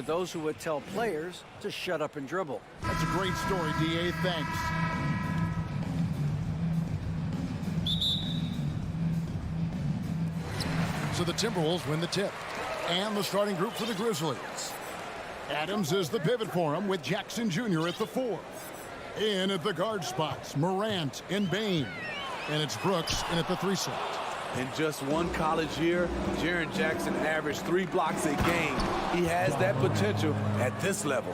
for those who would tell players to shut up and dribble. That's a great story, D.A. Thanks. So the Timberwolves win the tip. And the starting group for the Grizzlies. Adams is the pivot for him with Jackson Jr. at the 4. In at the guard spots, Morant and Bane. And it's Brooks in at the 3 slot. In just one college year, Jaren Jackson averaged 3 blocks a game. He has that potential at this level.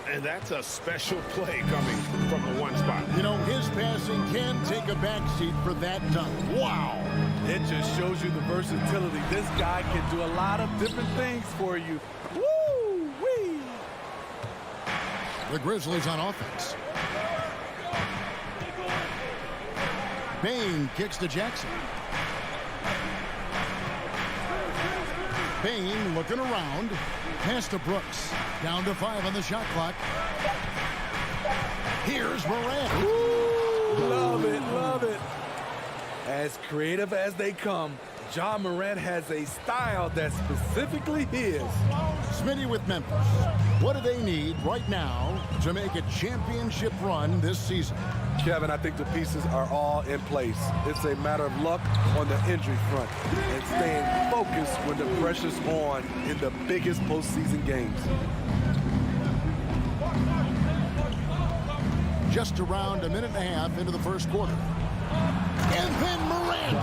And that's a special play coming from the 1 spot. You know, his passing can take a backseat for that dunk. Wow! It just shows you the versatility. This guy can do a lot of different things for you. Woo-wee! The Grizzlies on offense. Bane kicks to Jackson. Bane looking around. Pass to Brooks. Down to 5 on the shot clock. Here's Morant. Ooh, love it, love it. As creative as they come, Ja Morant has a style that's specifically his. Smitty with Memphis. What do they need right now to make a championship run this season? Kevin, I think the pieces are all in place. It's a matter of luck on the injury front and staying focused when the pressure's on in the biggest postseason games. Just around a minute and a half into the first quarter. And then Morant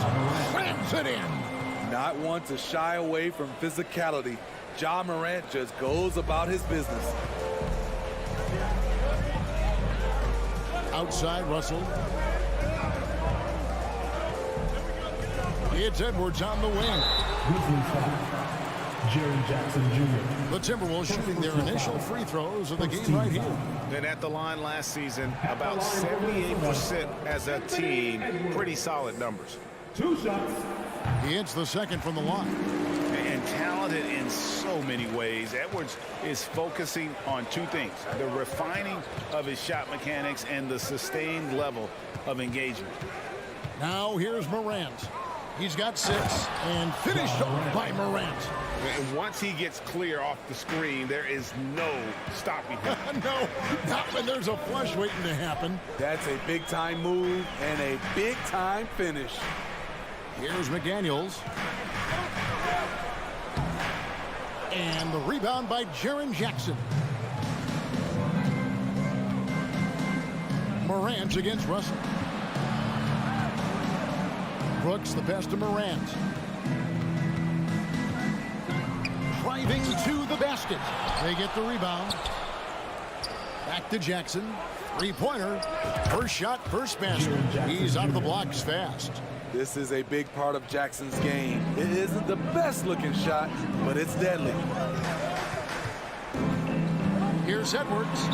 slams it in. Not one to shy away from physicality. Ja Morant just goes about his business. Outside, Russell. It's Edwards on the wing. Jaren Jackson Jr. The Timberwolves shooting their initial free throws of the game right here. And at the line last season, about 78% as a team. Pretty solid numbers. 2 shots. He hits the second from the line. And talented in so many ways. Edwards is focusing on 2 things: the refining of his shot mechanics and the sustained level of engagement. Now here's Morant. He's got 6 and finished off by Morant. And once he gets clear off the screen, there is no stopping him. No, not when there's a flush waiting to happen. That's a big-time move and a big-time finish. Here's McDaniels. And the rebound by Jaren Jackson. Morant against Russell. Brooks, the pass to Morant. Driving to the basket. They get the rebound. Back to Jackson. 3-pointer. First shot, first basket. He's out of the blocks fast. This is a big part of Jackson's game. It isn't the best-looking shot, but it's deadly. Here's Edwards.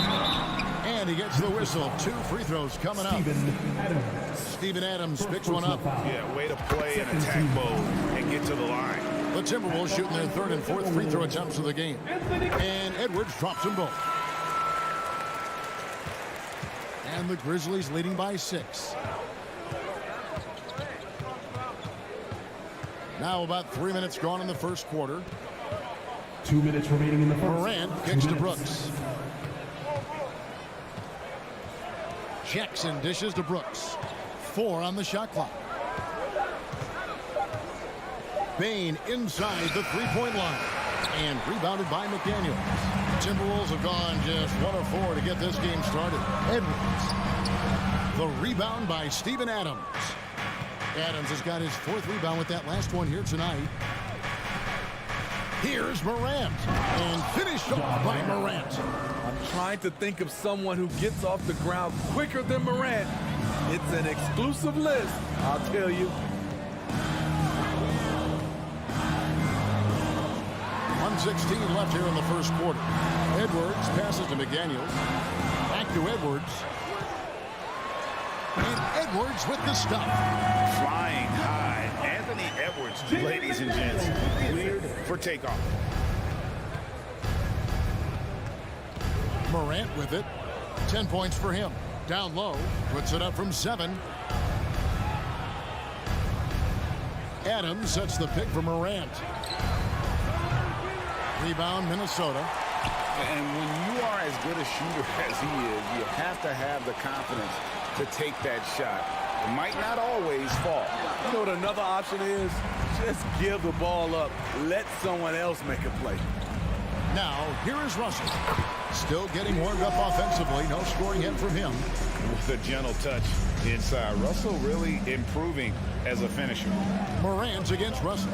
And he gets the whistle. 2 free throws coming up. Steven Adams picks one up. Yeah, way to play in attack mode and get to the line. The Timberwolves shooting their 3rd and 4th free throw attempts of the game. And Edwards drops them both. And the Grizzlies leading by 6. Now about 3 minutes gone in the first quarter. 2 minutes remaining in the first. Morant kicks to Brooks. Jackson dishes to Brooks. 4 on the shot clock. Bane inside the 3-point line. And rebounded by McDaniels. Timberwolves have gone just 1 of 4 to get this game started. Edwards. The rebound by Steven Adams. Adams has got his 4th rebound with that last one here tonight. Here's Morant. And finished off by Morant. I'm trying to think of someone who gets off the ground quicker than Morant. It's an exclusive list, I'll tell you. 1:16 left here in the first quarter. Edwards passes to McDaniels. Back to Edwards. And Edwards with the stop. Flying high. Anthony Edwards, ladies and gents, cleared for takeoff. Morant with it. 10 points for him. Down low. Puts it up from 7. Adams sets the pick for Morant. Rebound, Minnesota. And when you are as good a shooter as he is, you have to have the confidence to take that shot. It might not always fall. You know what another option is? Just give the ball up. Let someone else make a play. Now, here is Russell. Still getting warmed up offensively. No scoring hit from him. With a gentle touch inside. Russell really improving as a finisher. Morant's against Russell.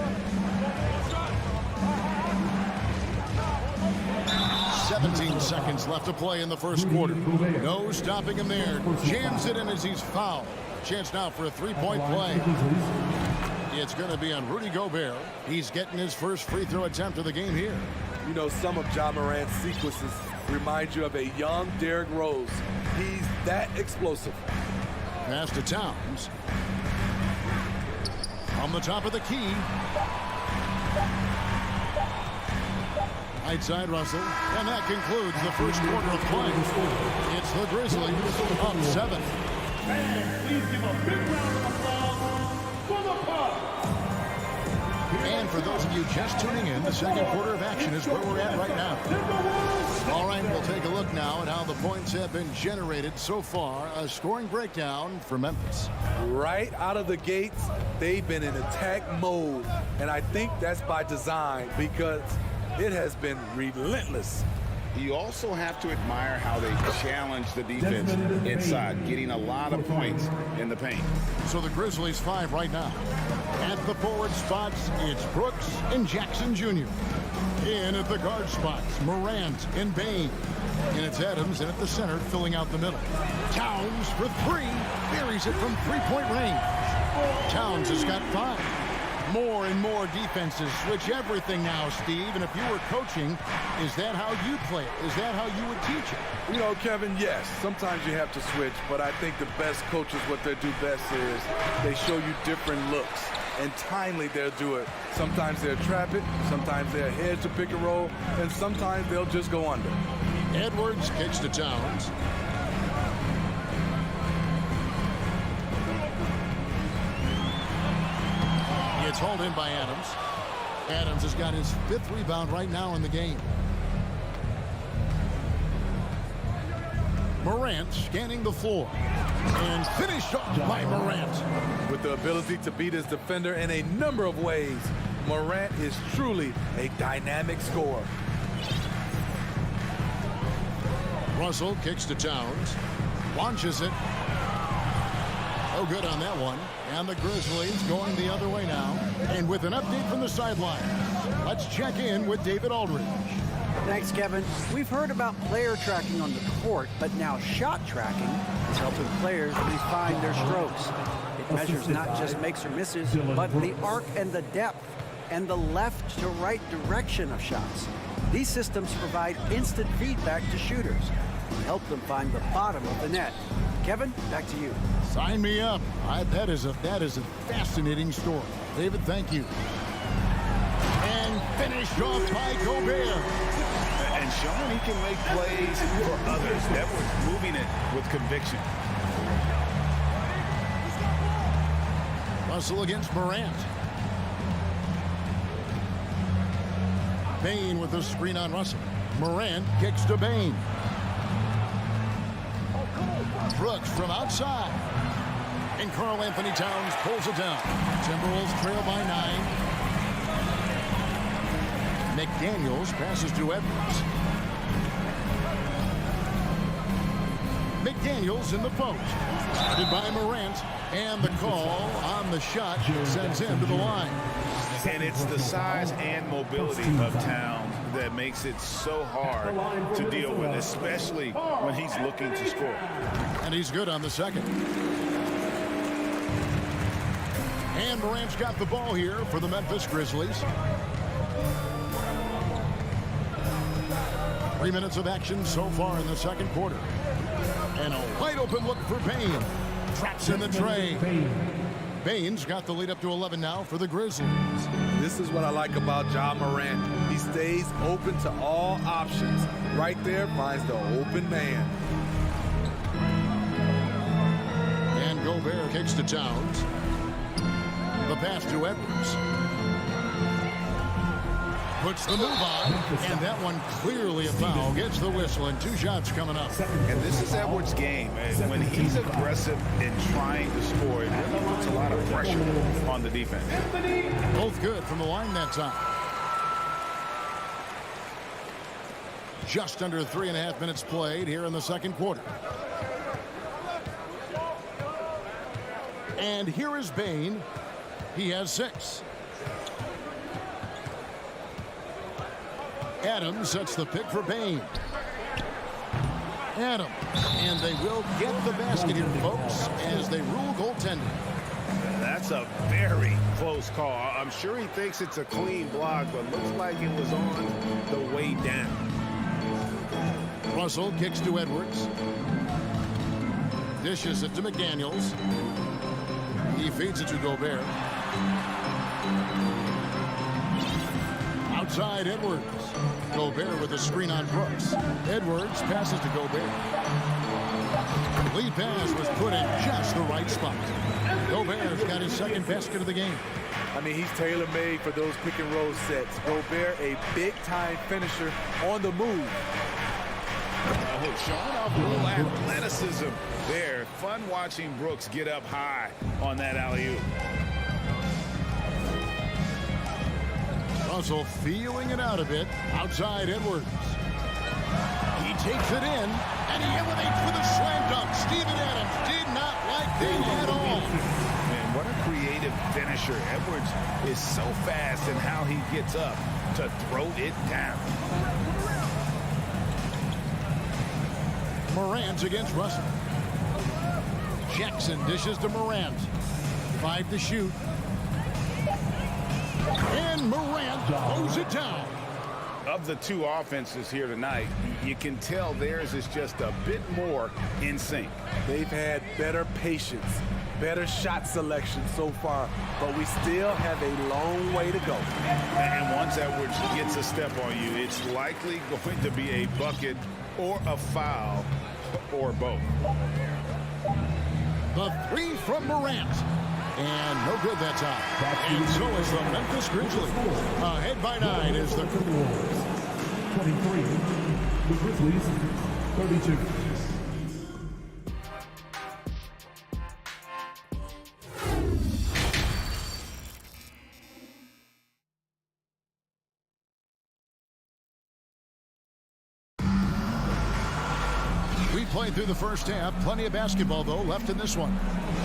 17 seconds left to play in the first quarter. No stopping him there. Jams it in as he's fouled. Chance now for a three-point play. It's going to be on Rudy Gobert. He's getting his first free throw attempt of the game here. You know, some of Ja Morant's sequences remind you of a young Derrick Rose. He's that explosive. Pass to Towns. On the top of the key. Right side Russell. And that concludes the first quarter of play. It's the Grizzlies up 7. And please give a big round of applause for the Puck. And for those of you just tuning in, the second quarter of action is where we're at right now. All right, we'll take a look now at how the points have been generated so far. A scoring breakdown for Memphis. Right out of the gates, they've been in attack mode. And I think that's by design because it has been relentless. You also have to admire how they challenge the defense inside, getting a lot of points in the paint. So the Grizzlies 5 right now. At the forward spots, it's Brooks and Jackson Jr. In at the guard spots, Morant and Bane. And it's Adams in at the center, filling out the middle. Towns for 3, buries it from three-point range. Towns has got 5. More and more defenses switch everything now, Steve. And if you were coaching, is that how you play it? Is that how you would teach it? You know, Kevin, yes, sometimes you have to switch, but I think the best coaches, what they do best is they show you different looks, and timely they'll do it. Sometimes they'll trap it, sometimes they'll hedge the pick and roll, and sometimes they'll just go under. Edwards kicks to Towns. It's hauled in by Adams. Adams has got his 5th rebound right now in the game. Morant scanning the floor. And finished off by Morant. With the ability to beat his defender in a number of ways, Morant is truly a dynamic scorer. Russell kicks to Towns. Launches it. No good on that one. And the Grizzlies going the other way now. And with an update from the sideline, let's check in with David Aldridge. Thanks, Kevin. We've heard about player tracking on the court, but now shot tracking is helping players refine their strokes. It measures not just makes or misses, but the arc and the depth and the left to right direction of shots. These systems provide instant feedback to shooters and help them find the bottom of the net. Kevin, back to you. Sign me up. That is a fascinating story. David, thank you. And finished off by Gobert. And showing he can make plays for others. That was moving it with conviction. Russell against Morant. Bane with the screen on Russell. Morant kicks to Bane. Brooks from outside. And Karl Anthony Towns pulls it down. Timberwolves trail by 9. McDaniels passes to Edwards. McDaniels in the post. Started by Morant. And the call on the shot sends him to the line. And it's the size and mobility of Towns that makes it so hard to deal with, especially when he's looking to score. And he's good on the second. And Morant's got the ball here for the Memphis Grizzlies. 3 minutes of action so far in the second quarter. And a wide open look for Bane. Traps in the tray. Bane's got the lead up to 11 now for the Grizzlies. This is what I like about Ja Morant. He stays open to all options. Right there finds the open man. And Gobert kicks to Towns. The pass to Edwards. Puts the move on, and that one clearly a foul. Gets the whistle, and 2 shots coming up. And this is Edwards' game. And when he's aggressive in trying to score, it really puts a lot of pressure on the defense. Both good from the line that time. Just under 3.5 minutes played here in the second quarter. And here is Bain. He has 6. Adams sets the pick for Bain. Adams. And they will get the basket here, folks, as they rule goaltending. That's a very close call. I'm sure he thinks it's a clean block, but looks like it was on the way down. Russell kicks to Edwards. Dishes it to McDaniels. He feeds it to Gobert. Outside Edwards. Gobert with a screen on Brooks. Edwards passes to Gobert. Lead pass was put in just the right spot. Gobert's got his second basket of the game. I mean, he's tailor-made for those pick-and-roll sets. Gobert, a big-time finisher on the move. Oh, showing off a little athleticism there. Fun watching Brooks get up high on that alley-oop. Russell feeling it out a bit. Outside Edwards. He takes it in, and he elevates with a slam dunk. Steven Adams did not like that at all. Man, what a creative finisher. Edwards is so fast in how he gets up to throw it down. Morant against Russell. Jackson dishes to Morant. 5 to shoot. And Morant throws it down. Of the 2 offenses here tonight, you can tell theirs is just a bit more in sync. They've had better patience, better shot selection so far, but we still have a long way to go. And once Edwards gets a step on you, it's likely going to be a bucket or a foul or both. The 3 from Morant. And no good that time. And so is the Memphis Grizzlies. Ahead by 9 is the 23. The Grizzlies, 32. We played through the first half. Plenty of basketball, though, left in this one.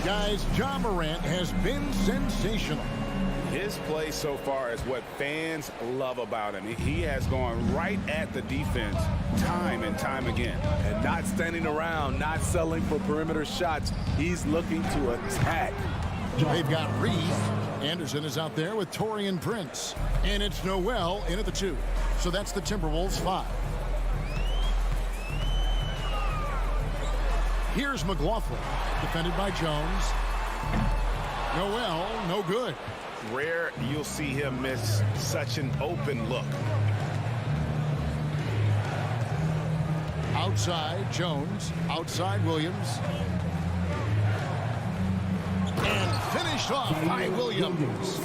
Guys, Ja Morant has been sensational. His play so far is what fans love about him. He has gone right at the defense time and time again. And not standing around, not settling for perimeter shots. He's looking to attack. They've got Reed. Anderson is out there with Taurean Prince. And it's Noel in at the 2. So that's the Timberwolves 5. Here's McLaughlin, defended by Jones. Noel, no good. Rare you'll see him miss such an open look. Outside Jones, outside Williams. And finished off by Williams.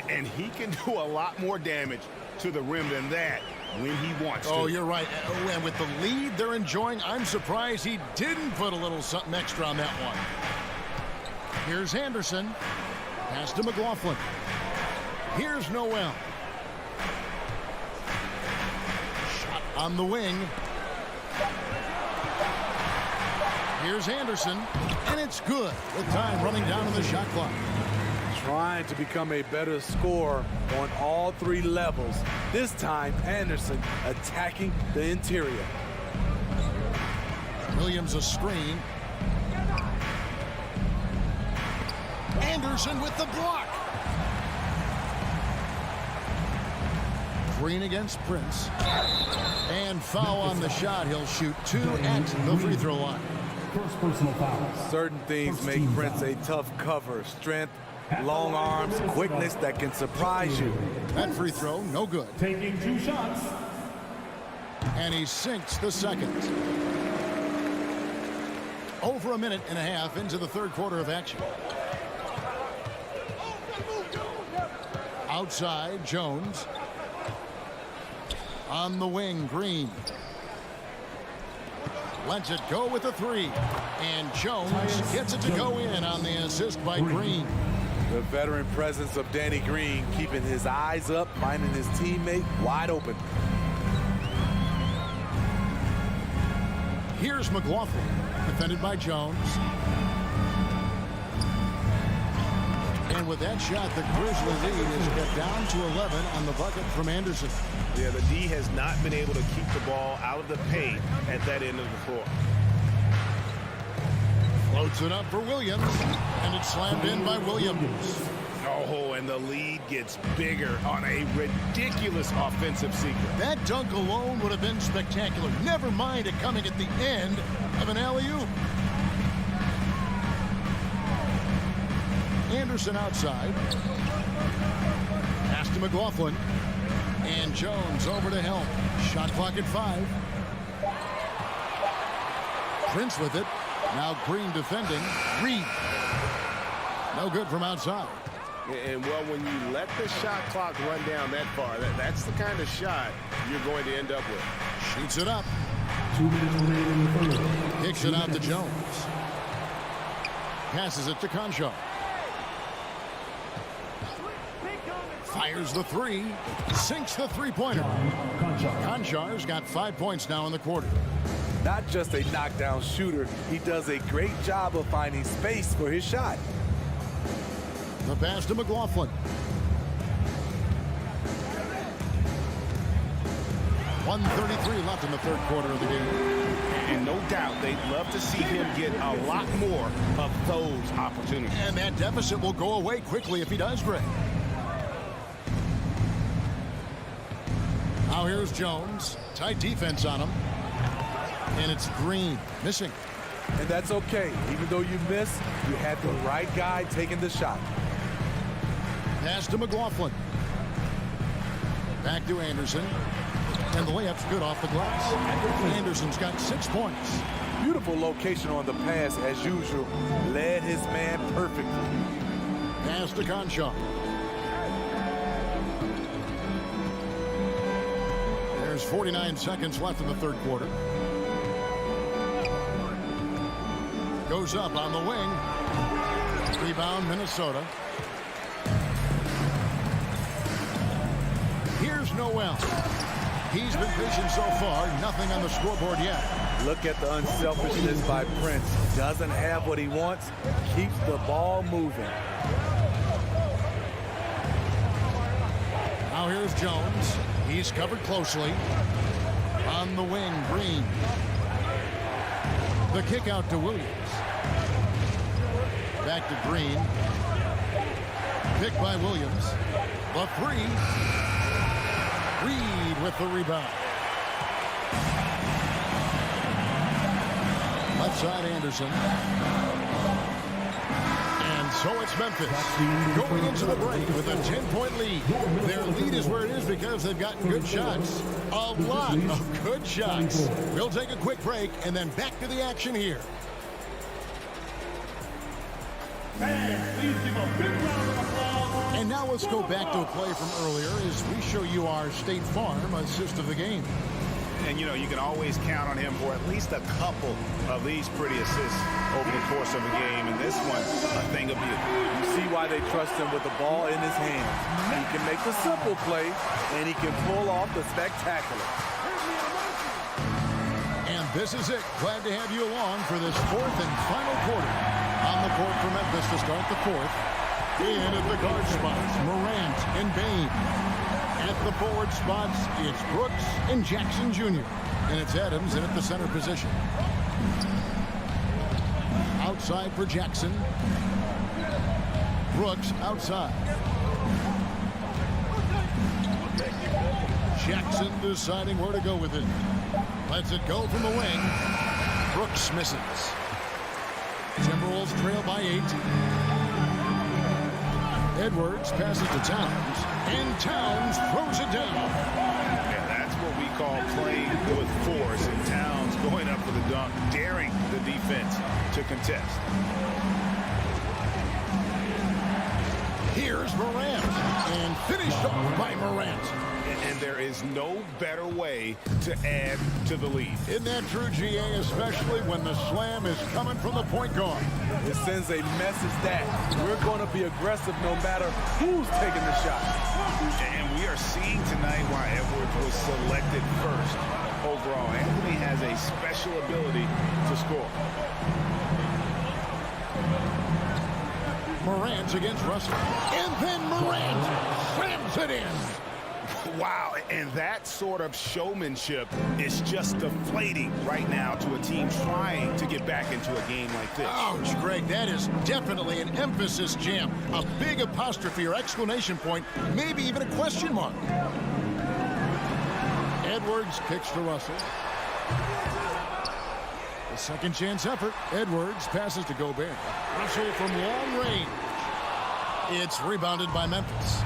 And he can do a lot more damage to the rim than that when he wants to. Oh, you're right. Oh, and with the lead they're enjoying, I'm surprised he didn't put a little something extra on that one. Here's Anderson. Pass to McLaughlin. Here's Noel. Shot on the wing. Here's Anderson. And it's good with time running down on the shot clock. Trying to become a better scorer on all 3 levels. This time, Anderson attacking the interior. Williams a screen. Anderson with the block. Green against Prince. And foul on the shot. He'll shoot 2 at the free throw line. First personal foul. Certain things make Prince a tough cover. Strength, long arms, quickness that can surprise you. That free throw, no good. Taking 2 shots. And he sinks the second. Over a minute and a half into the third quarter of action. Outside, Jones. On the wing, Green. Lets it go with a three. And Jones gets it to go in on the assist by Green. The veteran presence of Danny Green, keeping his eyes up, finding his teammate wide open. Here's McLaughlin, defended by Jones. And with that shot, the Grizzly lead is cut down to 11 on the bucket from Anderson. Yeah, the D has not been able to keep the ball out of the paint at that end of the floor. Floats it up for Williams, and it's slammed in by Williams. Oh, and the lead gets bigger on a ridiculous offensive sequence. That dunk alone would have been spectacular. Never mind it coming at the end of an alley-oop. Anderson outside. Pass to McLaughlin. And Jones over to Helm. Shot clock at 5. Prince with it. Now Green defending. Reed. No good from outside. And, well, when you let the shot clock run down that far, that's the kind of shot you're going to end up with. Shoots it up. 2 minutes remaining in the third. Kicks it out to Jones. Passes it to Conchar. Fires the three. Sinks the three-pointer. Conchar's got 5 points now in the quarter. Not just a knockdown shooter, he does a great job of finding space for his shot. The pass to McLaughlin. 1:33 left in the third quarter of the game. And no doubt they'd love to see him get a lot more of those opportunities. And that deficit will go away quickly if he does, Greg. Now here's Jones. Tight defense on him. And it's Green missing. And that's okay. Even though you miss, you had the right guy taking the shot. Pass to McLaughlin. Back to Anderson. And the layup's good off the glass. Anderson's got 6 points. Beautiful location on the pass as usual. Led his man perfectly. Pass to Conchar. There's 49 seconds left in the third quarter. Goes up on the wing. Rebound, Minnesota. Here's Noel. He's been patient so far. Nothing on the scoreboard yet. Look at the unselfishness by Prince. Doesn't have what he wants. Keeps the ball moving. Now here's Jones. He's covered closely. On the wing, Green. The kick out to Williams. Back to Green. Picked by Williams. The three. Reed with the rebound. Left side, Anderson. And so it's Memphis going into the break with a 10-point lead. Their lead is where it is because they've gotten good shots. A lot of good shots. We'll take a quick break and then back to the action here. Fans, please give a big round of applause. And now let's go back to a play from earlier as we show you our State Farm assist of the game. And, you know, you can always count on him for at least a couple of these pretty assists over the course of a game. And this one, a thing of beauty. You see why they trust him with the ball in his hands. He can make the simple play, and he can pull off the spectacular. And this is it. Glad to have you along for this fourth and final quarter. On the court for Memphis to start the fourth. In at the guard spots, Morant and Bain. At the forward spots, it's Brooks and Jackson Jr. And it's Adams in at the center position. Outside for Jackson. Brooks outside. Jackson deciding where to go with it. Lets it go from the wing. Brooks misses. Timberwolves trail by 8. Edwards passes to Towns, and Towns throws it down. Yeah, that's what we call playing with force. And Towns going up for the dunk, daring the defense to contest. Here's Morant. And finished off by Morant. And there is no better way to add to the lead. Isn't that true, GA, especially when the slam is coming from the point guard? It sends a message that we're going to be aggressive no matter who's taking the shot. And we are seeing tonight why Edwards was selected first overall. Anthony has a special ability to score. Morant against Russell. And then Morant slams it in. Wow, and that sort of showmanship is just deflating right now to a team trying to get back into a game like this. Ouch, Greg, that is definitely an emphasis jam. A big apostrophe or exclamation point, maybe even a question mark. Edwards kicks to Russell. A second chance effort. Edwards passes to Gobert. Russell from long range. It's rebounded by Memphis.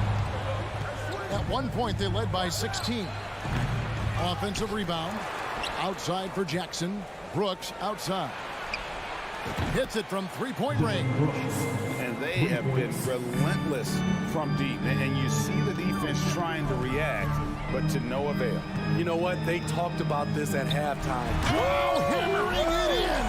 At one point, they led by 16. Offensive rebound. Outside for Jackson. Brooks outside. Hits it from three-point range. And they have been relentless from deep. And you see the defense trying to react, but to no avail. You know what? They talked about this at halftime. Oh, hammering it in!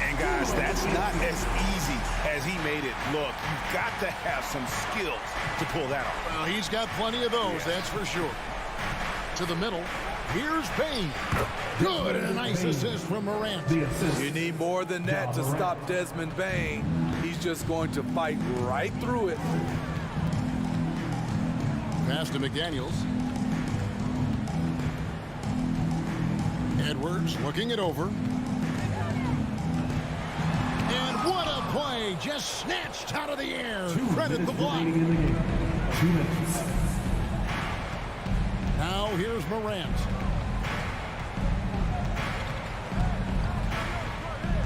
And guys, that's not as easy as he made it look. You've got to have some skills to pull that off. Well, he's got plenty of those, that's for sure. To the middle. Here's Bane. Good, and a nice assist from Morant. You need more than that to stop Desmond Bane. He's just going to fight right through it. Pass to McDaniels. Edwards looking it over. And what a play! Just snatched out of the air. Credit the block. Now here's Morant.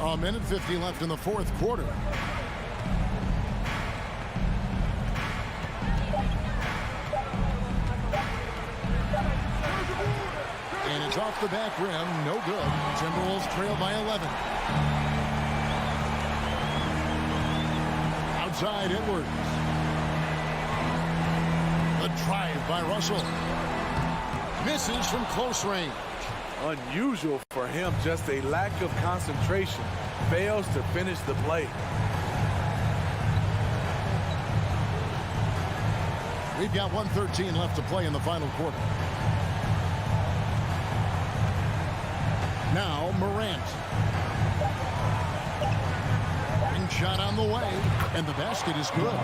A minute 50 left in the fourth quarter. And it's off the back rim. No good. Timberwolves trail by 11. Outside Edwards. A drive by Russell. Misses from close range. Unusual for him, just a lack of concentration. Fails to finish the play. We've got 1:13 left to play in the final quarter. Now Morant. Ring shot on the way, and the basket is good.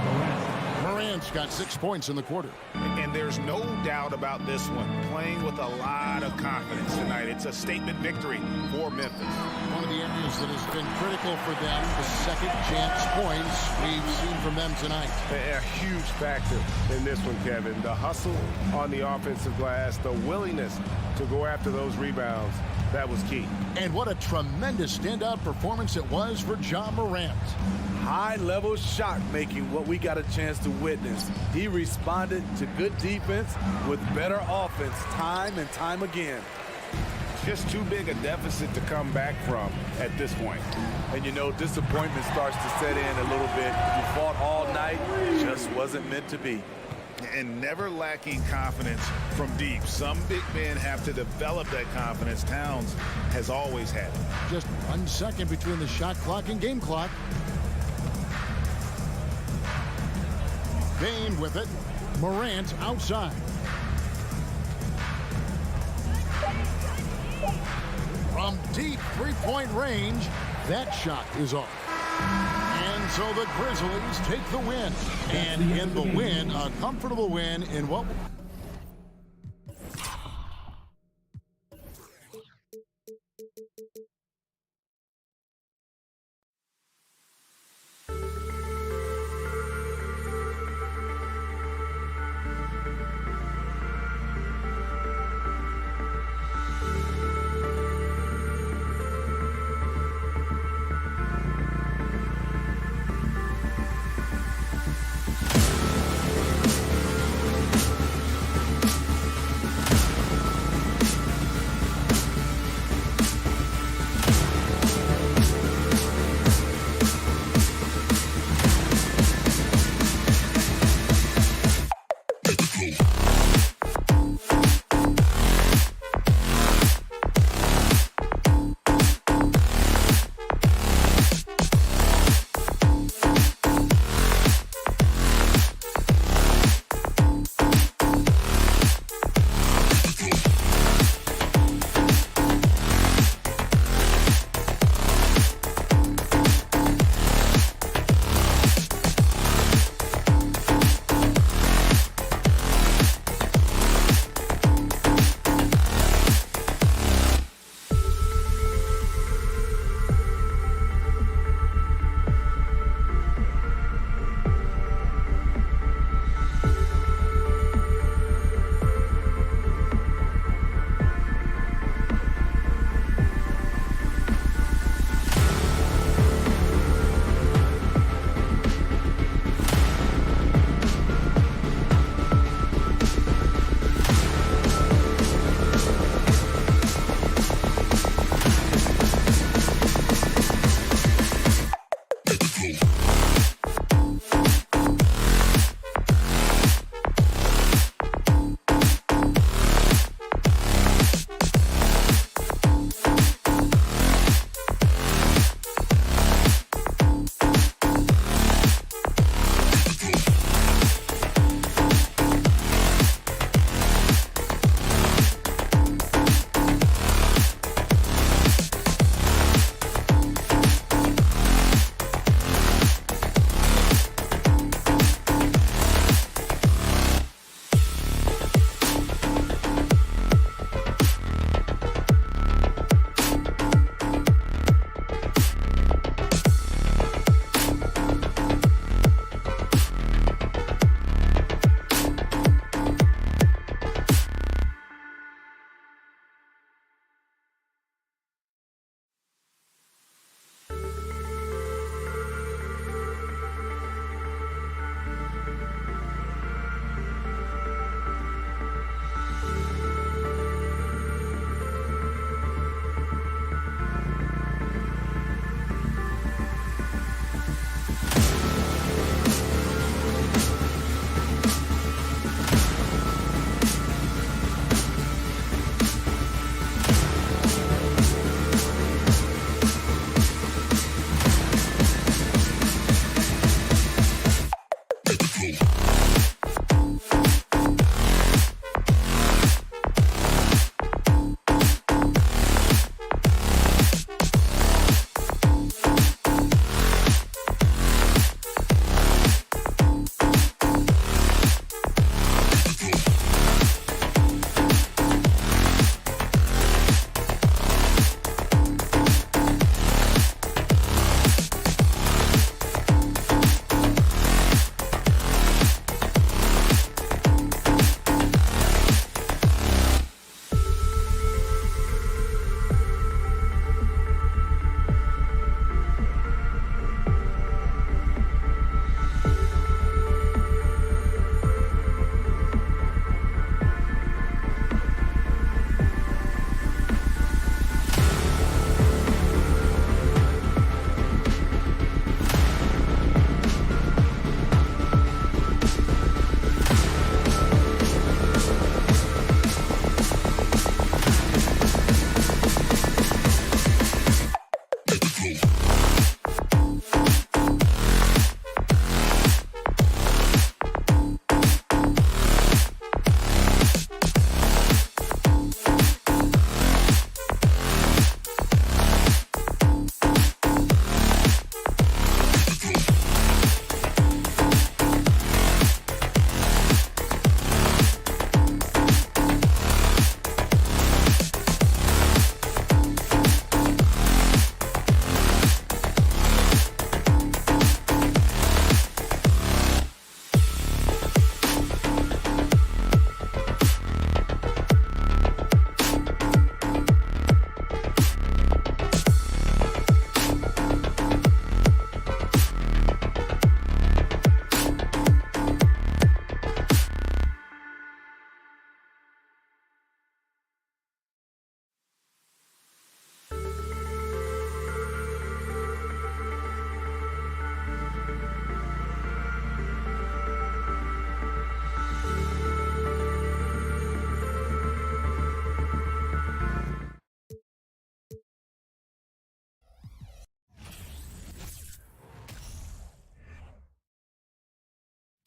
Morant's got 6 points in the quarter. And there's no doubt about this one. Playing with a lot of confidence tonight. It's a statement victory for Memphis. One of the areas that has been critical for them, the second chance points we've seen from them tonight. A huge factor in this one, Kevin. The hustle on the offensive glass, the willingness to go after those rebounds, that was key. And what a tremendous standout performance it was for Ja Morant. High-level shot making, what we got a chance to witness. He responded to good defense with better offense time and time again. Just too big a deficit to come back from at this point. And you know, disappointment starts to set in a little bit. You fought all night, just wasn't meant to be. And never lacking confidence from deep. Some big men have to develop that confidence. Towns has always had it. Just 1 second between the shot clock and game clock. Bane with it. Morant outside. From deep three-point range, that shot is off. And so the Grizzlies take the win. And in the win, a comfortable win in what...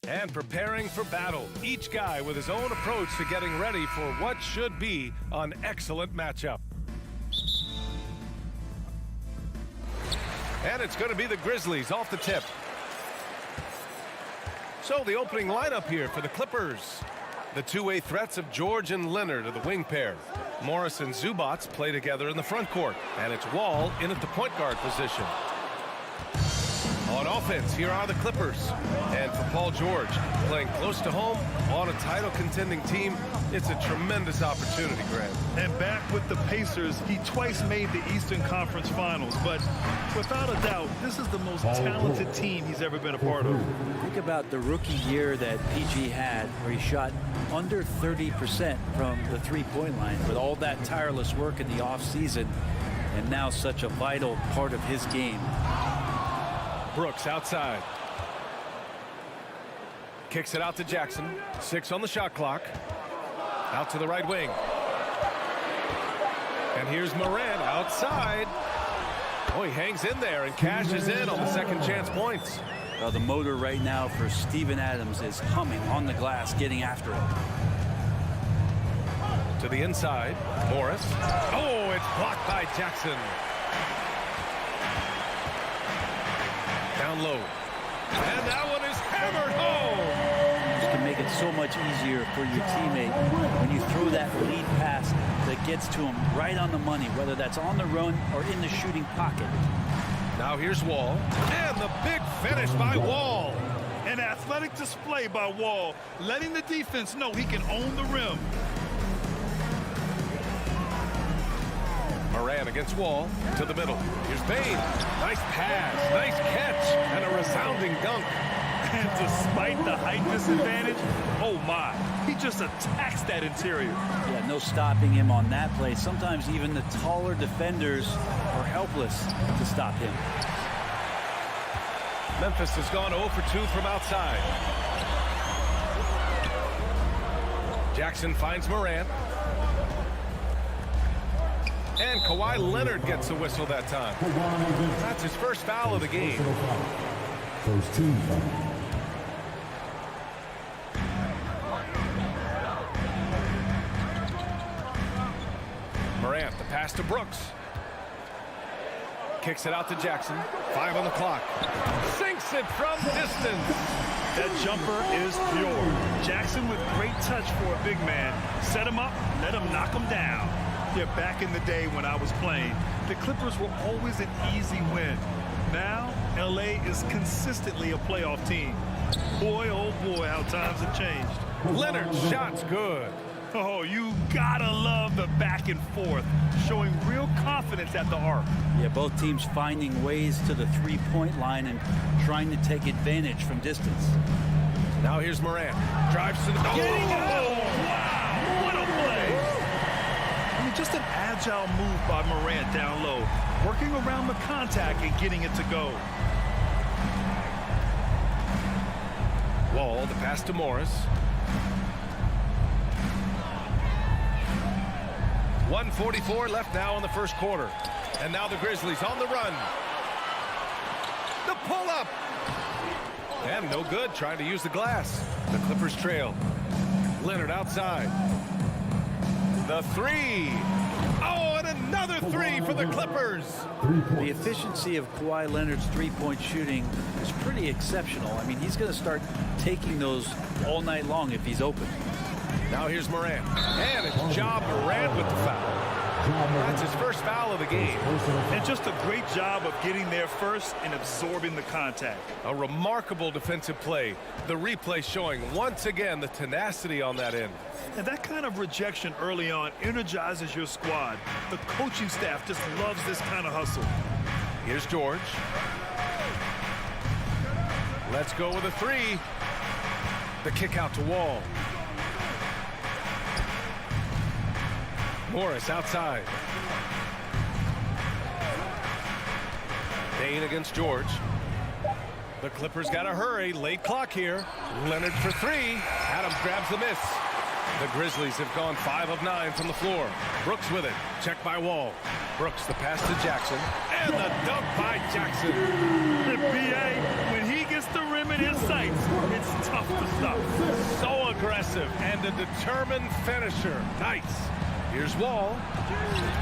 And preparing for battle, each guy with his own approach to getting ready for what should be an excellent matchup. And it's going to be the Grizzlies off the tip. So the opening lineup here for the Clippers. The two-way threats of George and Leonard are the wing pair. Morris and Zubats play together in the front court. And it's Wall in at the point guard position. On offense, here are the Clippers. And for Paul George, playing close to home on a title-contending team, it's a tremendous opportunity, Grant. And back with the Pacers, he twice made the Eastern Conference Finals. But without a doubt, this is the most talented team he's ever been a part of. Think about the rookie year that PG had, where he shot under 30% from the three-point line with all that tireless work in the offseason, and now such a vital part of his game. Brooks outside. Kicks it out to Jackson. 6 on the shot clock. Out to the right wing. And here's Morant outside. Oh, he hangs in there and cashes in on the second chance points. Well, the motor right now for Steven Adams is humming on the glass, getting after it. To the inside, Morris. Oh, it's blocked by Jackson. Down low. And that one is hammered home. This can make it so much easier for your teammate when you throw that lead pass that gets to him right on the money, whether that's on the run or in the shooting pocket. Now here's Wall. And the big finish by Wall. An athletic display by Wall, letting the defense know he can own the rim. Moran against Wall to the middle. Here's Bane. Nice pass, nice catch, and a resounding dunk. And despite the height disadvantage, oh my, he just attacks that interior. Yeah, no stopping him on that play. Sometimes even the taller defenders are helpless to stop him. Memphis has gone 0 for 2 from outside. Jackson finds Morant. And Kawhi Leonard gets a whistle that time. That's his first foul of the game. First team foul. Morant, the pass to Brooks. Kicks it out to Jackson. 5 on the clock. Sinks it from distance. That jumper is pure. Jackson with great touch for a big man. Set him up, let him knock him down. Yeah, back in the day when I was playing, the Clippers were always an easy win. Now, LA is consistently a playoff team. Boy, oh boy, how times have changed. Leonard's shot's good. Oh, you gotta love the back and forth, showing real confidence at the arc. Yeah, both teams finding ways to the three-point line and trying to take advantage from distance. Now here's Morant. Drives to the... Getting out! Wow, what a play! I mean, just an agile move by Morant down low, working around the contact and getting it to go. Wall, the pass to Morris. 1:44 left now in the first quarter. And now the Grizzlies on the run. The pull-up. And no good, trying to use the glass. The Clippers trail. Leonard outside. The three. Oh, and another three for the Clippers. The efficiency of Kawhi Leonard's three-point shooting is pretty exceptional. I mean, he's going to start taking those all night long if he's open. Now here's Morant. And it's Ja Morant with the foul. That's his first foul of the game. And just a great job of getting there first and absorbing the contact. A remarkable defensive play. The replay showing once again the tenacity on that end. And that kind of rejection early on energizes your squad. The coaching staff just loves this kind of hustle. Here's George. Let's go with a three. The kick out to Wall. Morris outside. Bane against George. The Clippers got to hurry. Late clock here. Leonard for three. Adams grabs the miss. The Grizzlies have gone 5 of 9 from the floor. Brooks with it. Checked by Wall. Brooks the pass to Jackson. And the dunk by Jackson. The BA, when he gets the rim in his sights, it's tough to stop. So aggressive and a determined finisher. Nice. Here's Wall.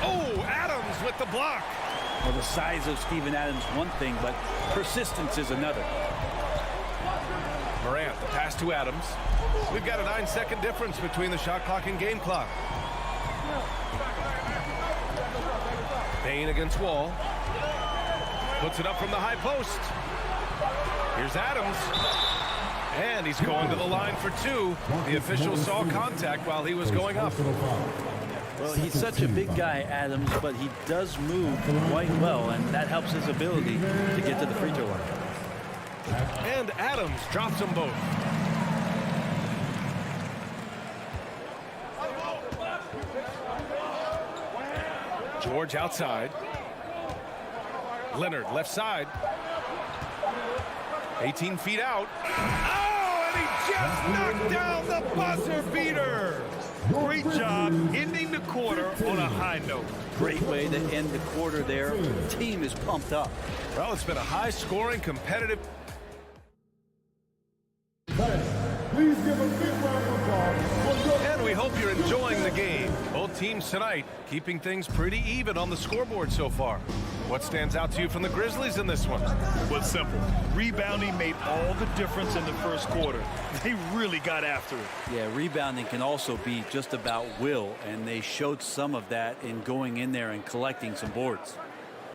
Oh, Adams with the block. Well, the size of Steven Adams one thing, but persistence is another. Morant, the pass to Adams. We've got a 9-second difference between the shot clock and game clock. Bain against Wall. Puts it up from the high post. Here's Adams. And he's going to the line for two. The official saw contact while he was going up. Well, he's such a big guy, Adams, but he does move quite well, and that helps his ability to get to the free throw line. And Adams drops them both. George outside. Leonard left side. 18 feet out. Oh, and he just knocked down the buzzer beater. Great job ending the quarter on a high note. Great way to end the quarter there. The team is pumped up. Well, it's been a high-scoring, competitive. Please give a big round of applause. And we hope you're enjoying the game. Both teams tonight keeping things pretty even on the scoreboard so far. What stands out to you from the Grizzlies in this one? Well, simple. Rebounding made all the difference in the first quarter. They really got after it. Yeah, rebounding can also be just about will, and they showed some of that in going in there and collecting some boards.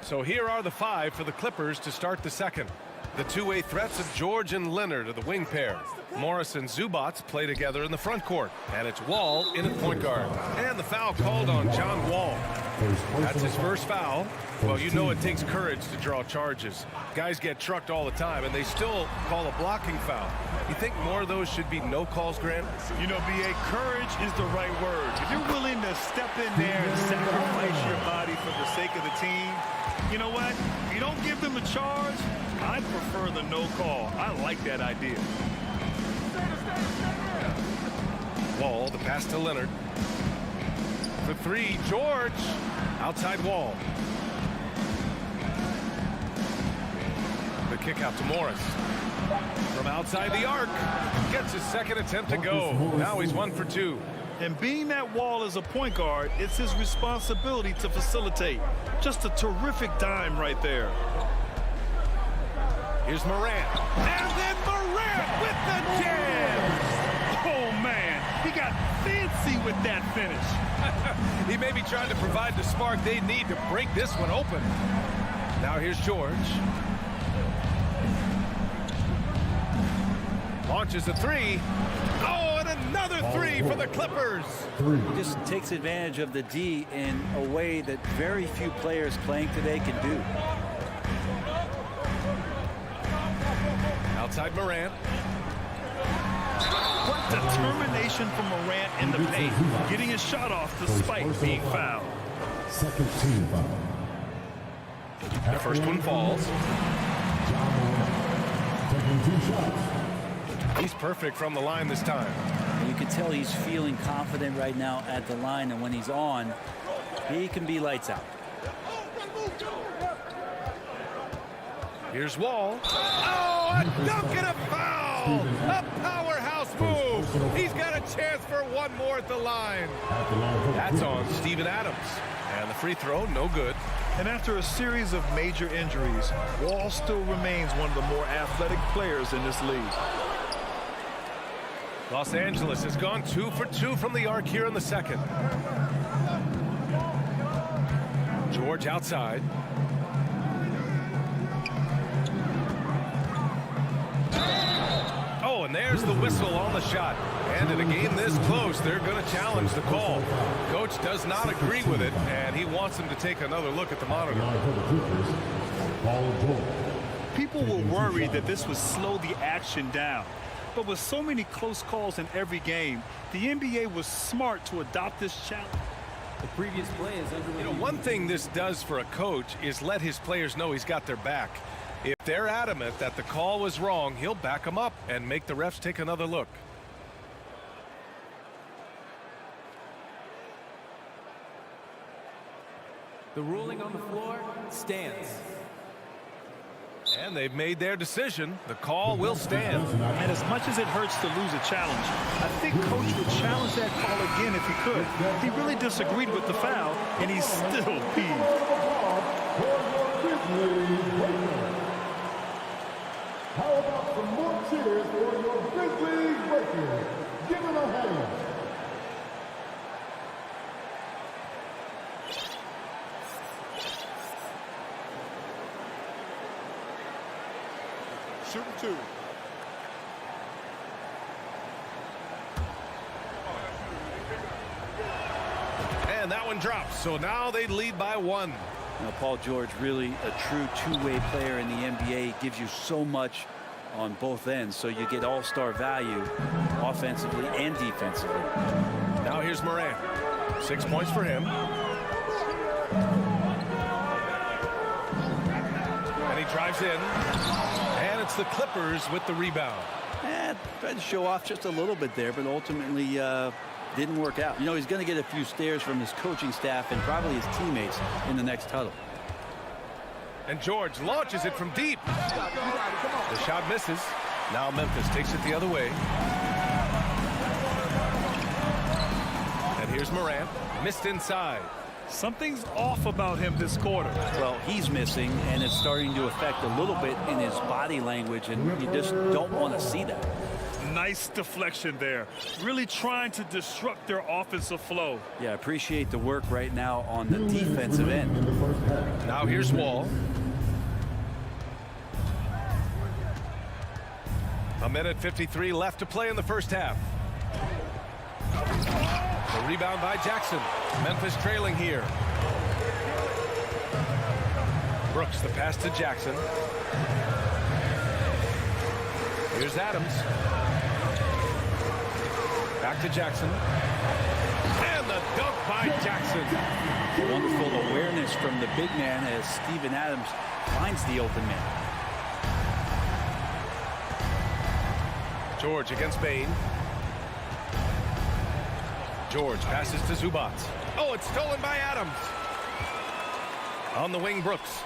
So here are the five for the Clippers to start the second. The two-way threats of George and Leonard are the wing pair. Morris and Zubac play together in the front court. And it's Wall in at point guard. And the foul called on John Wall. That's his first foul. Well, you know it takes courage to draw charges. Guys get trucked all the time, and they still call a blocking foul. You think more of those should be no calls, Grant? You know, B.A., courage is the right word. If you're willing to step in there and sacrifice your body for the sake of the team, you know what? If you don't give them a charge, I prefer the no call. I like that idea. Wall, the pass to Leonard. For three, George. Outside Wall. The kick out to Morris. From outside the arc. Gets his second attempt to go. Now he's 1 for 2. And being that Wall is a point guard, it's his responsibility to facilitate. Just a terrific dime right there. Here's Morant. And then Morant with the jam. Oh, man. He got fancy with that finish. He may be trying to provide the spark they need to break this one open. Now here's George. Launches a three. Oh, and another three for the Clippers. He just takes advantage of the D in a way that very few players playing today can do. Outside Morant. What determination from Morant in the paint, getting his shot off despite being fouled. Second team foul. The first one falls. Taking 2 shots. He's perfect from the line this time. And you can tell he's feeling confident right now at the line, and when he's on, he can be lights out. Here's Wall. Oh, a dunk and a foul! A powerhouse move! He's got a chance for one more at the line. That's on Steven Adams. And the free throw, no good. And after a series of major injuries, Wall still remains one of the more athletic players in this league. Los Angeles has gone 2 for 2 from the arc here in the second. George outside. Oh, and there's the whistle on the shot. And in a game this close, they're going to challenge the call. Coach does not agree with it, and he wants him to take another look at the monitor. People were worried that this would slow the action down. But with so many close calls in every game, the NBA was smart to adopt this challenge. The previous play is underway. You know, one thing this does for a coach is let his players know he's got their back. If they're adamant that the call was wrong, he'll back them up and make the refs take another look. The ruling on the floor stands. And they've made their decision. The call will stand. And as much as it hurts to lose a challenge, I think Coach would challenge that call again if he could. He really disagreed with the foul, and he's still peeved. How about some more cheers for your Grizzlies Breakers? Give it a hand. Shooting 2. And that one drops. So now they lead by 1. Now, Paul George, really a true two-way player in the NBA. Gives you so much on both ends, so you get all-star value offensively and defensively. Now here's Morant. 6 points for him. And he drives in. And it's the Clippers with the rebound. Tried to show off just a little bit there, but ultimately didn't work out. You know, he's going to get a few stares from his coaching staff and probably his teammates in the next huddle. And George launches it from deep. The shot misses. Now Memphis takes it the other way. And here's Morant. Missed inside. Something's off about him this quarter. Well, he's missing, and it's starting to affect a little bit in his body language, and you just don't want to see that. Nice deflection there. Really trying to disrupt their offensive flow. Yeah, appreciate the work right now on the defensive end. Now here's Wall. A minute 53 left to play in the first half. The rebound by Jackson. Memphis trailing here. Brooks, the pass to Jackson. Here's Adams. Back to Jackson. And the dunk by Jackson. Wonderful awareness from the big man as Steven Adams finds the open man. George against Bain. George passes to Zubac. Oh, it's stolen by Adams. On the wing, Brooks.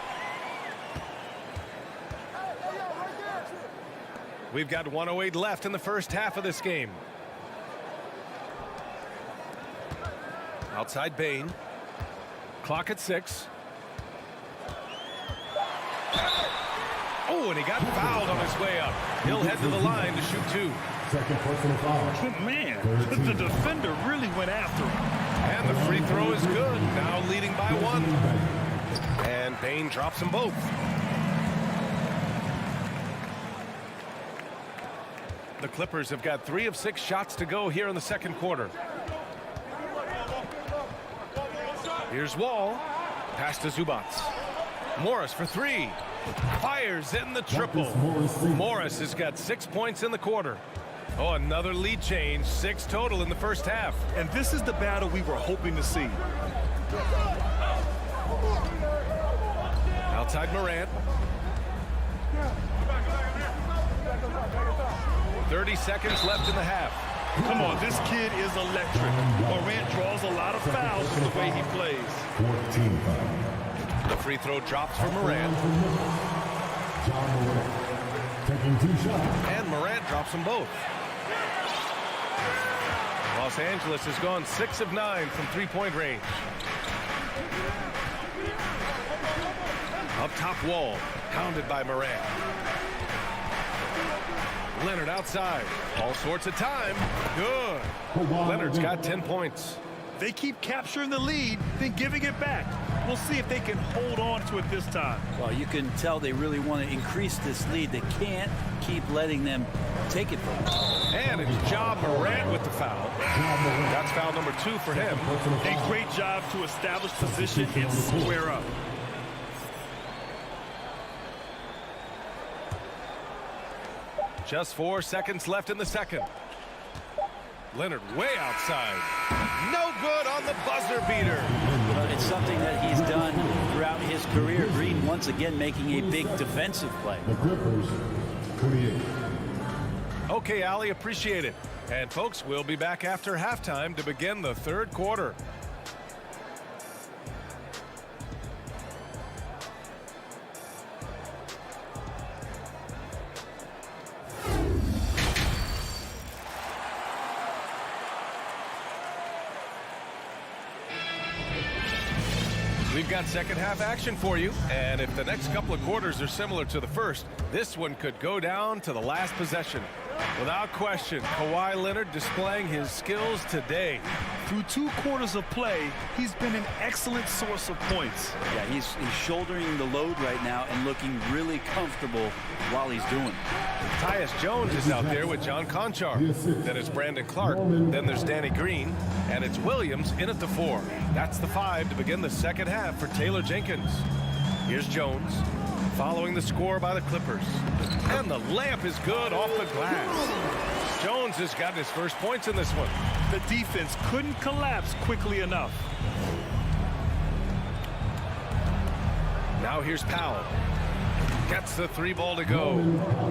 We've got 1:08 left in the first half of this game. Outside Bain. Clock at 6. Oh, and he got fouled on his way up. He'll head to the line to shoot 2. Second personal foul. Man, the defender really went after him. And the free throw is good. Now leading by 1. And Bain drops them both. The Clippers have got 3 of 6 shots to go here in the second quarter. Here's Wall. Pass to Zubac. Morris for 3. Fires in the triple. Morris has got 6 points in the quarter. Oh, another lead change. 6 total in the first half. And this is the battle we were hoping to see. Outside Morant. 30 seconds left in the half. Come on, this kid is electric. Morant draws a lot of fouls with the way he plays. 14. The free throw drops for Morant. John Morant taking 2 shots. And Morant drops them both. Los Angeles has gone 6 of 9 from three-point range. Up top, Wall, pounded by Morant. Leonard outside. All sorts of time. Good. Leonard's got 10 points. They keep capturing the lead, then giving it back. We'll see if they can hold on to it this time. Well, you can tell they really want to increase this lead. They can't keep letting them take it from them. And it's Ja Morant with the foul. That's foul number 2 for him. A great job to establish position and square up. Just 4 seconds left in the second. Leonard way outside. No good on the buzzer beater. It's something that he's done throughout his career. Green once again making a big defensive play. The Clippers, 28. Okay, Ali, appreciate it. And folks, we'll be back after halftime to begin the third quarter. We've got second half action for you, and if the next couple of quarters are similar to the first, this one could go down to the last possession. Without question, Kawhi Leonard displaying his skills today. Through 2 quarters of play, he's been an excellent source of points. Yeah, he's shouldering the load right now and looking really comfortable while he's doing it. Tyus Jones is out there with John Conchar. Then it's Brandon Clark. Then there's Danny Green. And it's Williams in at the 4. That's the 5 to begin the second half for Taylor Jenkins. Here's Jones, following the score by the Clippers. And the layup is good off the glass. Jones has gotten his first points in this one. The defense couldn't collapse quickly enough. Now here's Powell. Gets the 3 ball to go.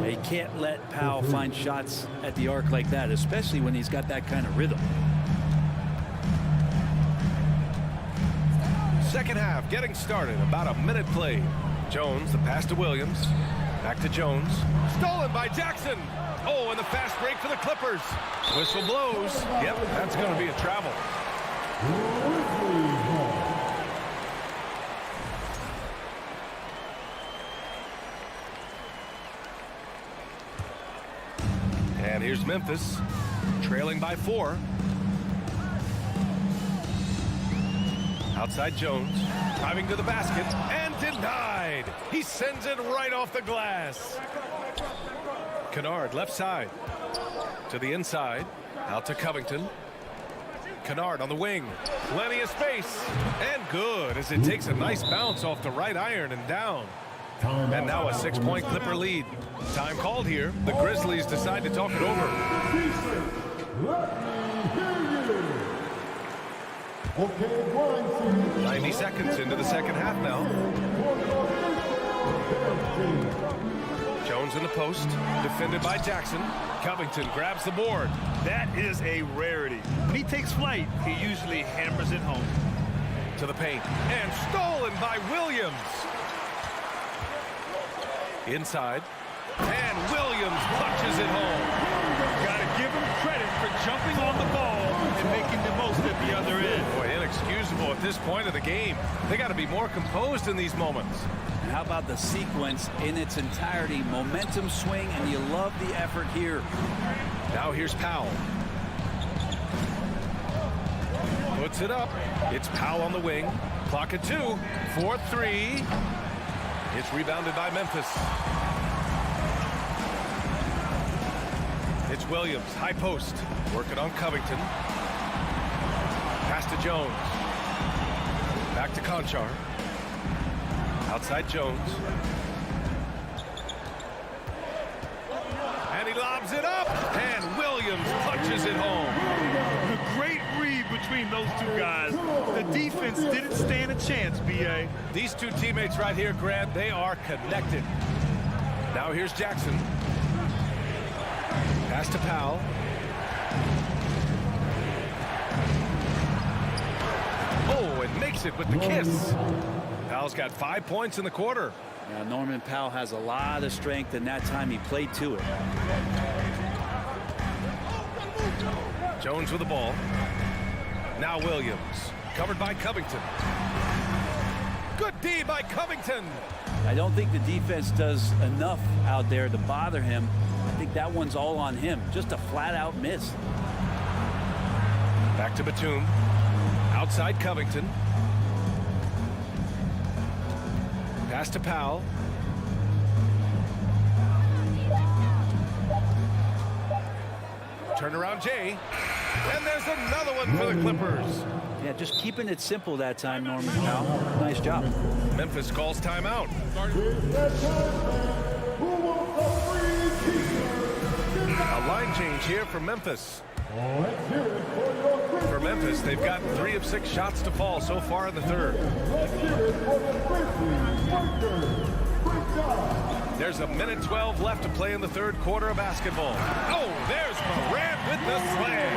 He can't let Powell find shots at the arc like that, especially when he's got that kind of rhythm. Second half getting started. About a minute played. Jones, the pass to Williams. Back to Jones. Stolen by Jackson. Oh, and the fast break for the Clippers. Whistle blows. Yep, that's going to be a travel. And here's Memphis, trailing by 4. Outside Jones, driving to the basket, and denied. He sends it right off the glass. Kennard, left side. To the inside, out to Covington. Kennard on the wing. Plenty of space. And good, as it takes a nice bounce off the right iron and down. And now a 6-point Clipper lead. Time called here. The Grizzlies decide to talk it over. 90 seconds into the second half now. Jones in the post, defended by Jackson. Covington grabs the board. That is a rarity. When he takes flight, he usually hammers it home. To the paint, and stolen by Williams. Inside, and Williams punches it home. Gotta give him credit for jumping on the ball and making the most at the other end. Boy, inexcusable at this point of the game. They got to be more composed in these moments. And how about the sequence in its entirety? Momentum swing, and you love the effort here. Now here's Powell. Puts it up. It's Powell on the wing. Clock at 2. 4-3. It's rebounded by Memphis. It's Williams, high post, working on Covington. Pass to Jones. Back to Conchar. Outside Jones. And he lobs it up, and Williams punches it home. A great read between those 2 guys. The defense didn't stand a chance, B.A. These 2 teammates right here, Grant, they are connected. Now here's Jackson. Pass to Powell. Oh, and makes it with the kiss. Powell's got 5 points in the quarter. Now, Norman Powell has a lot of strength, and that time he played to it. Jones with the ball. Now Williams, covered by Covington. Good D by Covington. I don't think the defense does enough out there to bother him. I think that one's all on him. Just a flat-out miss. Back to Batum. Outside Covington. Pass to Powell. Turnaround Jay. And there's another one for the Clippers. Yeah, just keeping it simple that time, Norman Powell. Nice job. Memphis calls timeout. A line change here for Memphis. For Memphis, they've got 3 of 6 shots to fall so far in the third. There's a minute 12 left to play in the third quarter of basketball. Oh, there's Morant with the slam.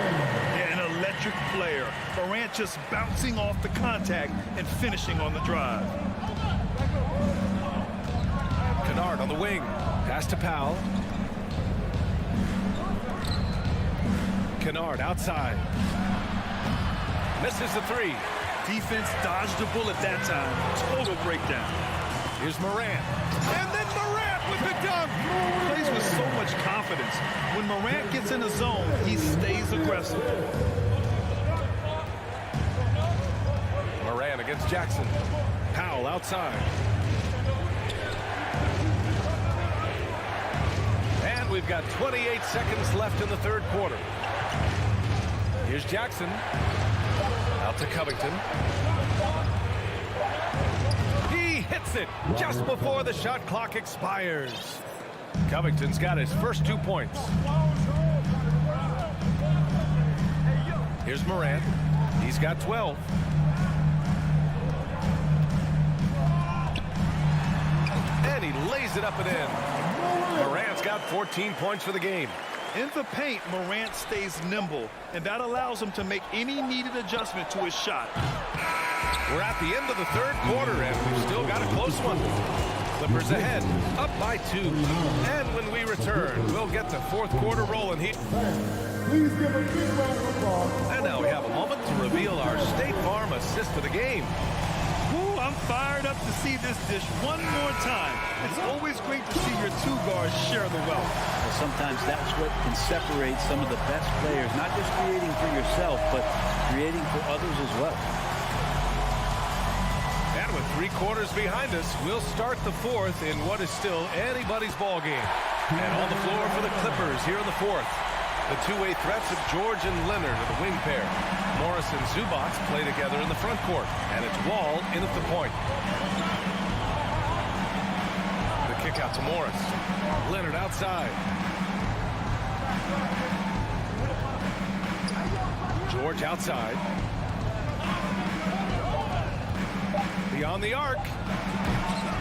Yeah, an electric player. Morant just bouncing off the contact and finishing on the drive. Kennard on the wing. Pass to Powell. Kennard outside. Misses the 3. Defense dodged the bullet that time. Total breakdown. Here's Morant. And then Morant with the dunk. Plays with so much confidence. When Morant gets in the zone, he stays aggressive. Morant against Jackson. Powell outside. And we've got 28 seconds left in the third quarter. Here's Jackson. Out to Covington. He hits it just before the shot clock expires. Covington's got his first 2 points. Here's Morant. He's got 12. And he lays it up and in. Morant's got 14 points for the game. In the paint, Morant stays nimble, and that allows him to make any needed adjustment to his shot. We're at the end of the third quarter, and we've still got a close one. Clippers ahead, up by 2. And when we return, we'll get the fourth quarter rolling here. Please give a big round of applause. And now we have a moment to reveal our State Farm assist of the game. Ooh, I'm fired up to see this dish one more time. It's always great to see your two guards share the wealth. Well, sometimes that's what can separate some of the best players, not just creating for yourself, but creating for others as well. And with 3 quarters behind us, we'll start the fourth in what is still anybody's ball game. And on the floor for the Clippers here in the fourth, the two-way threats of George and Leonard are the wing pair. Morris and Zubac play together in the front court, and it's Wall in at the point. The kick out to Morris. Leonard outside. George outside. Beyond the arc.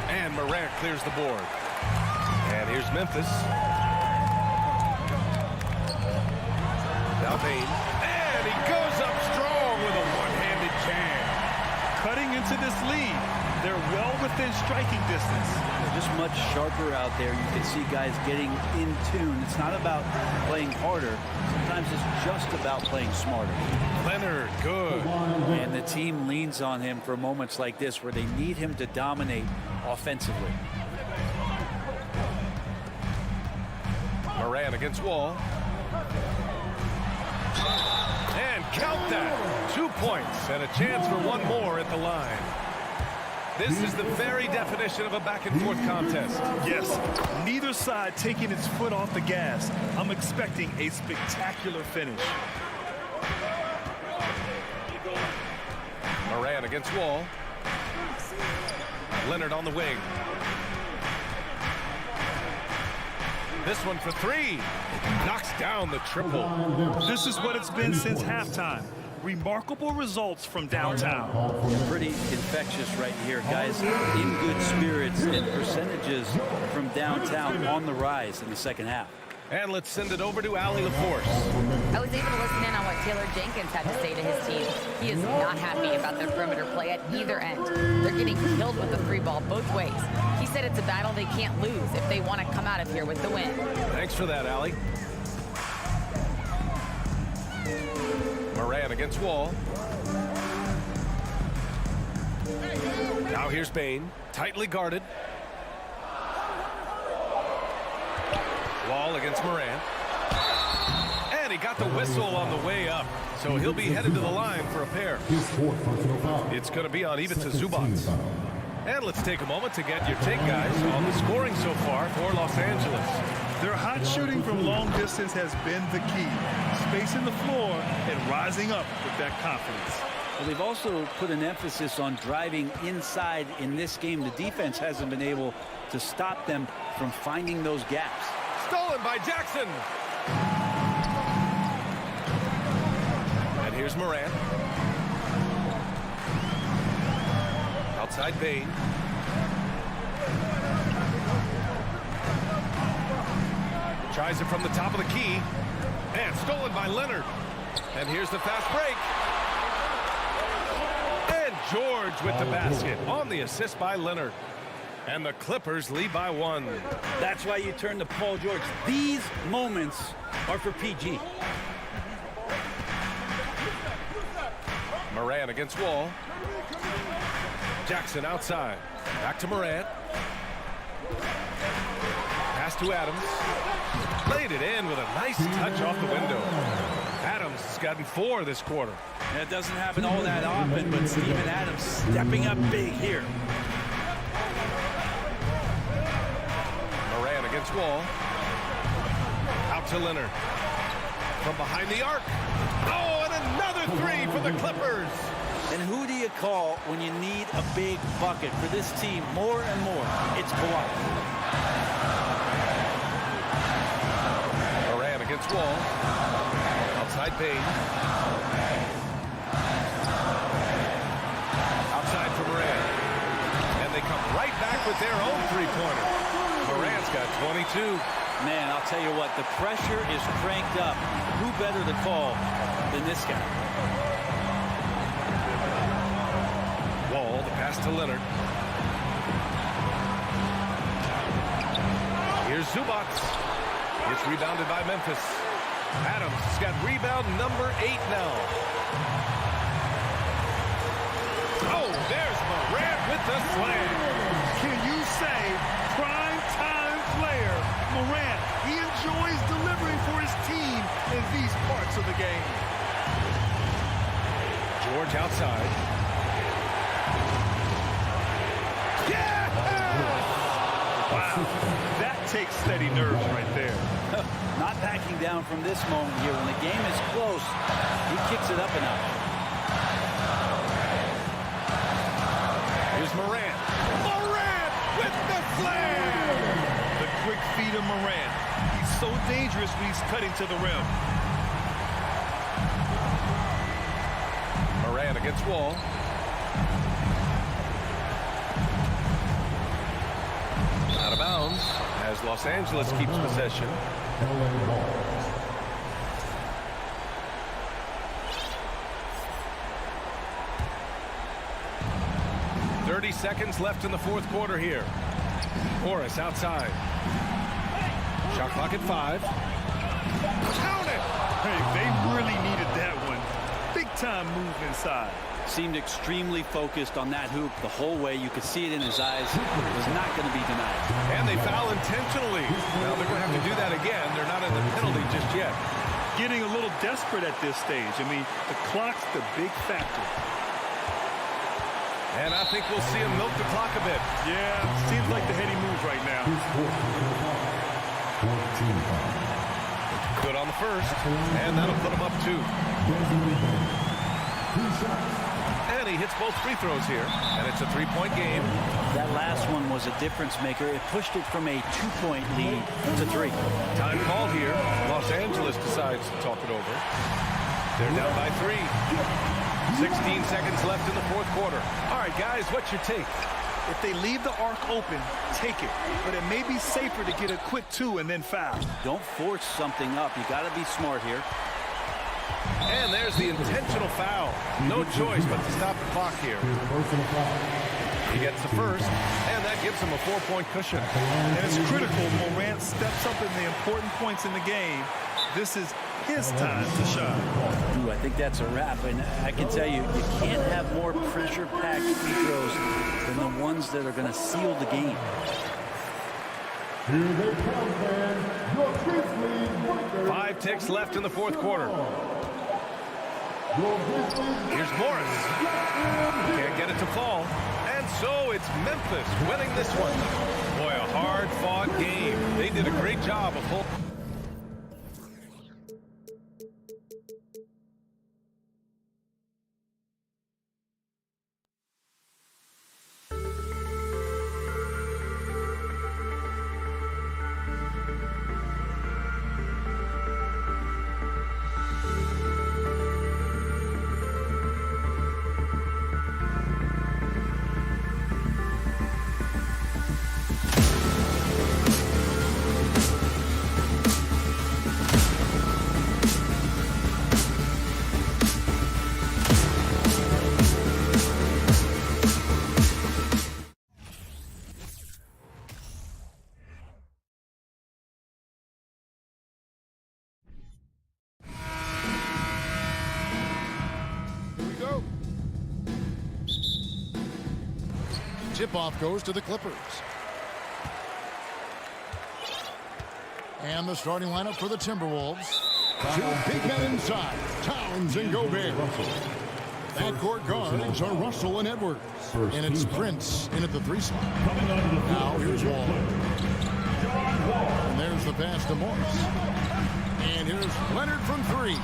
And Morant clears the board. And here's Memphis. Now Payne. And he goes up strong with a one-handed jam. Cutting into this lead, they're well within striking distance. They're just much sharper out there. You can see guys getting in tune. It's not about playing harder. Sometimes it's just about playing smarter. Leonard, good. And the team leans on him for moments like this where they need him to dominate offensively. Morant against Wall. And count that. 2 points and a chance for one more at the line. This is the very definition of a back-and-forth contest. Yes, neither side taking its foot off the gas. I'm expecting a spectacular finish. Morant against Wall. Leonard on the wing. This one for 3. Knocks down the triple. This is what it's been since halftime. Remarkable results from downtown. Pretty infectious right here, guys. In good spirits and percentages from downtown on the rise in the second half. And let's send it over to Allie LaForce. I was able to listen in on what Taylor Jenkins had to say to his team. He is not happy about their perimeter play at either end. They're getting killed with the free ball both ways. He said it's a battle they can't lose if they want to come out of here with the win. Thanks for that, Allie. Morant against Wall. Now here's Bane, tightly guarded. Wall against Morant. And he got the whistle on the way up. So he'll be headed to the line for a pair. It's going to be on Ivica Zubac. And let's take a moment to get your take, guys, on the scoring so far for Los Angeles. Their hot shooting from long distance has been the key. Spacing the floor and rising up with that confidence. Well, they've also put an emphasis on driving inside in this game. The defense hasn't been able to stop them from finding those gaps. Stolen by Jackson. And here's Morant. Outside Bane. Tries it from the top of the key. And stolen by Leonard. And here's the fast break. And George with the basket on the assist by Leonard. And the Clippers lead by 1. That's why you turn to Paul George. These moments are for PG. Morant against Wall. Jackson outside. Back to Morant. Pass to Adams. Laid it in with a nice touch off the window. Adams has gotten 4 this quarter. That doesn't happen all that often, but Steven Adams stepping up big here. Morant against Wall. Out to Leonard. From behind the arc. Oh, and another 3 for the Clippers. And who do you call when you need a big bucket for this team more and more? It's Kawhi. Morant against Wall. Outside Payne. Outside for Morant. And they come right back with their own three-pointer. Morant's got 22. Man, I'll tell you what, the pressure is cranked up. Who better to call than this guy? Wall, the pass to Leonard. Here's Zubac. It's rebounded by Memphis. Adams has got rebound number 8 now. Oh, there's Morant with the slam. Can you say prime time player Morant? He enjoys delivering for his team in these parts of the game. George outside. Yeah! Wow, that takes steady nerves right there. Not backing down from this moment here. When the game is close, he kicks it up a notch. Here's Morant. Morant with the slam! The quick feet of Morant. He's so dangerous when he's cutting to the rim. Morant against Wall. Out of bounds as Los Angeles keeps possession. 30 seconds left in the fourth quarter here. Horens outside. Shot clock at 5. Count it! Hey, they really needed that one. Big time move inside. Seemed extremely focused on that hoop the whole way. You could see it in his eyes. It was not going to be denied. And they foul intentionally. Now they're going to have to do that again. They're not in the penalty just yet. Getting a little desperate at this stage. I mean, the clock's the big factor. And I think we'll see him milk the clock a bit. Yeah, seems like the heady move right now. Good on the first. And that'll put him up 2. And he hits both free throws here. And it's a 3-point game. That last one was a difference maker. It pushed it from a 2-point lead to 3. Time called here. Los Angeles decides to talk it over. They're down by 3. 16 seconds left in the fourth quarter. All right, guys, what's your take? If they leave the arc open, take it. But it may be safer to get a quick 2 and then foul. Don't force something up. You got to be smart here. And there's the intentional foul. No choice but to stop the clock here. He gets the first, and that gives him a 4-point cushion. And it's critical. Morant steps up in the important points in the game. This is his time to shine. Ooh, I think that's a wrap. And I can tell you, you can't have more pressure-packed free throws than the ones that are going to seal the game. Here they come, man. Your Grizzlies. 5 ticks left in the fourth quarter. Here's Morris. Can't get it to fall. And so it's Memphis winning this one. Boy, a hard-fought game. They did a great job of holding. Tip-off goes to the Clippers. And the starting lineup for the Timberwolves. Two big men inside, Towns and Gobert. Backcourt guards are Russell and Edwards. And it's Prince in at the 3 slot. Now here's Wall. And there's the pass to Morris. And here's Leonard from 3.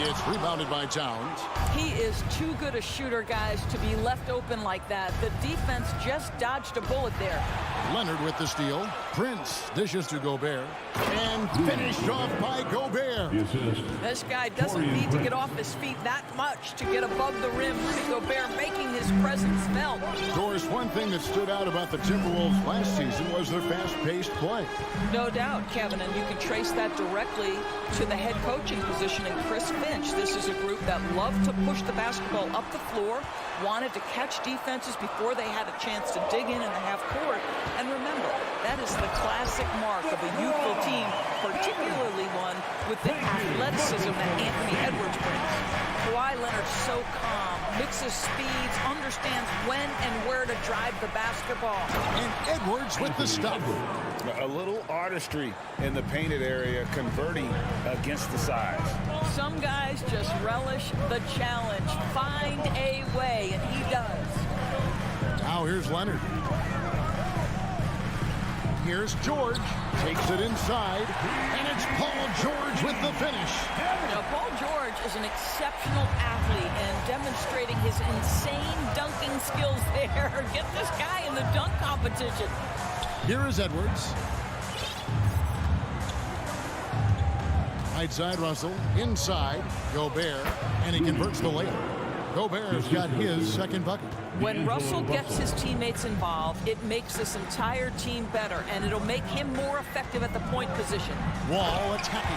It's rebounded by Towns. He is too good a shooter, guys, to be left open like that. The defense just dodged a bullet there. Leonard with the steal. Prince dishes to Gobert. And finished off by Gobert. This guy doesn't need to get off his feet that much to get above the rim. Gobert making his presence felt. Of course, one thing that stood out about the Timberwolves last season was their fast-paced play. No doubt, Kevin, and you can trace that directly to the head coaching position in Chris Finch. This is a group that loved to push the basketball up the floor, wanted to catch defenses before they had a chance to dig in the half court. And remember, that is the classic mark of a youthful team, particularly one with the athleticism that Anthony Edwards brings. Kawhi Leonard's so calm, mixes speeds, understands when and where to drive the basketball. And Edwards with the stop. A little artistry in the painted area, converting against the size. Some guys just relish the challenge. Find a way, and he does. Now here's Leonard. Here's George. Takes it inside. And it's Paul George with the finish. Now, Paul George is an exceptional athlete and demonstrating his insane dunking skills there. Get this guy in the dunk competition. Here is Edwards. Right side Russell. Inside Gobert. And he converts the layup. Gobert's got his second bucket. When Russell gets his teammates involved, it makes this entire team better, and it'll make him more effective at the point position. Wall attacking.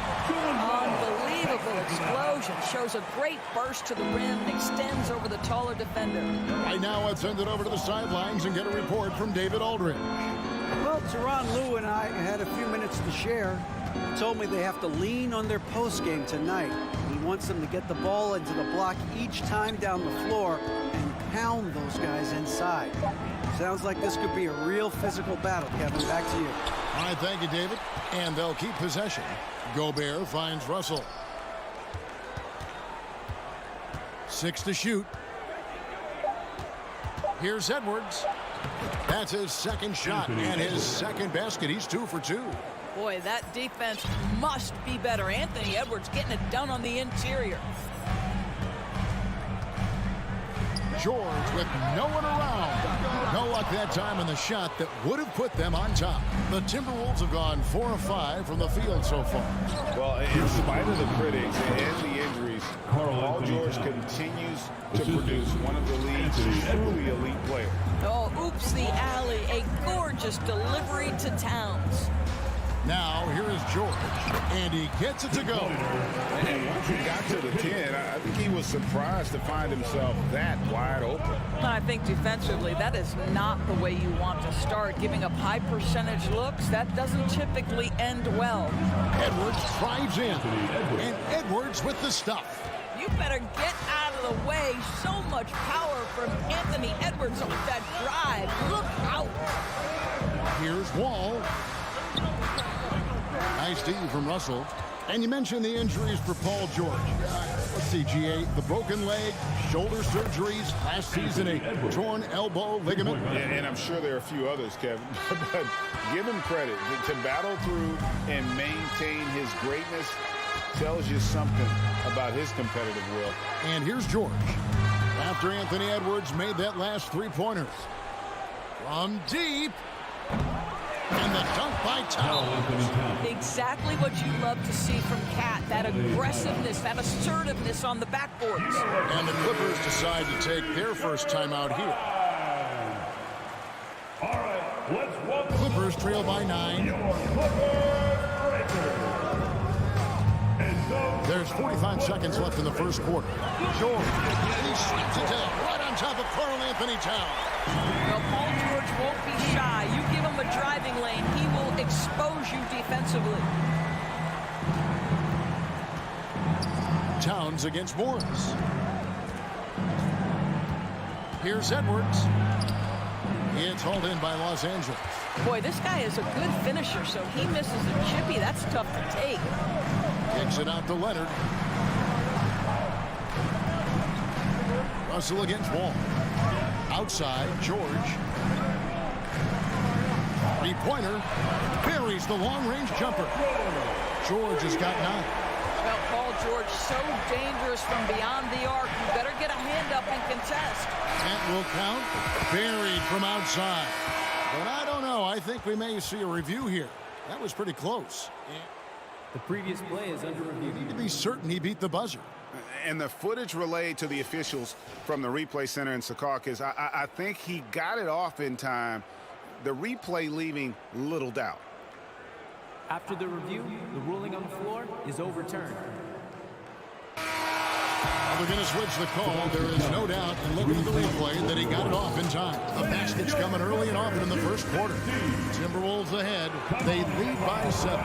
Unbelievable explosion. Shows a great burst to the rim and extends over the taller defender. Right now, let's send it over to the sidelines and get a report from David Aldridge. Well, Teron Lue and I had a few minutes to share. He told me they have to lean on their post game tonight. He wants them to get the ball into the block each time down the floor and pound those guys inside. Sounds like this could be a real physical battle. Kevin, back to you. All right, thank you, David. And they'll keep possession. Gobert finds Russell. 6 to shoot. Here's Edwards. That's his second shot and his second basket. He's 2 for 2. Boy, that defense must be better. Anthony Edwards getting it done on the interior. George with no one around. No luck that time in the shot that would have put them on top. The Timberwolves have gone 4 of 5 from the field so far. Well, in spite of the critics and the injuries, Paul George continues to produce one of the league's truly elite players. Oh, oops, the alley. A gorgeous delivery to Towns. Now, here is George, and he gets it to go. And once he got to the 10, I think he was surprised to find himself that wide open. I think defensively, that is not the way you want to start. Giving up high percentage looks, that doesn't typically end well. Edwards drives in, and Edwards with the stuff. You better get out of the way. So much power from Anthony Edwards on that drive. Look out. Here's Wall. Nice D from Russell. And you mentioned the injuries for Paul George. Let's see, GA, the broken leg, shoulder surgeries, last season a torn elbow ligament. And I'm sure there are a few others, Kevin. But give him credit. To battle through and maintain his greatness tells you something about his competitive will. And here's George. After Anthony Edwards made that last three-pointers. From deep. And the dunk by Towns. Exactly what you love to see from Cat. That aggressiveness, that assertiveness on the backboards. And the Clippers decide to take their first timeout here. All right, let's welcome Clippers trail by 9. There's 45 seconds left in the first quarter. George, he sweeps it down right on top of Karl Anthony Towns. Well, Paul George won't be shy. You give him a driving lane, he will expose you defensively. Towns against Morris. Here's Edwards. It's hauled in by Los Angeles. Boy, this guy is a good finisher, so he misses a chippy. That's tough to take. Kicks it out to Leonard. Russell against Wall. Outside, George. Three-pointer. Buries the long-range jumper. George has got 9. Well, Paul George, so dangerous from beyond the arc. You better get a hand up and contest. That will count. Buried from outside. But I don't know. I think we may see a review here. That was pretty close. The previous play is under review. Need to be certain he beat the buzzer. And the footage relayed to the officials from the replay center in Secaucus, I think he got it off in time. The replay leaving little doubt. After the review, the ruling on the floor is overturned. We're going to switch the call. There is no doubt in looking at the replay that he got it off in time. The basket's coming early and often in the first quarter. Timberwolves ahead. They lead by 7.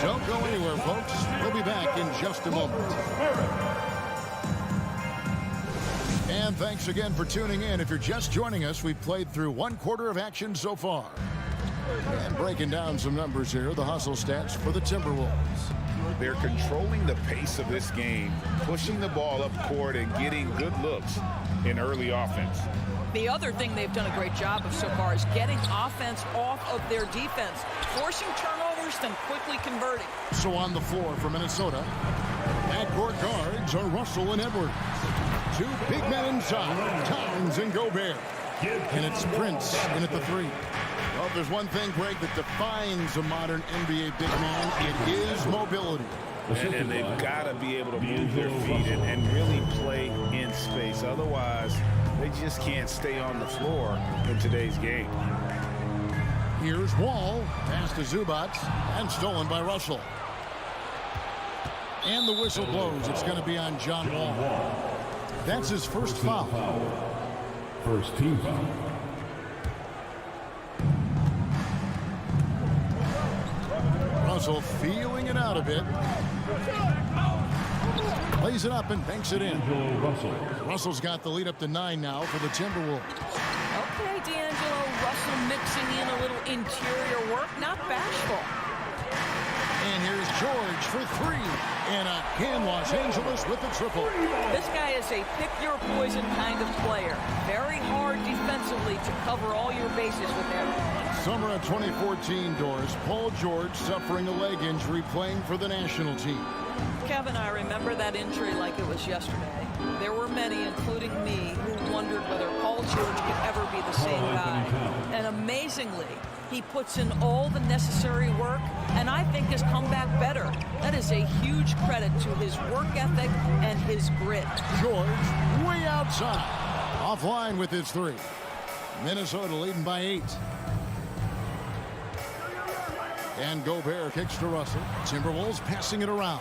Don't go anywhere, folks. We'll be back in just a moment. And thanks again for tuning in. If you're just joining us, we've played through 1 quarter of action so far. And breaking down some numbers here, the hustle stats for the Timberwolves. They're controlling the pace of this game, pushing the ball up court and getting good looks in early offense. The other thing they've done a great job of so far is getting offense off of their defense, forcing turnovers, then quickly converting. So on the floor for Minnesota, backcourt guards are Russell and Edwards. 2 big men inside, Towns and Gobert. And it's Prince in at the 3. Well, if there's one thing, Greg, that defines a modern NBA big man, it is mobility. And they've got to be able to move their feet and really play in space. Otherwise, they just can't stay on the floor in today's game. Here's Wall, pass to Zubac, and stolen by Russell. And the whistle blows. It's going to be on John Wall. That's his first foul. First team foul. Russell feeling it out a bit. Lays it up and banks it in. Russell's got the lead up to 9 now for the Timberwolves. Okay, D'Angelo Russell mixing in a little interior work, not bashful. And here's George for 3. And again, Los Angeles with the triple. This guy is a pick-your-poison kind of player. Very hard defensively to cover all your bases with him. Summer of 2014, Doris. Paul George suffering a leg injury playing for the national team. Kevin, I remember that injury like it was yesterday. There were many, including me, who wondered whether Paul George could ever be the same guy. And amazingly, he puts in all the necessary work, and I think has come back better. That is a huge credit to his work ethic and his grit. George way outside. Offline with his 3. Minnesota leading by 8. And Gobert kicks to Russell. Timberwolves passing it around.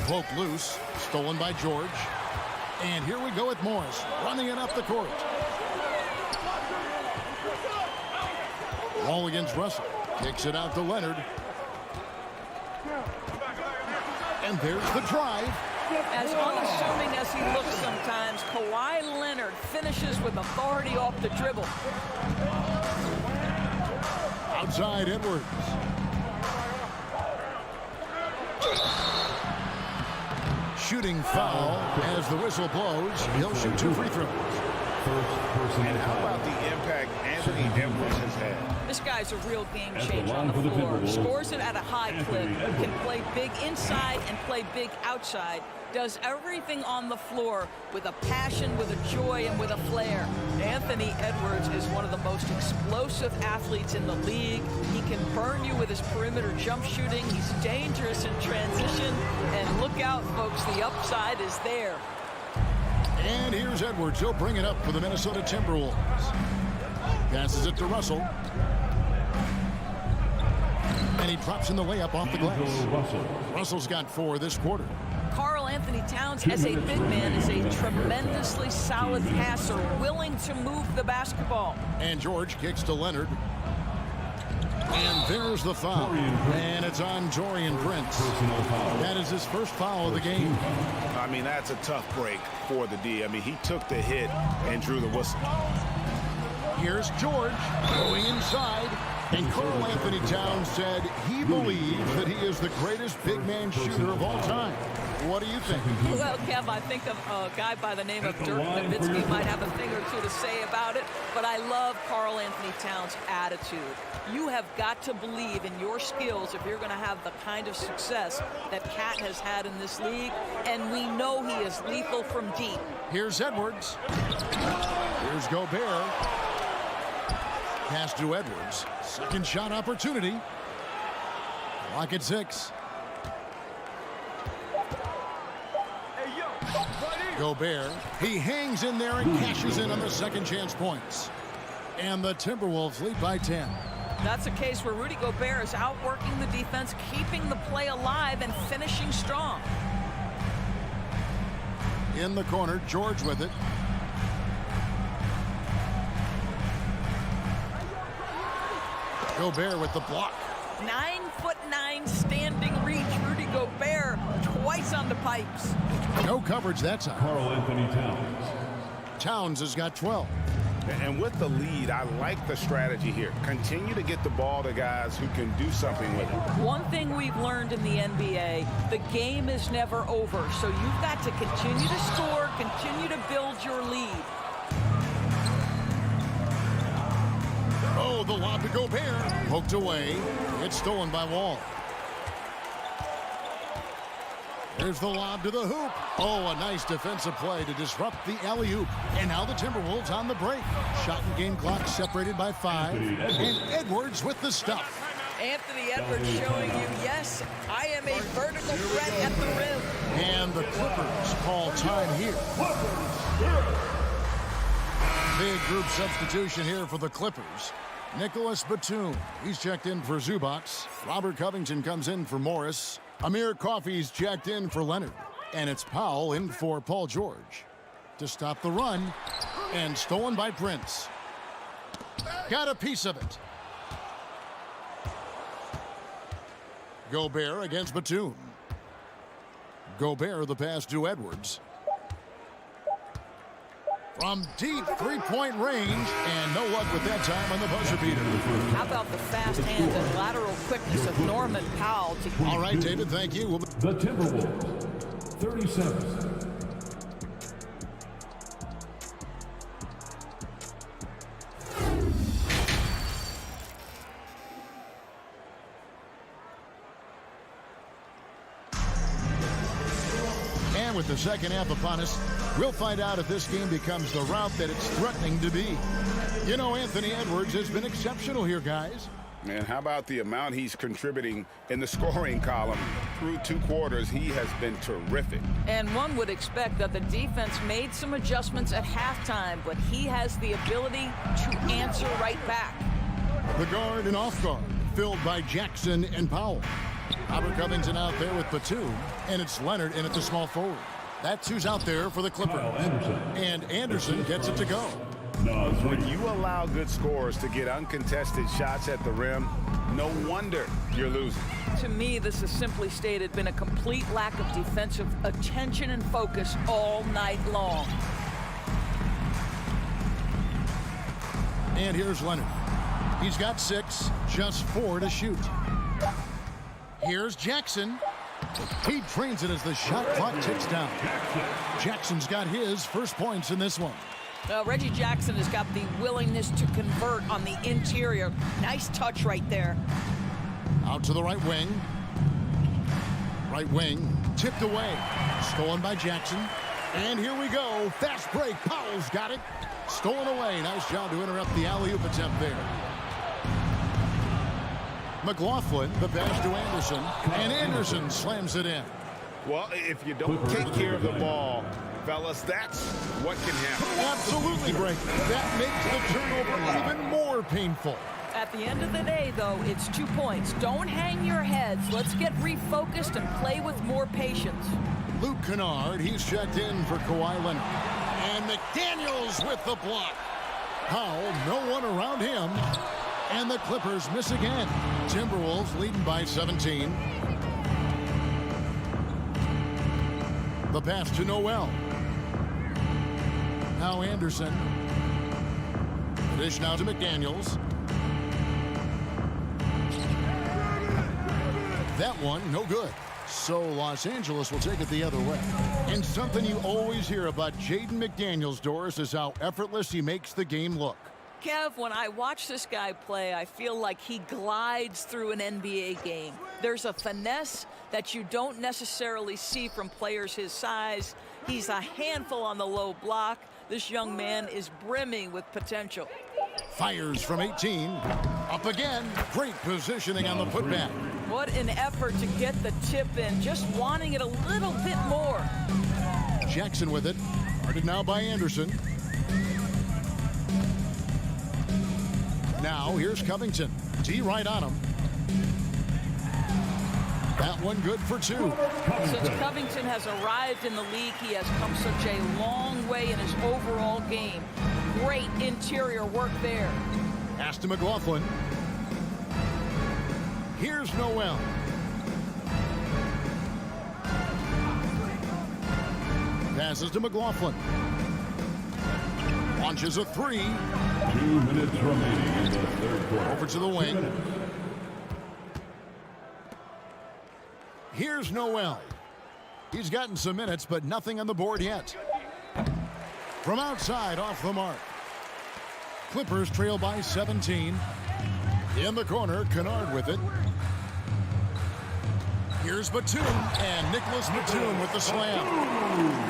Cloak loose. Stolen by George. And here we go with Morris. Running it up the court. Wall against Russell. Kicks it out to Leonard. And there's the drive. As unassuming as he looks sometimes, Kawhi Leonard finishes with authority off the dribble. Outside Edwards. Shooting foul as the whistle blows. He'll shoot 2 free throws. And how about the impact Anthony Edwards has had? This guy's a real game changer on the floor. Scores it at a high clip. Can play big inside and play big outside. Does everything on the floor with a passion, with a joy, and with a flair. Anthony Edwards is one of the most explosive athletes in the league. He can burn you with his perimeter jump shooting. He's dangerous in transition. And look out, folks, the upside is there. And here's Edwards. He'll bring it up for the Minnesota Timberwolves. Passes it to Russell. And he drops in the layup off the glass. Russell's got 4 this quarter. Karl Anthony Towns, as a big man, is a tremendously solid passer, willing to move the basketball. And George kicks to Leonard. And there's the foul. And it's on Taurean Prince. That is his first foul of the game. I mean, that's a tough break for the D. I mean, he took the hit and drew the whistle. Here's George going inside. And Karl Anthony Towns said he believes that he is the greatest big man shooter of all time. What do you think? Well, Kev, I think of a guy by the name of Dirk Nowitzki might have a thing or two to say about it, but I love Karl Anthony Towns' attitude. You have got to believe in your skills if you're going to have the kind of success that Cat has had in this league, and we know he is lethal from deep. Here's Edwards. Here's Gobert. Pass to Edwards. Second shot opportunity. Clock at 6. Gobert, he hangs in there and cashes in on the second chance points. And the Timberwolves lead by 10. That's a case where Rudy Gobert is outworking the defense, keeping the play alive and finishing strong. In the corner, George with it. Gobert with the block. 9'9" standing reach. Rudy Gobert twice on the pipes. No coverage that time. Karl Anthony Towns. Towns has got 12. And with the lead, I like the strategy here. Continue to get the ball to guys who can do something with it. One thing we've learned in the NBA, the game is never over. So you've got to continue to score, continue to build your lead. Oh, the lob to Gobert. Poked away. It's stolen by Wall. There's the lob to the hoop. Oh, a nice defensive play to disrupt the alley-oop. And now the Timberwolves on the break. Shot and game clock separated by 5. And Edwards with the stuff. Anthony Edwards showing you, yes, I am a vertical threat at the rim. And the Clippers call time here. Big group substitution here for the Clippers. Nicholas Batum, he's checked in for Zubac. Robert Covington comes in for Morris. Amir Coffey's checked in for Leonard. And it's Powell in for Paul George. To stop the run. And stolen by Prince. Got a piece of it. Gobert against Batum. Gobert the pass to Edwards. From deep three-point range, and no luck with that time on the buzzer beater. How about the fast hands and lateral quickness of Norman Powell? All right, David, thank you. The Timberwolves, 37. And with the second half upon us, we'll find out if this game becomes the route that it's threatening to be. You know, Anthony Edwards has been exceptional here, guys. Man, how about the amount he's contributing in the scoring column? Through 2 quarters, he has been terrific. And one would expect that the defense made some adjustments at halftime, but he has the ability to answer right back. The guard and off guard, filled by Jackson and Powell. Robert Covington out there with Batum, and it's Leonard in at the small forward. That's who's out there for the Clippers. And Anderson gets it to go. When you allow good scorers to get uncontested shots at the rim, no wonder you're losing. To me, this has simply stated been a complete lack of defensive attention and focus all night long. And here's Leonard. He's got 6, just 4 to shoot. Here's Jackson. He trains it as the shot clock ticks down. Jackson's got his first points in this one. Reggie Jackson has got the willingness to convert on the interior. Nice touch right there. Out to the right wing. Right wing, tipped away. Stolen by Jackson. And here we go. Fast break. Powell's got it. Stolen away. Nice job to interrupt the alley-oop attempt there. McLaughlin, the pass to Anderson. And Anderson slams it in. Well, if you don't take care of the ball, fellas, that's what can happen. Absolutely, Greg. That makes the turnover even more painful. At the end of the day, though, it's 2 points. Don't hang your heads. Let's get refocused and play with more patience. Luke Kennard, he's checked in for Kawhi Leonard. And McDaniels with the block. Powell, no one around him. And the Clippers miss again. Timberwolves leading by 17. The pass to Noel. Now Anderson. The dish now to McDaniels. That one, no good. So Los Angeles will take it the other way. And something you always hear about Jaden McDaniels, Doris, is how effortless he makes the game look. Kev, when I watch this guy play, I feel like he glides through an NBA game. There's a finesse that you don't necessarily see from players his size. He's a handful on the low block. This young man is brimming with potential. Fires from 18. Up again. Great positioning on the putback. What an effort to get the tip in, just wanting it a little bit more. Jackson with it. Guarded now by Anderson. Now here's Covington. D right on him. That one good for 2. Since Covington has arrived in the league, he has come such a long way in his overall game. Great interior work there. Pass to McLaughlin. Here's Noel. Passes to McLaughlin. Launches a 3. 2 minutes remaining in the third quarter. Over to the wing. Here's Noel. He's gotten some minutes, but nothing on the board yet. From outside, off the mark. Clippers trail by 17. In the corner, Kennard with it. Here's Batum, and Nicholas Batum with the slam.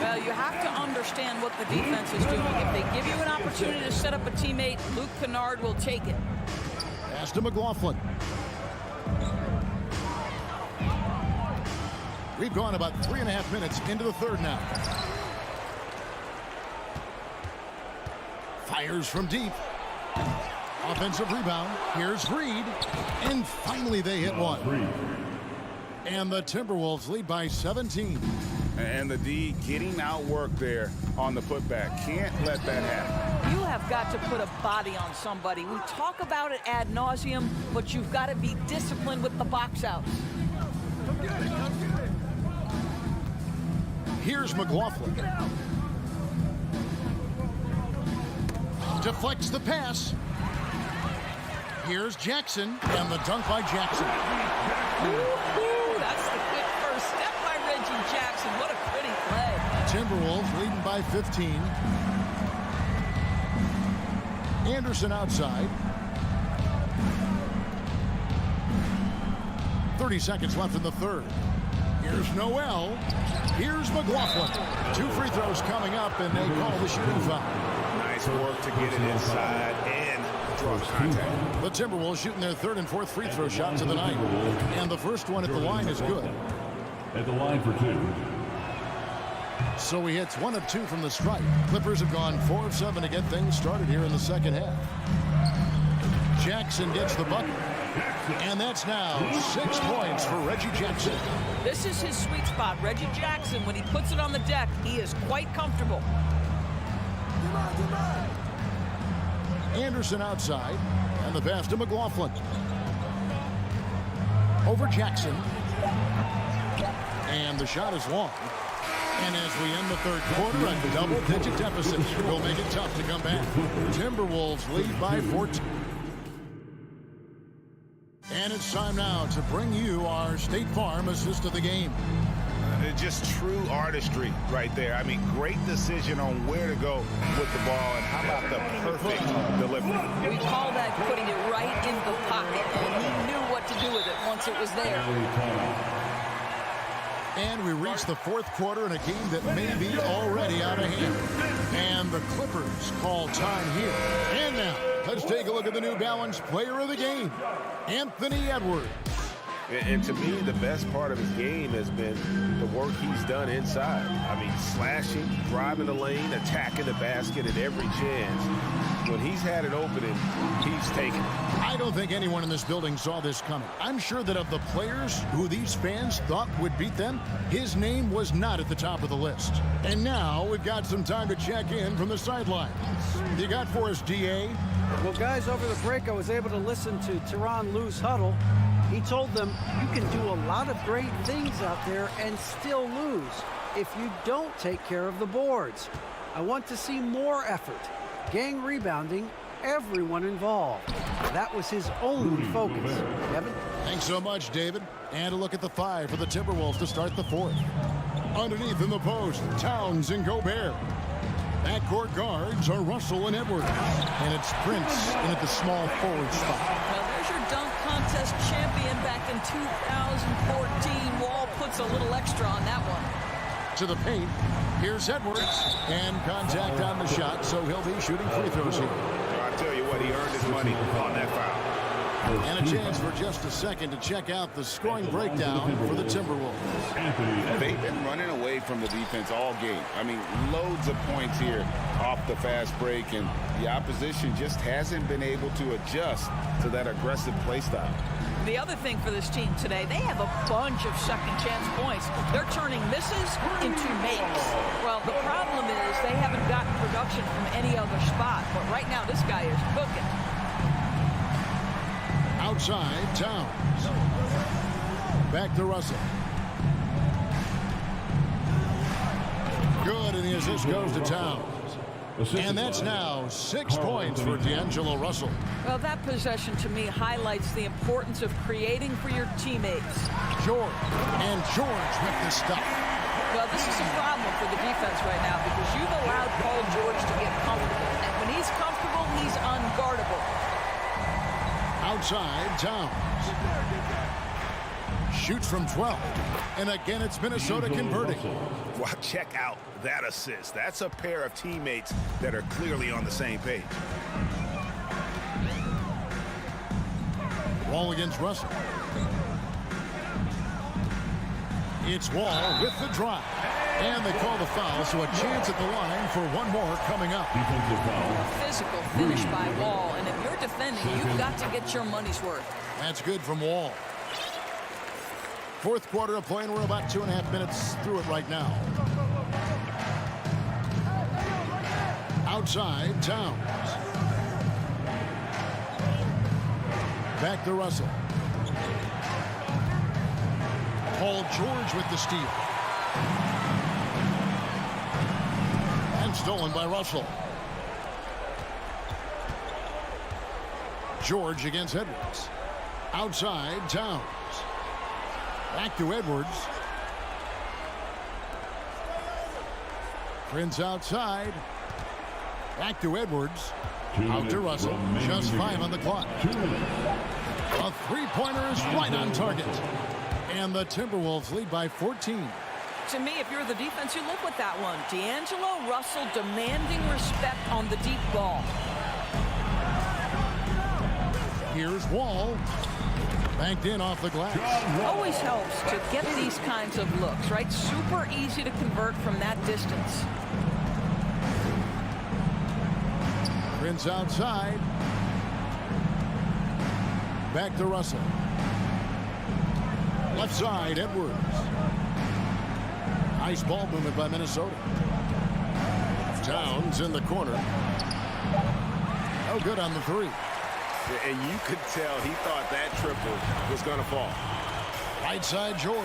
Well, you have to understand what the defense is doing. If they give you an opportunity to set up a teammate, Luke Kennard will take it. Pass to McLaughlin. We've gone about 3.5 minutes into the third now. Fires from deep. Offensive rebound. Here's Reed. And finally they hit one. And the Timberwolves lead by 17. And the D getting outworked there on the putback. Can't let that happen. You have got to put a body on somebody. We talk about it ad nauseum, but you've got to be disciplined with the box outs. Here's McLaughlin. Deflects the pass. Here's Jackson, and the dunk by Jackson. Ooh, that's the quick first step by Reggie Jackson. What a pretty play. Timberwolves leading by 15. Anderson outside. 30 seconds left in the third. Here's Noel. Here's McLaughlin. 2 free throws coming up, and they call the shooting foul. Nice work to get it inside and draw the contact. The Timberwolves shooting their 3rd and 4th free throw shots of the night. And the first one at the line is good. At the line for 2. So he hits 1 of 2 from the stripe. Clippers have gone 4 of 7 to get things started here in the second half. Jackson gets the bucket. And that's now 6 points for Reggie Jackson. This is his sweet spot. Reggie Jackson, when he puts it on the deck, he is quite comfortable. Anderson outside. And the pass to McLaughlin. Over Jackson. And the shot is long. And as we end the third quarter, a double-digit deficit will make it tough to come back. Timberwolves lead by 14. And it's time now to bring you our State Farm assist of the game. Just true artistry right there. I mean, great decision on where to go with the ball, and how about the perfect delivery. We call that putting it right in the pocket, and he knew what to do with it once it was there. And we reach the fourth quarter in a game that may be already out of hand. And the Clippers call time here. And now, let's take a look at the New Balance player of the game, Anthony Edwards. And to me, the best part of his game has been the work he's done inside. I mean, slashing, driving the lane, attacking the basket at every chance. When he's had an opening, he's taken it. I don't think anyone in this building saw this coming. I'm sure that of the players who these fans thought would beat them, his name was not at the top of the list. And now we've got some time to check in from the sidelines. You got for us, DA? Well, guys, over the break, I was able to listen to Tyronn Lue's huddle. He told them, you can do a lot of great things out there and still lose if you don't take care of the boards. I want to see more effort. Gang rebounding, everyone involved. That was his only focus. Kevin? Thanks so much, David. And a look at the 5 for the Timberwolves to start the 4th. Underneath in the post, Towns and Gobert. Backcourt guards are Russell and Edwards. And it's Prince in at the small forward spot. Well, there's your dunk contest champion back in 2014. Wall puts a little extra on that one. To the paint. Here's Edwards. And contact on the shot, so he'll be shooting free throws here. I'll tell you what, he earned his money on that foul. And a chance for just a second to check out the scoring breakdown for the Timberwolves. They've been running away from the defense all game. I mean, loads of points here off the fast break, and the opposition just hasn't been able to adjust to that aggressive play style. The other thing for this team today, they have a bunch of second chance points. They're turning misses into makes. Well, the problem is they haven't gotten production from any other spot, but right now this guy is cooking. Outside, Towns. Back to Russell. Good, and the assist goes to Towns. And that's now 6 points for D'Angelo Russell. Well, that possession to me highlights the importance of creating for your teammates. George with the stuff. Well, this is a problem for the defense right now because you've allowed Paul George to get comfortable. And when he's comfortable, he's unguardable. Outside, Towns. Shoots from 12. And again, it's Minnesota converting. Wow, check out that assist. That's a pair of teammates that are clearly on the same page. Wall against Russell. It's Wall with the drive. And they call the foul, so a chance at the line for one more coming up. Physical finish by Wall, and if you're defending, you've got to get your money's worth. That's good from Wall. 4th quarter of play, and we're about 2.5 minutes through it right now. Outside, Towns. Back to Russell. Paul George with the steal. And stolen by Russell. George against Edwards. Outside, Towns. Back to Edwards. Prince outside. Back to Edwards. Out to Russell. Just 5 on the clock. A three-pointer is right on target. And the Timberwolves lead by 14. To me, if you're the defense, you live with that one. D'Angelo Russell demanding respect on the deep ball. Here's Wall. Banked in off the glass. Always helps to get these kinds of looks, right? Super easy to convert from that distance. Prince outside. Back to Russell. Left side, Edwards. Nice ball movement by Minnesota. Towns in the corner. No good on the 3. And you could tell he thought that triple was going to fall. Right side, George.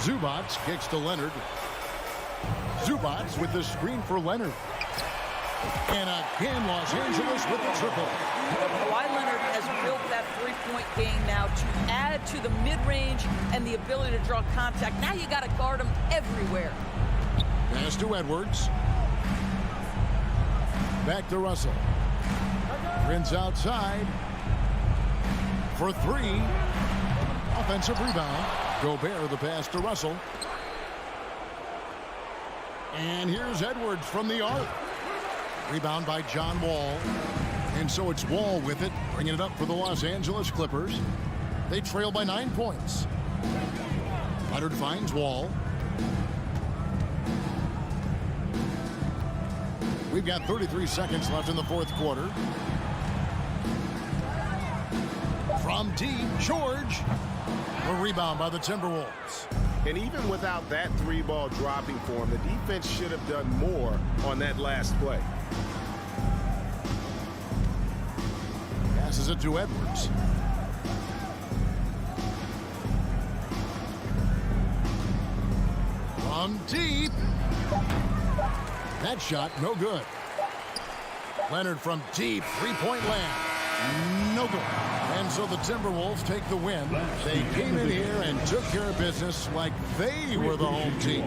Zubac kicks to Leonard. Zubac with the screen for Leonard. And again, Los Angeles with the triple. Kawhi Leonard has built that three-point game now to add to the mid-range and the ability to draw contact. Now you got to guard him everywhere. Pass to Edwards. Back to Russell. Prince outside for 3. Offensive rebound. Gobert the pass to Russell. And here's Edwards from the arc. Rebound by John Wall. And so it's Wall with it, bringing it up for the Los Angeles Clippers. They trail by 9 points. Leonard finds Wall. We've got 33 seconds left in the fourth quarter. From deep, George. A rebound by the Timberwolves. And even without that 3-ball dropping for him, the defense should have done more on that last play. Passes it to Edwards. From deep. That shot, no good. Leonard from deep, three-point land. No good. And so the Timberwolves take the win. They came in here and took care of business like they were the home team.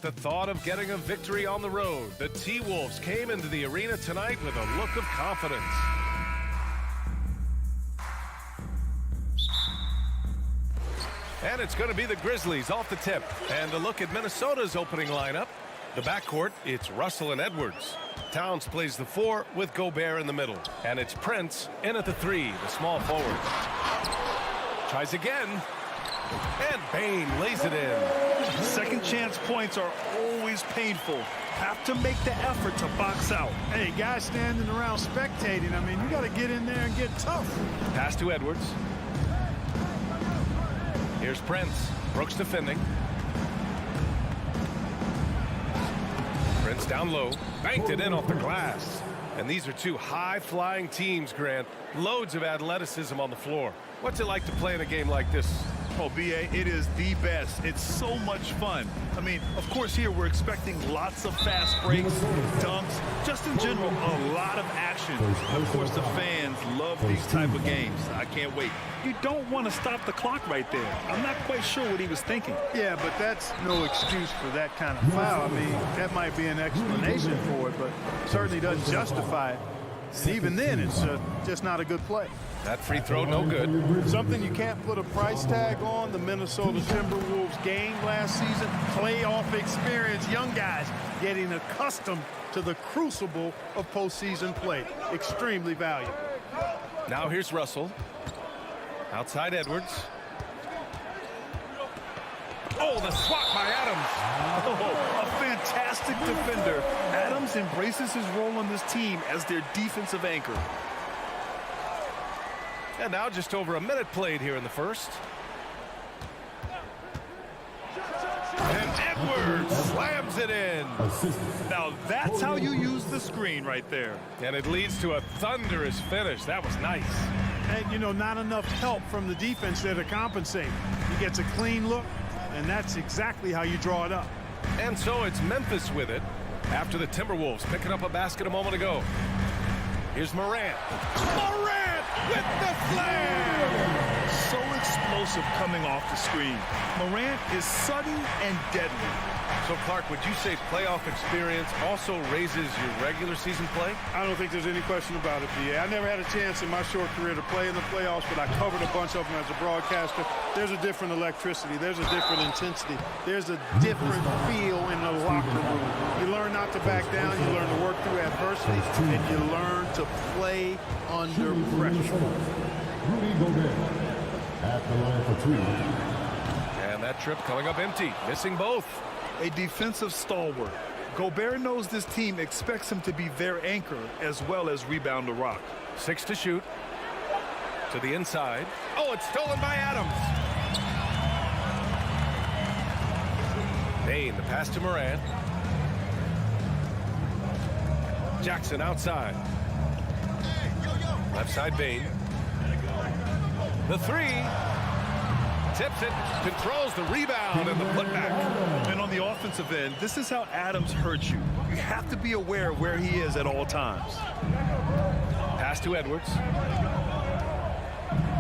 the thought of getting a victory on the road, the T-Wolves came into the arena tonight with a look of confidence. And it's going to be the Grizzlies off the tip. And a look at Minnesota's opening lineup. The backcourt, it's Russell and Edwards. Towns plays the 4 with Gobert in the middle. And it's Prince in at the 3, the small forward. Tries again. And Bane lays it in. Second chance points are always painful. Have to make the effort to box out. Hey, guys standing around spectating, I mean, you got to get in there and get tough. Pass to Edwards. Here's Prince. Brooks defending. Prince down low. Banked it in off the glass. And these are two high-flying teams, Grant. Loads of athleticism on the floor. What's it like to play in a game like this? Oh, B.A., it is the best. It's so much fun. I mean, of course, here we're expecting lots of fast breaks, dunks, just in general, a lot of action. Of course, the fans love these type of games. I can't wait. You don't want to stop the clock right there. I'm not quite sure what he was thinking. Yeah, but that's no excuse for that kind of foul. I mean, that might be an explanation for it, but certainly doesn't justify it. And even then, it's just not a good play. That free throw, no good. Something you can't put a price tag on, the Minnesota Timberwolves game last season. Playoff experience, young guys getting accustomed to the crucible of postseason play. Extremely valuable. Now here's Russell. Outside Edwards. Oh, the swat by Adams. Oh, a fantastic defender. Adams embraces his role on this team as their defensive anchor. And now just over a minute played here in the first. And Edwards slams it in. Now that's how you use the screen right there. And it leads to a thunderous finish. That was nice. And, you know, not enough help from the defense there to compensate. He gets a clean look, and that's exactly how you draw it up. And so it's Memphis with it after the Timberwolves picking up a basket a moment ago. Here's Morant. Morant with the slam! So explosive coming off the screen. Morant is sudden and deadly. So, Clark, would you say playoff experience also raises your regular season play? I don't think there's any question about it, B.A. I never had a chance in my short career to play in the playoffs, but I covered a bunch of them as a broadcaster. There's a different electricity. There's a different intensity. There's a different feel in the locker room. You learn not to back down. You learn to work through adversity, and you learn to play under pressure. Rudy Gobert at the line for 3. And that trip coming up empty, missing both. A defensive stalwart. Gobert knows this team expects him to be their anchor as well as rebound the rock. 6 to shoot. To the inside. Oh, it's stolen by Adams. Bane, the pass to Morant. Jackson outside. Left side Bane. The 3. Tips it, controls the rebound and the putback. And on the offensive end, this is how Adams hurts you. You have to be aware of where he is at all times. Pass to Edwards.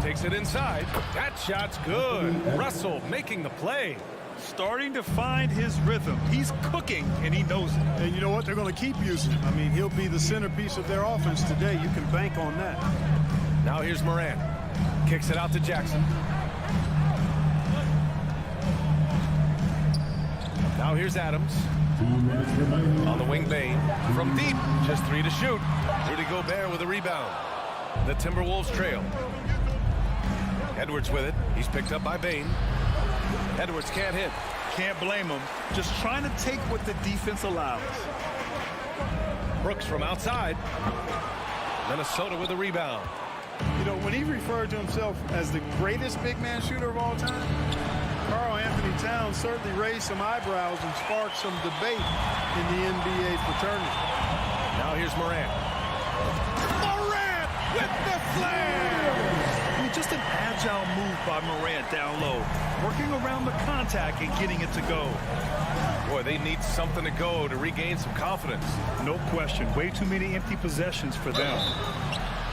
Takes it inside. That shot's good. Russell making the play. Starting to find his rhythm. He's cooking, and he knows it. And you know what? They're going to keep using him. I mean, he'll be the centerpiece of their offense today. You can bank on that. Now here's Morant. Kicks it out to Jackson. Now here's Adams. On the wing, Bane. From deep, just 3 to shoot. Rudy Gobert with a rebound. The Timberwolves trail. Edwards with it. He's picked up by Bane. Edwards can't hit. Can't blame him. Just trying to take what the defense allows. Brooks from outside. Minnesota with a rebound. You know, when he referred to himself as the greatest big man shooter of all time, Karl Anthony Towns certainly raised some eyebrows and sparked some debate in the NBA fraternity. Now here's Morant. Morant with the slam! I mean, just an agile move by Morant down low, working around the contact and getting it to go. Boy, they need something to go to regain some confidence. No question. Way too many empty possessions for them.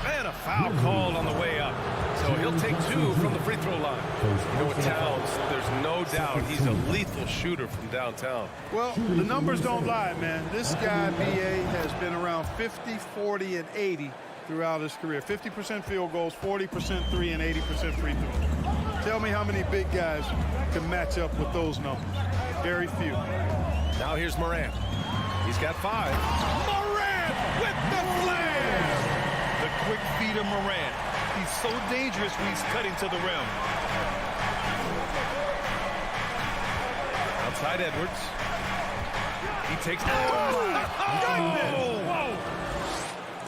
And a foul called on the way up. So he'll take 2 from the free throw line. You know, with Towns, there's no doubt he's a lethal shooter from downtown. Well, the numbers don't lie, man. This guy, B.A., has been around 50, 40, and 80 throughout his career. 50% field goals, 40% three, and 80% free throws. Tell me how many big guys can match up with those numbers. Very few. Now here's Morant. He's got 5. Morant with the flair! The quick feed of Morant. He's so dangerous when he's cutting to the rim. Outside Edwards. He takes... Whoa!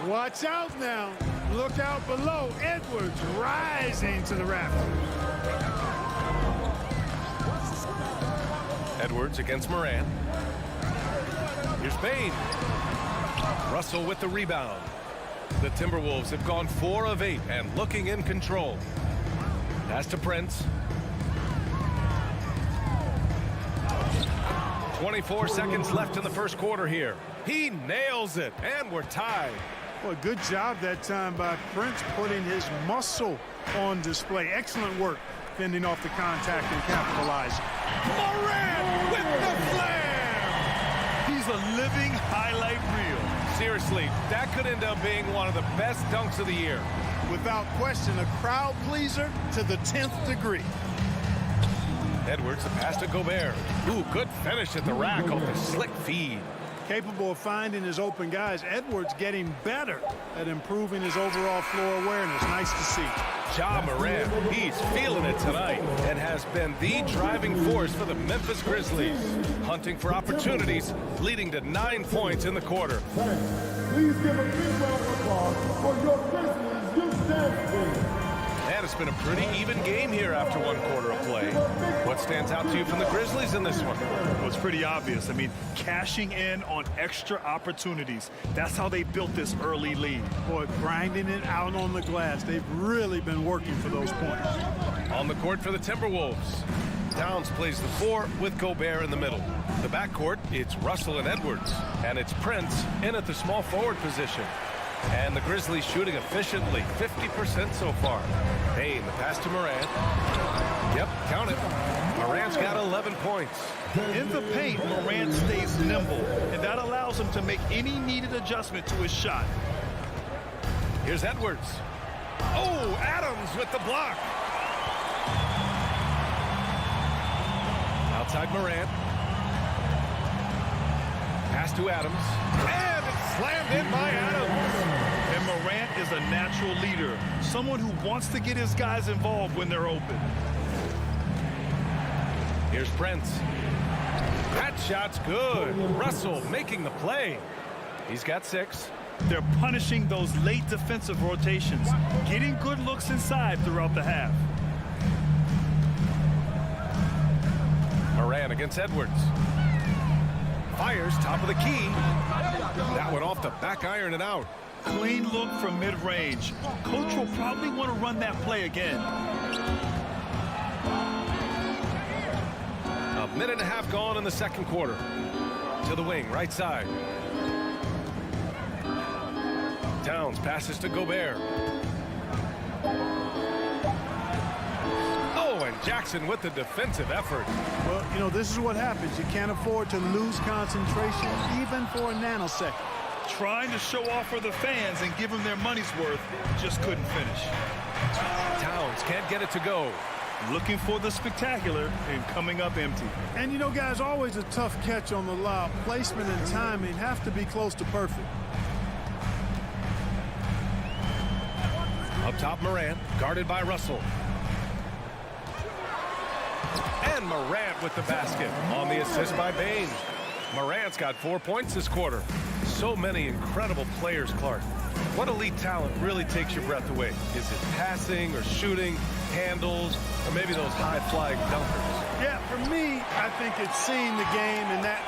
Watch out now. Look out below. Edwards rising to the rafters. Edwards against Morant. Here's Bane. Russell with the rebound. The Timberwolves have gone 4 of 8 and looking in control. Pass to Prince. 24 seconds left in the first quarter here. He nails it, and we're tied. Well, good job that time by Prince putting his muscle on display. Excellent work fending off the contact and capitalizing. Morant with the flair! He's a living highlight reel. Seriously, that could end up being one of the best dunks of the year. Without question, a crowd pleaser to the 10th degree. Edwards, the pass to Gobert. Ooh, good finish at the rack off the slick feed. Capable of finding his open guys. Edwards getting better at improving his overall floor awareness. Nice to see. Ja Morant, he's feeling it tonight and has been the driving force for the Memphis Grizzlies. Hunting for opportunities, leading to 9 points in the quarter. Please give a big round of applause for your Grizzlies youth dance team. And it's been a pretty even game here after 1 quarter of play. What stands out to you from the Grizzlies in this one? Well, it's pretty obvious. I mean, cashing in on extra opportunities. That's how they built this early lead. Boy, grinding it out on the glass. They've really been working for those points. On the court for the Timberwolves. Towns plays the 4 with Gobert in the middle. The backcourt, it's Russell and Edwards. And it's Prince in at the small forward position. And the Grizzlies shooting efficiently, 50% so far. Bane, the pass to Morant. Yep, count it. Morant's got 11 points. In the paint, Morant stays nimble, and that allows him to make any needed adjustment to his shot. Here's Edwards. Oh, Adams with the block. Outside Morant. Pass to Adams. And it's slammed in by Adams. And Morant is a natural leader, someone who wants to get his guys involved when they're open. Here's Prince. That shot's good. Russell making the play. He's got 6. They're punishing those late defensive rotations, getting good looks inside throughout the half. Morant against Edwards. Fires top of the key. That one off the back iron and out. Clean look from mid-range. Coach will probably want to run that play again. A minute and a half gone in the second quarter. To the wing, right side. Towns passes to Gobert. Oh, and Jackson with the defensive effort. Well, you know, this is what happens. You can't afford to lose concentration, even for a nanosecond. Trying to show off for the fans and give them their money's worth, just couldn't finish. Towns can't get it to go. Looking for the spectacular and coming up empty. And you know, guys, always a tough catch on the lob. Placement and timing have to be close to perfect. Up top, Morant, guarded by Russell. And Morant with the basket on the assist by Bane. Morant's got 4 points this quarter. So many incredible players, Clark. What elite talent really takes your breath away? Is it passing or shooting, handles, or maybe those high-flying dunkers? Yeah, for me, I think it's seeing the game, and that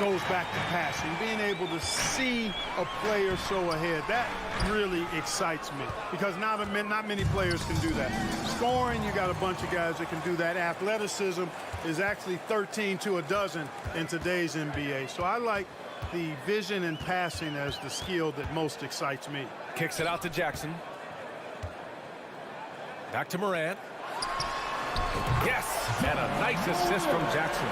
goes back to passing. Being able to see a player so ahead, that really excites me because not many players can do that. Scoring, you got a bunch of guys that can do that. Athleticism is actually 13 to a dozen in today's NBA. So I like the vision and passing as the skill that most excites me. Kicks it out to Jackson. Back to Morant. Yes, and a nice assist from Jackson.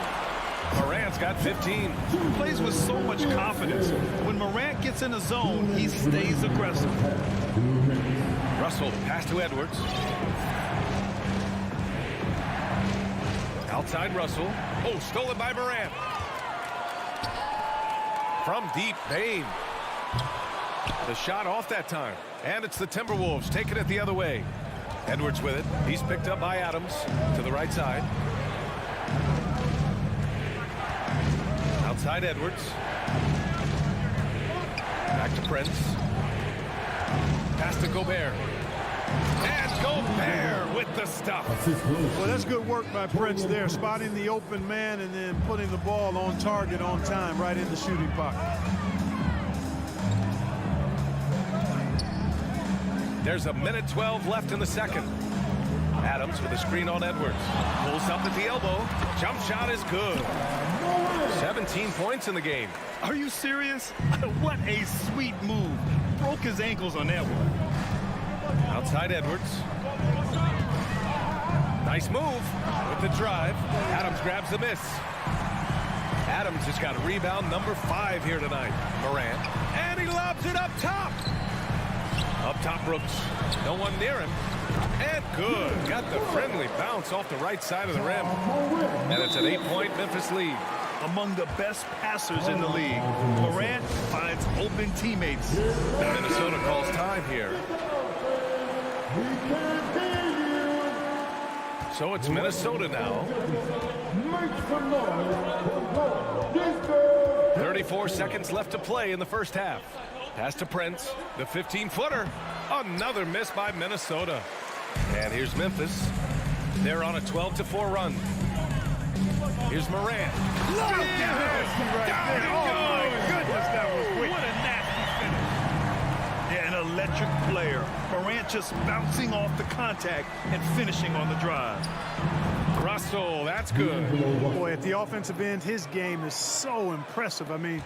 Morant's got 15. Plays with so much confidence. When Morant gets in a zone, he stays aggressive. Russell, pass to Edwards. Outside Russell. Oh, stolen by Morant. From deep, Bane. The shot off that time. And it's the Timberwolves taking it the other way. Edwards with it. He's picked up by Adams to the right side. Outside Edwards. Back to Prince. Pass to Gobert. And Gobert with the stuff. Well, that's good work by Prince there, spotting the open man and then putting the ball on target on time right in the shooting pocket. There's a minute 12 left in the second. Adams with a screen on Edwards. Pulls up at the elbow. Jump shot is good. 17 points in the game. Are you serious? What a sweet move. Broke his ankles on that one. Outside Edwards. Nice move with the drive. Adams grabs the miss. Adams has got rebound number 5 here tonight. Morant. And he lobs it up top. Up top, Brooks. No one near him. And good. Got the friendly bounce off the right side of the rim. And it's an 8-point Memphis lead. Among the best passers in the league. Morant finds open teammates. And Minnesota calls time here. So it's Minnesota now. 34 seconds left to play in the first half. Pass to Prince, the 15-footer. Another miss by Minnesota. And here's Memphis. They're on a 12-4 run. Here's Morant. Down my goodness, that was quick. What a nasty finish. Yeah, an electric player. Morant just bouncing off the contact and finishing on the drive. Russell, that's good. Boy, at the offensive end, his game is so impressive. I mean,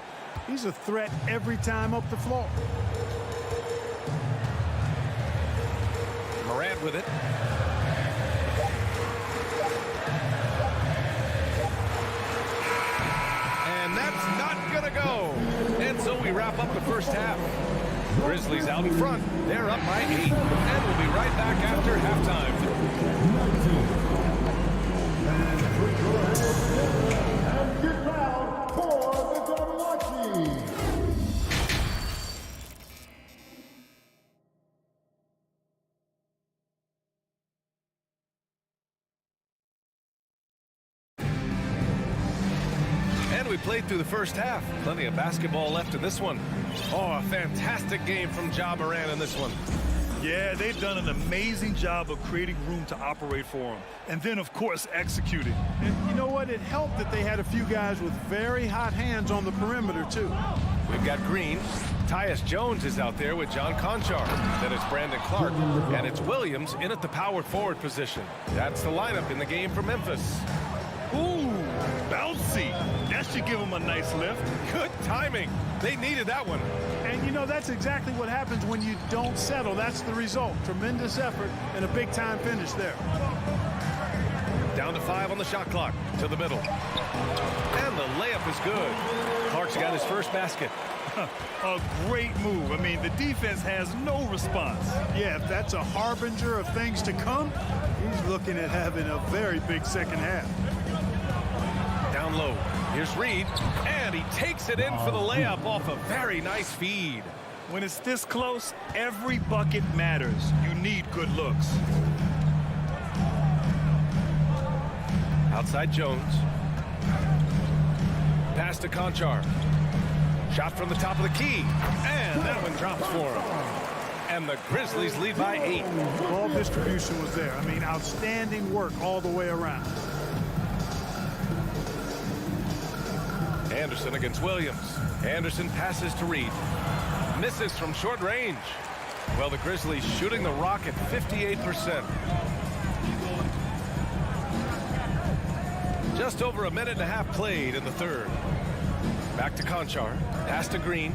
he's a threat every time up the floor. Morant with it. And that's not going to go. And so we wrap up the first half. Grizzlies out in front. They're up by 8. And we'll be right back after halftime. And get down for the Jabberwocky. And we played through the first half. Plenty of basketball left in this one. Oh, a fantastic game from Ja Morant in this one. Yeah, they've done an amazing job of creating room to operate for him. And then, of course, executing. And you know what? It helped that they had a few guys with very hot hands on the perimeter, too. We've got Green. Tyus Jones is out there with John Conchar. Then it's Brandon Clark. And it's Williams in at the power forward position. That's the lineup in the game for Memphis. Ooh, bouncy. That should give him a nice lift. Good timing. They needed that one. And, you know, that's exactly what happens when you don't settle. That's the result. Tremendous effort and a big-time finish there. Down to 5 on the shot clock. To the middle. And the layup is good. Clark's got his first basket. A great move. I mean, the defense has no response. Yeah, if that's a harbinger of things to come, he's looking at having a very big second half. Down low. Here's Reed. And he takes it in for the layup off a very nice feed. When it's this close, every bucket matters. You need good looks. Outside Jones. Pass to Conchar. Shot from the top of the key. And that one drops for him. And the Grizzlies lead by 8. Ball distribution was there. I mean, outstanding work all the way around. Anderson against Williams. Anderson passes to Reed. Misses from short range. Well, the Grizzlies shooting the rock at 58%. Just over a minute and a half played in the third. Back to Conchar. Pass to Green.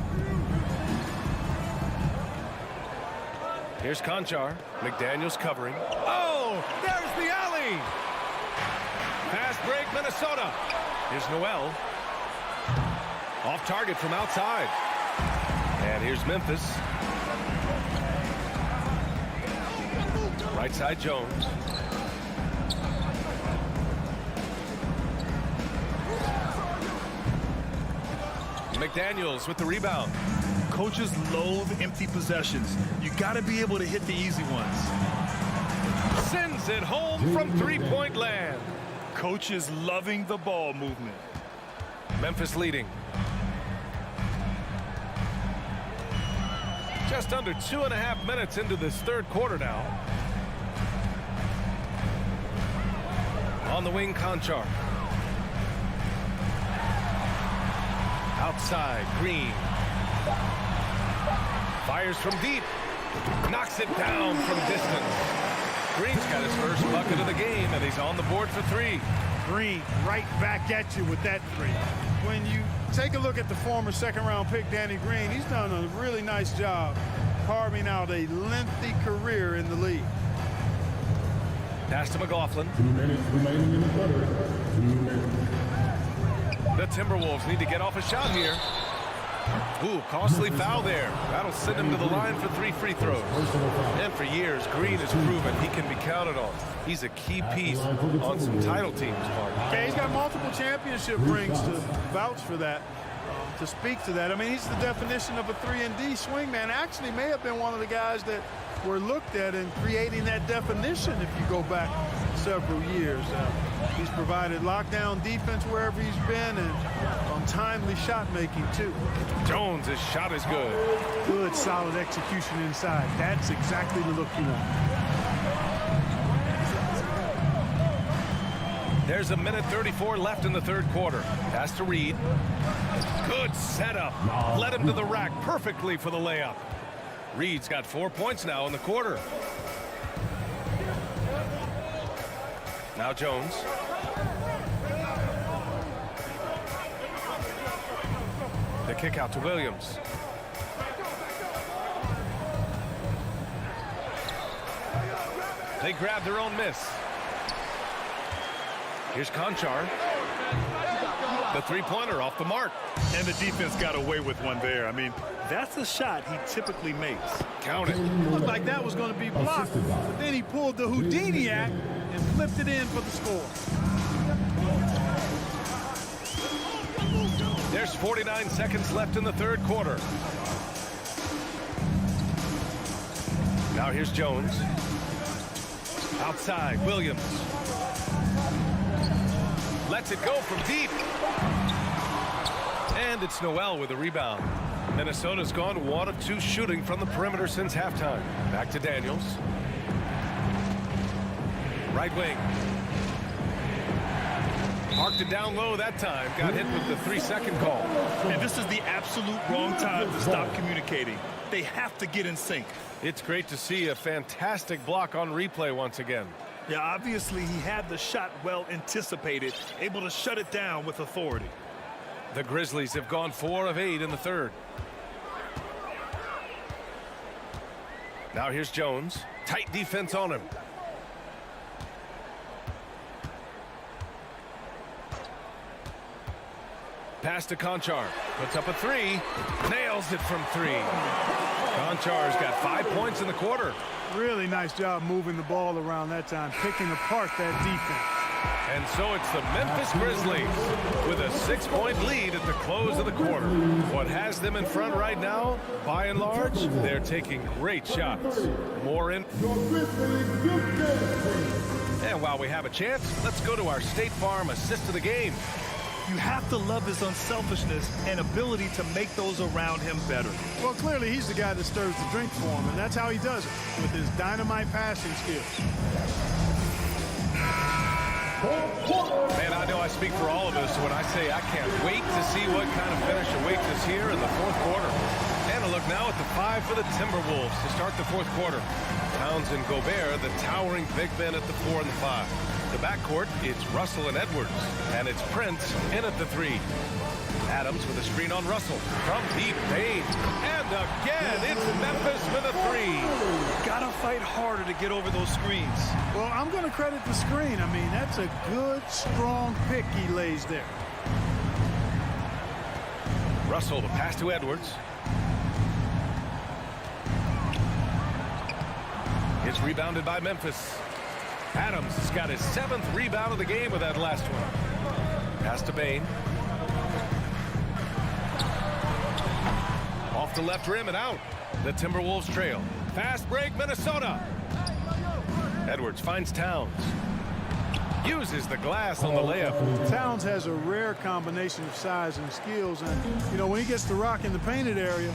Here's Conchar. McDaniels covering. Oh! There's the alley. Fast break, Minnesota. Here's Noel. Off target from outside. And here's Memphis. Right side, Jones. McDaniels with the rebound. Coaches loathe empty possessions. You got to be able to hit the easy ones. Sends it home from three-point land. Coaches loving the ball movement. Memphis leading. Just under 2.5 minutes into this third quarter now. On the wing, Conchar. Outside, Green. Fires from deep. Knocks it down from distance. Green's got his first bucket of the game, and he's on the board for three. Green right back at you with that three. When you take a look at the former second-round pick, Danny Green, he's done a really nice job carving out a lengthy career in the league. Pass to McLaughlin. 2 minutes remaining in the quarter. 2 minutes. The Timberwolves need to get off a shot here. Ooh, costly foul there. That'll send him to the line for 3 free throws. And for years, Green has proven he can be counted on. He's a key piece on some title teams, Mark. Yeah, he's got multiple championship rings to vouch for that, to speak to that. I mean, he's the definition of a 3-and-D swingman. Actually may have been one of the guys that were looked at in creating that definition if you go back several years. He's provided lockdown defense wherever he's been and on timely shot making too. Jones, his shot is good. Good, solid execution inside. That's exactly the look you want. There's 1:34 left in the third quarter. Pass to Reed. Good setup. Led him to the rack perfectly for the layup. Reed's got 4 points now in the quarter. Now Jones. The kick out to Williams. They grab their own miss. Here's Conchar. The three-pointer off the mark. And the defense got away with one there. I mean, that's a shot he typically makes. Count it. Looked like that was going to be blocked, but then he pulled the Houdini act and flipped it in for the score. There's 49 seconds left in the third quarter. Now here's Jones. Outside, Williams. Lets it go from deep. And it's Noel with a rebound. Minnesota's gone 1 of 2 shooting from the perimeter since halftime. Back to Daniels. Right wing. Marked it down low that time. Got hit with the 3-second call. And this is the absolute wrong time to stop communicating. They have to get in sync. It's great to see a fantastic block on replay once again. Yeah, obviously he had the shot well anticipated, able to shut it down with authority. The Grizzlies have gone 4 of 8 in the third. Now here's Jones. Tight defense on him. Pass to Conchar. Puts up a 3. Nails it from 3. Conchar's got 5 points in the quarter. Really nice job moving the ball around that time, picking apart that defense. And so it's the Memphis Grizzlies with a 6-point lead at the close of the quarter. What has them in front right now, by and large, they're taking great shots. More in. And while we have a chance, let's go to our State Farm assist of the game. You have to love his unselfishness and ability to make those around him better. Well, clearly he's the guy that stirs the drink for him, and that's how he does it, with his dynamite passing skills. Man, I know I speak for all of us when I say I can't wait to see what kind of finish awaits us here in the fourth quarter. And a look now at the 5 for the Timberwolves to start the fourth quarter. Towns and Gobert, the towering big men at the 4 and the 5. The backcourt, it's Russell and Edwards, and it's Prince in at the 3. Adams with a screen on Russell from deep Payne. And again, it's Memphis with a 3. Gotta fight fight harder to get over those screens. Well, I'm going to credit the screen. I mean, that's a good, strong pick he lays there. Russell, the pass to Edwards. It's rebounded by Memphis. Adams has got his 7th rebound of the game with that last one. Pass to Bain. Off the left rim and out. The Timberwolves trail. Fast break, Minnesota. Edwards finds Towns. Uses the glass on the layup. Towns has a rare combination of size and skills, and you know, when he gets the rock in the painted area,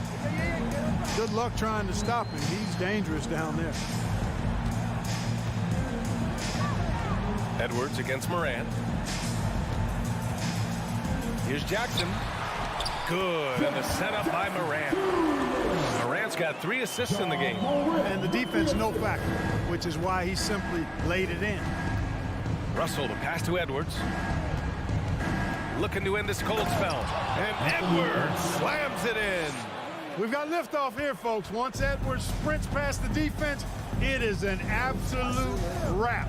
good luck trying to stop him. He's dangerous down there. Edwards against Morant. Here's Jackson. Good, and the setup by Morant. Morant's got 3 assists in the game. And the defense no factor, which is why he simply laid it in. Russell, the pass to Edwards. Looking to end this cold spell. And Edwards slams it in. We've got liftoff here, folks. Once Edwards sprints past the defense, it is an absolute wrap.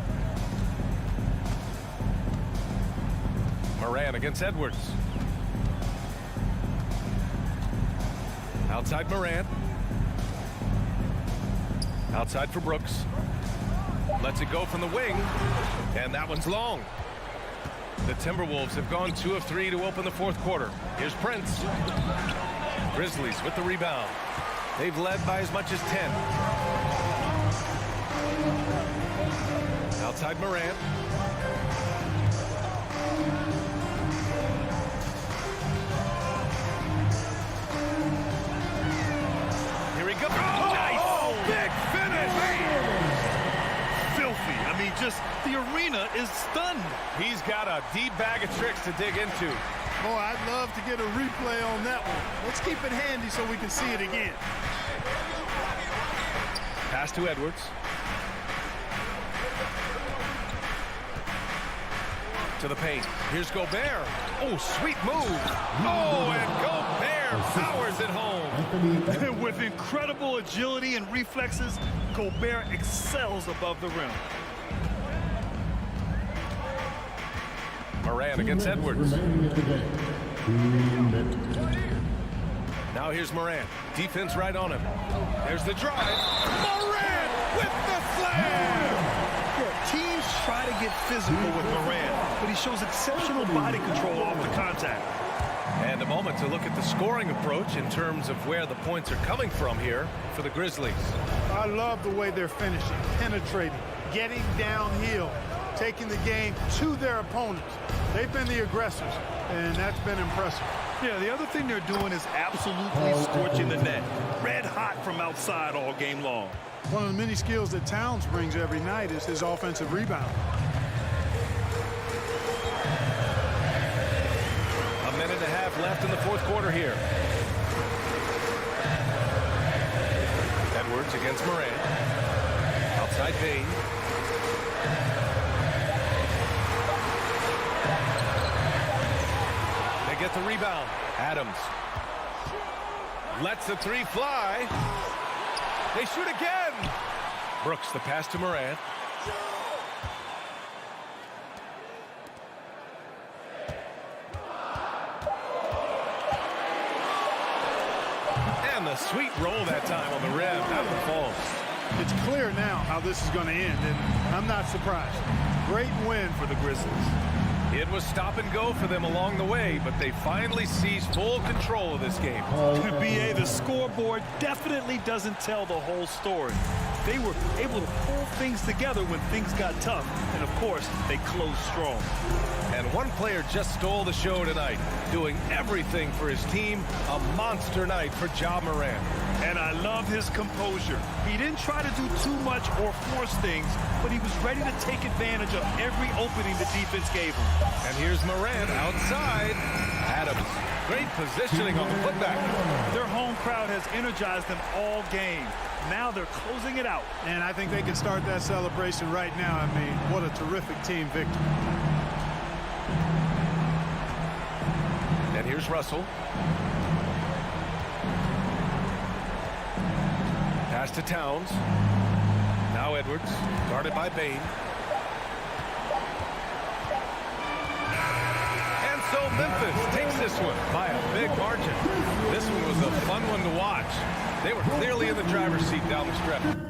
Morant against Edwards. Outside Morant. Outside for Brooks. Lets it go from the wing. And that one's long. The Timberwolves have gone 2 of 3 to open the 4th quarter. Here's Prince. Grizzlies with the rebound. They've led by as much as 10. Outside Morant. Here he goes. Oh, nice! Big finish! Filthy. I mean, just the arena is stunned. He's got a deep bag of tricks to dig into. Boy, I'd love to get a replay on that one. Let's keep it handy so we can see it again. Pass to Edwards. To the paint. Here's Gobert. Oh, sweet move. Oh, and Gobert powers it home. With incredible agility and reflexes, Gobert excels above the rim. Morant against Edwards. Now here's Morant. Defense right on him. There's the drive. Morant with the slam! Yeah, teams try to get physical with Morant, but he shows exceptional body control off the contact. And a moment to look at the scoring approach in terms of where the points are coming from here for the Grizzlies. I love the way they're finishing, penetrating, getting downhill, taking the game to their opponents. They've been the aggressors, and that's been impressive. Yeah, the other thing they're doing is absolutely scorching the net. Red hot from outside all game long. One of the many skills that Towns brings every night is his offensive rebound. A minute and a half left in the 4th quarter here. Edwards against Morant. Outside Bain. They get the rebound. Adams lets the 3 fly. They shoot again. Brooks, the pass to Morant. And the sweet roll that time on the rim. Out of the fall. It's clear now how this is going to end, and I'm not surprised. Great win for the Grizzlies. It was stop and go for them along the way, but they finally seized full control of this game. BA, the scoreboard definitely doesn't tell the whole story. They were able to pull things together when things got tough, and of course, they closed strong. And one player just stole the show tonight, doing everything for his team. A monster night for Ja Morant. And I love his composure. He didn't try to do too much or force things, but he was ready to take advantage of every opening the defense gave him. And here's Morant outside. Adams, great positioning on the putback. Their home crowd has energized them all game. Now they're closing it out. And I think they can start that celebration right now. I mean, what a terrific team victory. And here's Russell. Pass to Towns. Now Edwards, guarded by Bane. And so Memphis takes this one by a big margin. This one was a fun one to watch. They were clearly in the driver's seat down the stretch.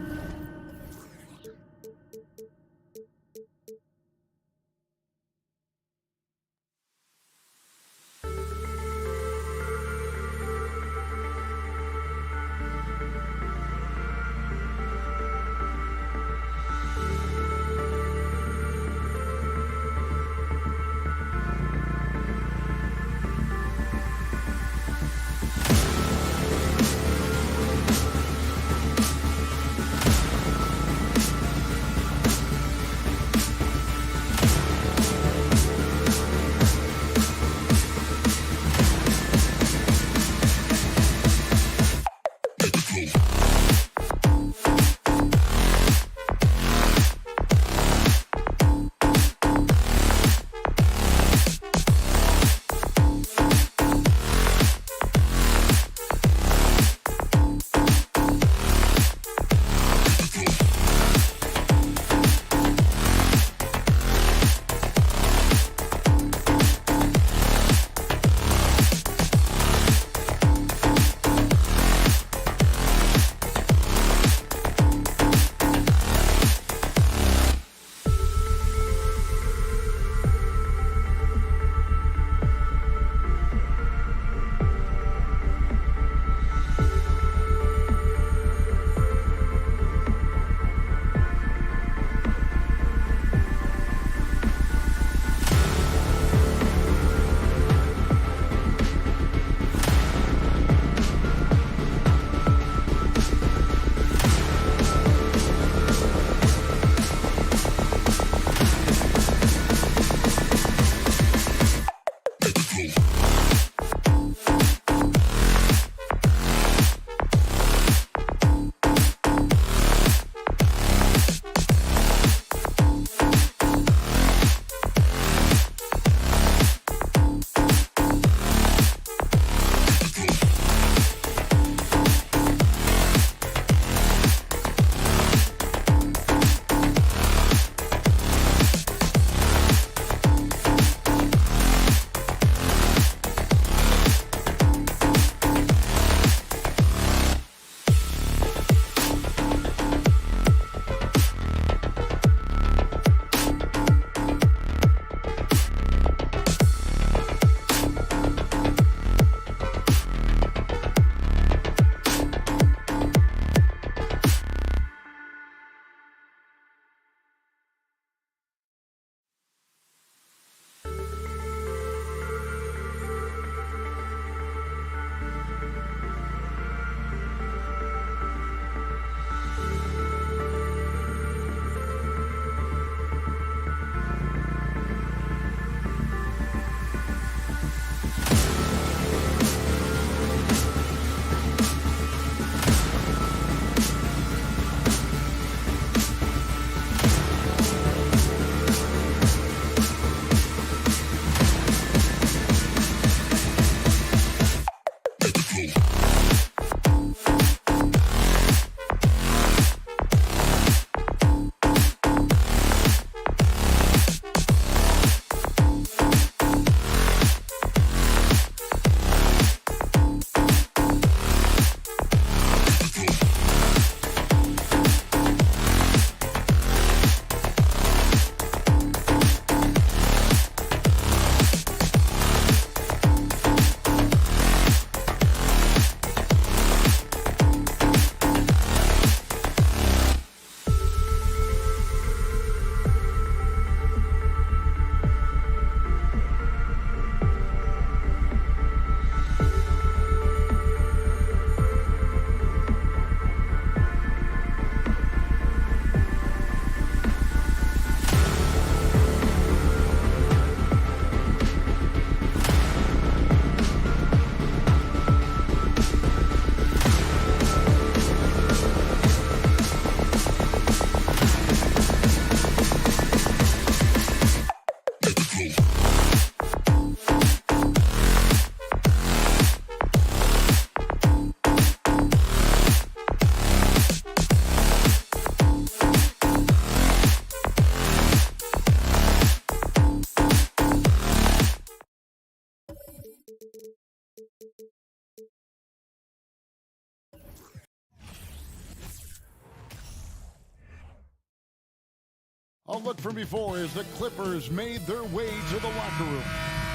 A look from before as the Clippers made their way to the locker room,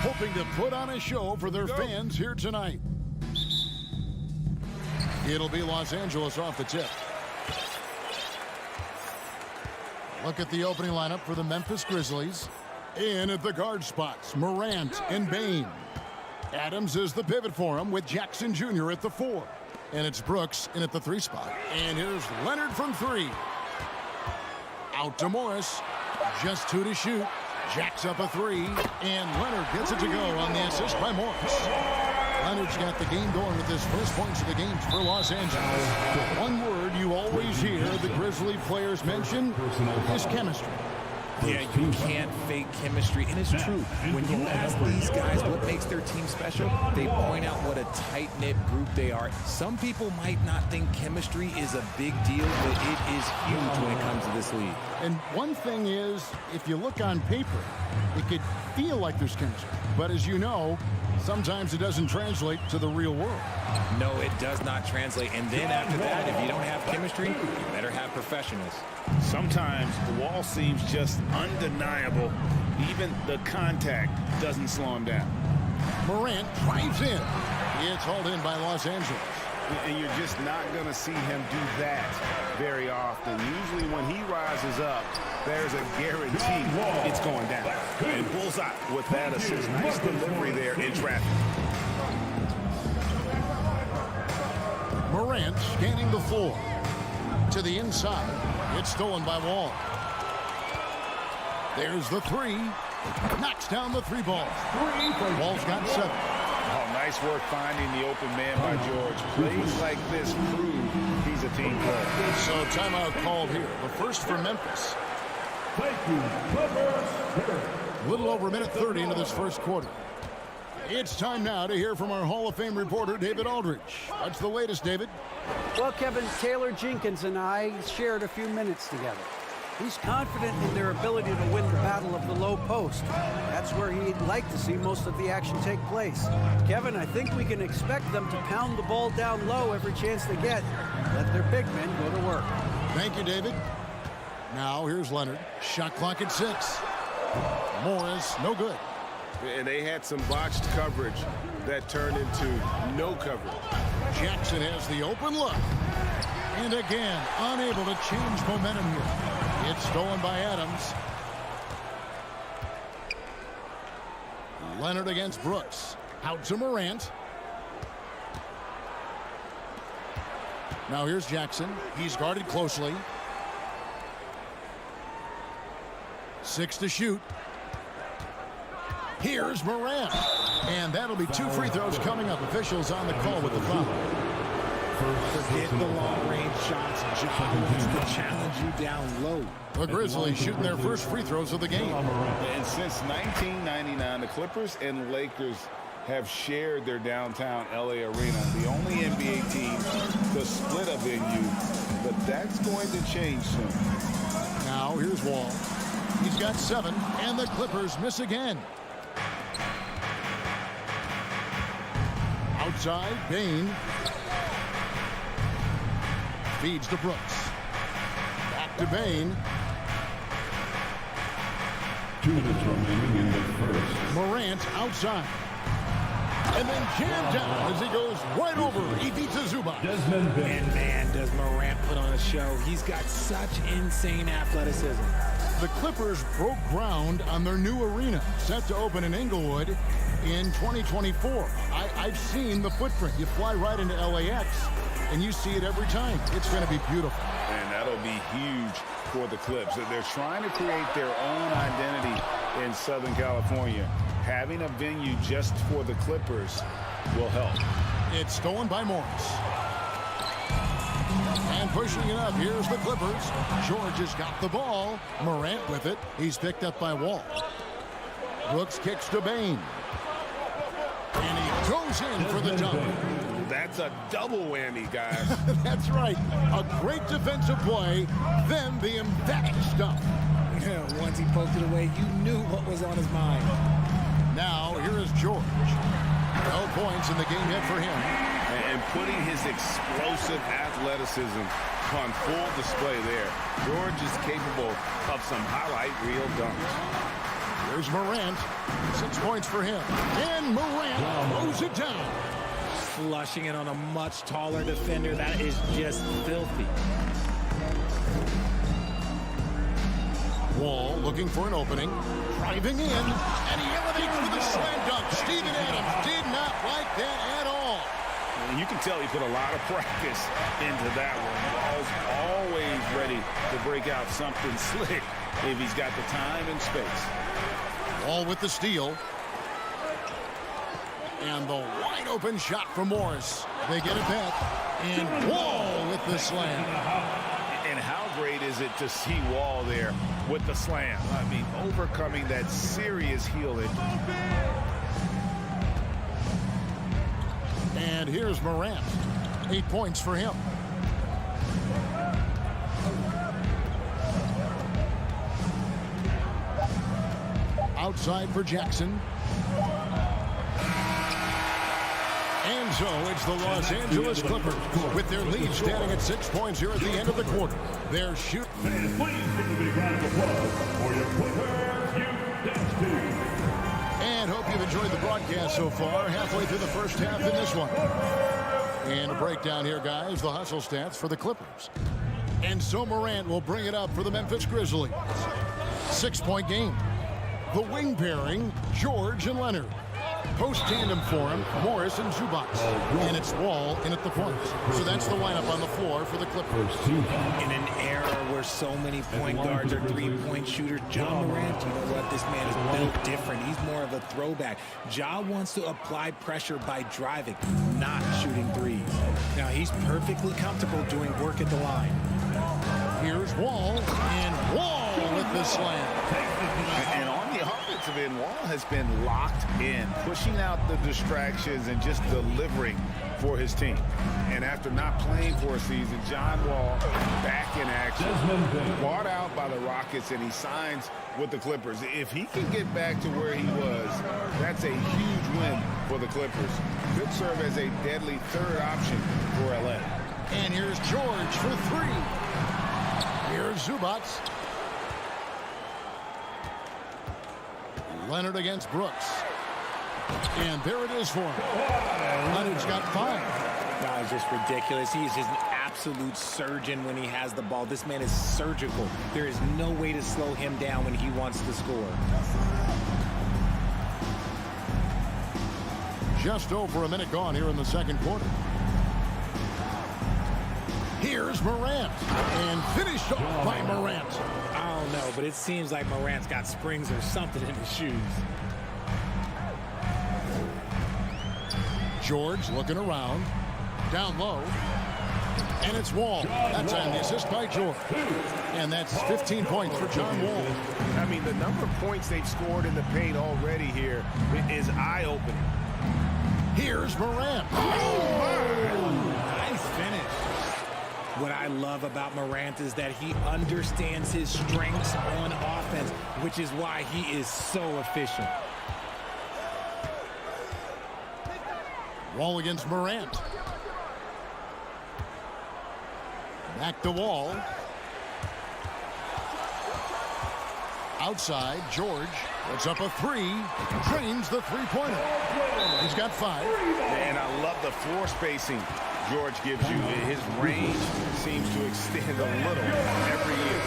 hoping to put on a show for their fans here tonight. It'll be Los Angeles off the tip. Look at the opening lineup for the Memphis Grizzlies. In at the guard spots, Morant and Bane. Adams is the pivot for him with Jackson Jr. at the 4. And it's Brooks in at the 3 spot. And here's Leonard from 3. Out to Morris. Just 2 to shoot. Jacks up a 3. And Leonard gets it to go on the assist by Morris. Leonard's got the game going with his first points of the game for Los Angeles. One word you always hear the Grizzly players mention is chemistry. Yeah, you can't fake chemistry, and it's true. When you ask these guys what makes their team special, they point out what a tight-knit group they are. Some people might not think chemistry is a big deal, but it is huge when it comes to this league. And one thing is, if you look on paper, it could feel like there's chemistry. But as you know, sometimes it doesn't translate to the real world. No, it does not translate. And then after that, if you don't have chemistry, you better have professionals. Sometimes the wall seems just undeniable. Even the contact doesn't slow him down. Morant drives in. It's hauled in by Los Angeles. And you're just not going to see him do that very often. Usually when he rises up, there's a guarantee it's going down. And bullseye with that assist. Nice delivery there in traffic. Morant scanning the floor. To the inside. It's stolen by Wall. There's the 3. Knocks down the 3 ball. Wall's got 7. Oh, nice work finding the open man by George. Plays like this prove he's a team player. So timeout called here. The first for Memphis. Thank you, Clippers. A little over a minute 30 into this first quarter. It's time now to hear from our Hall of Fame reporter, David Aldridge. What's the latest, David? Well, Kevin, Taylor Jenkins and I shared a few minutes together. He's confident in their ability to win the battle of the low post. That's where he'd like to see most of the action take place. Kevin, I think we can expect them to pound the ball down low every chance they get. Let their big men go to work. Thank you, David. Now here's Leonard. Shot clock at 6. Morris, no good. And they had some botched coverage that turned into no coverage. Jackson has the open look. And again, unable to change momentum here. It's stolen by Adams. Leonard against Brooks. Out to Morant. Now here's Jackson. He's guarded closely. 6 to shoot. Here's Morant. And that'll be 2 free throws coming up. Officials on the call with the foul. Forget the long-range shots. John wants to challenge you down low. The Grizzlies shooting their first free throws of the game. And since 1999, the Clippers and Lakers have shared their downtown LA arena. The only NBA team to split a venue, but that's going to change soon. Now here's Wall. He's got 7, and the Clippers miss again. Outside, Bane. Feeds to Brooks. Back to Bane. 2 minutes remaining in the first. Morant outside. And then jammed down as he goes right over Ivica Zubac. Desmond Bane. And man, does Morant put on a show. He's got such insane athleticism. The Clippers broke ground on their new arena, set to open in Inglewood in 2024. I've seen the footprint. You fly right into LAX, and you see it every time. It's going to be beautiful. And that'll be huge for the Clips. They're trying to create their own identity in Southern California. Having a venue just for the Clippers will help. It's stolen by Morris. And pushing it up, here's the Clippers. George has got the ball. Morant with it. He's picked up by Wall. Brooks kicks to Bane. And he goes in for the dunk. That's a double whammy, guys. That's right. A great defensive play, then the emphatic stuff. Once he poked it away, you knew what was on his mind. Now, here is George. 12 points in the game hit for him. And putting his explosive athleticism on full display there. George is capable of some highlight reel dunks. Here's Morant. 6 points for him. And Morant throws it down. Flushing it on a much taller defender. That is just filthy. Wall looking for an opening. Driving in. And he elevates with a slam dunk. Steven Adams did not like that at all. You can tell he put a lot of practice into that one. Wall's always ready to break out something slick if he's got the time and space. Wall with the steal. And the wide open shot from Morris. They get it back. And Wall with the slam. And how great is it to see Wall there with the slam? I mean, overcoming that serious heel injury. And here's Morant. 8 points for him. Outside for Jackson. And so it's the Los Angeles Clippers with their lead standing at 6 points here at the end of the quarter. They're shooting. Please give a big round of applause for your Clippers U-team. And hope you've enjoyed the broadcast so far. Halfway through the first half in this one. And a breakdown here, guys. The hustle stats for the Clippers. And so Morant will bring it up for the Memphis Grizzlies. 6-point game. The wing pairing, George and Leonard. Post tandem for him, Morris and Zubac. And it's Wall in at the point. So that's the lineup on the floor for the Clippers. In an era where so many point guards are three-point shooters, Ja Morant, you know what? This man is built different. He's more of a throwback. Ja wants to apply pressure by driving, not shooting threes. Now, he's perfectly comfortable doing work at the line. Here's Wall, and Wall with the slam. And on the offensive end, Wall has been locked in, pushing out the distractions and just delivering for his team. And after not playing for a season, John Wall back in action, bought out by the Rockets, and he signs with the Clippers. If he can get back to where he was, that's a huge win for the Clippers. Could serve as a deadly third option for LA. And here's George for three. Here's Zubac. Leonard against Brooks. And there it is for him. Leonard's got 5. That is just ridiculous. He is just an absolute surgeon when he has the ball. This man is surgical. There is no way to slow him down when he wants to score. Just over a minute gone here in the second quarter. Here's Morant. And finished off by Morant. I don't know, but it seems like Morant's got springs or something in his shoes. George looking around. Down low. And it's Wall. That's on the assist by George. And that's 15 points for John Wall. I mean, the number of points they've scored in the paint already here is eye-opening. Here's Morant. Nice finish. What I love about Morant is that he understands his strengths on offense, which is why he is so efficient. Wall against Morant. Back to Wall. Outside, George puts up a 3. Drains the three-pointer. He's got 5. And I love the floor spacing George gives you. His range seems to extend a little every year.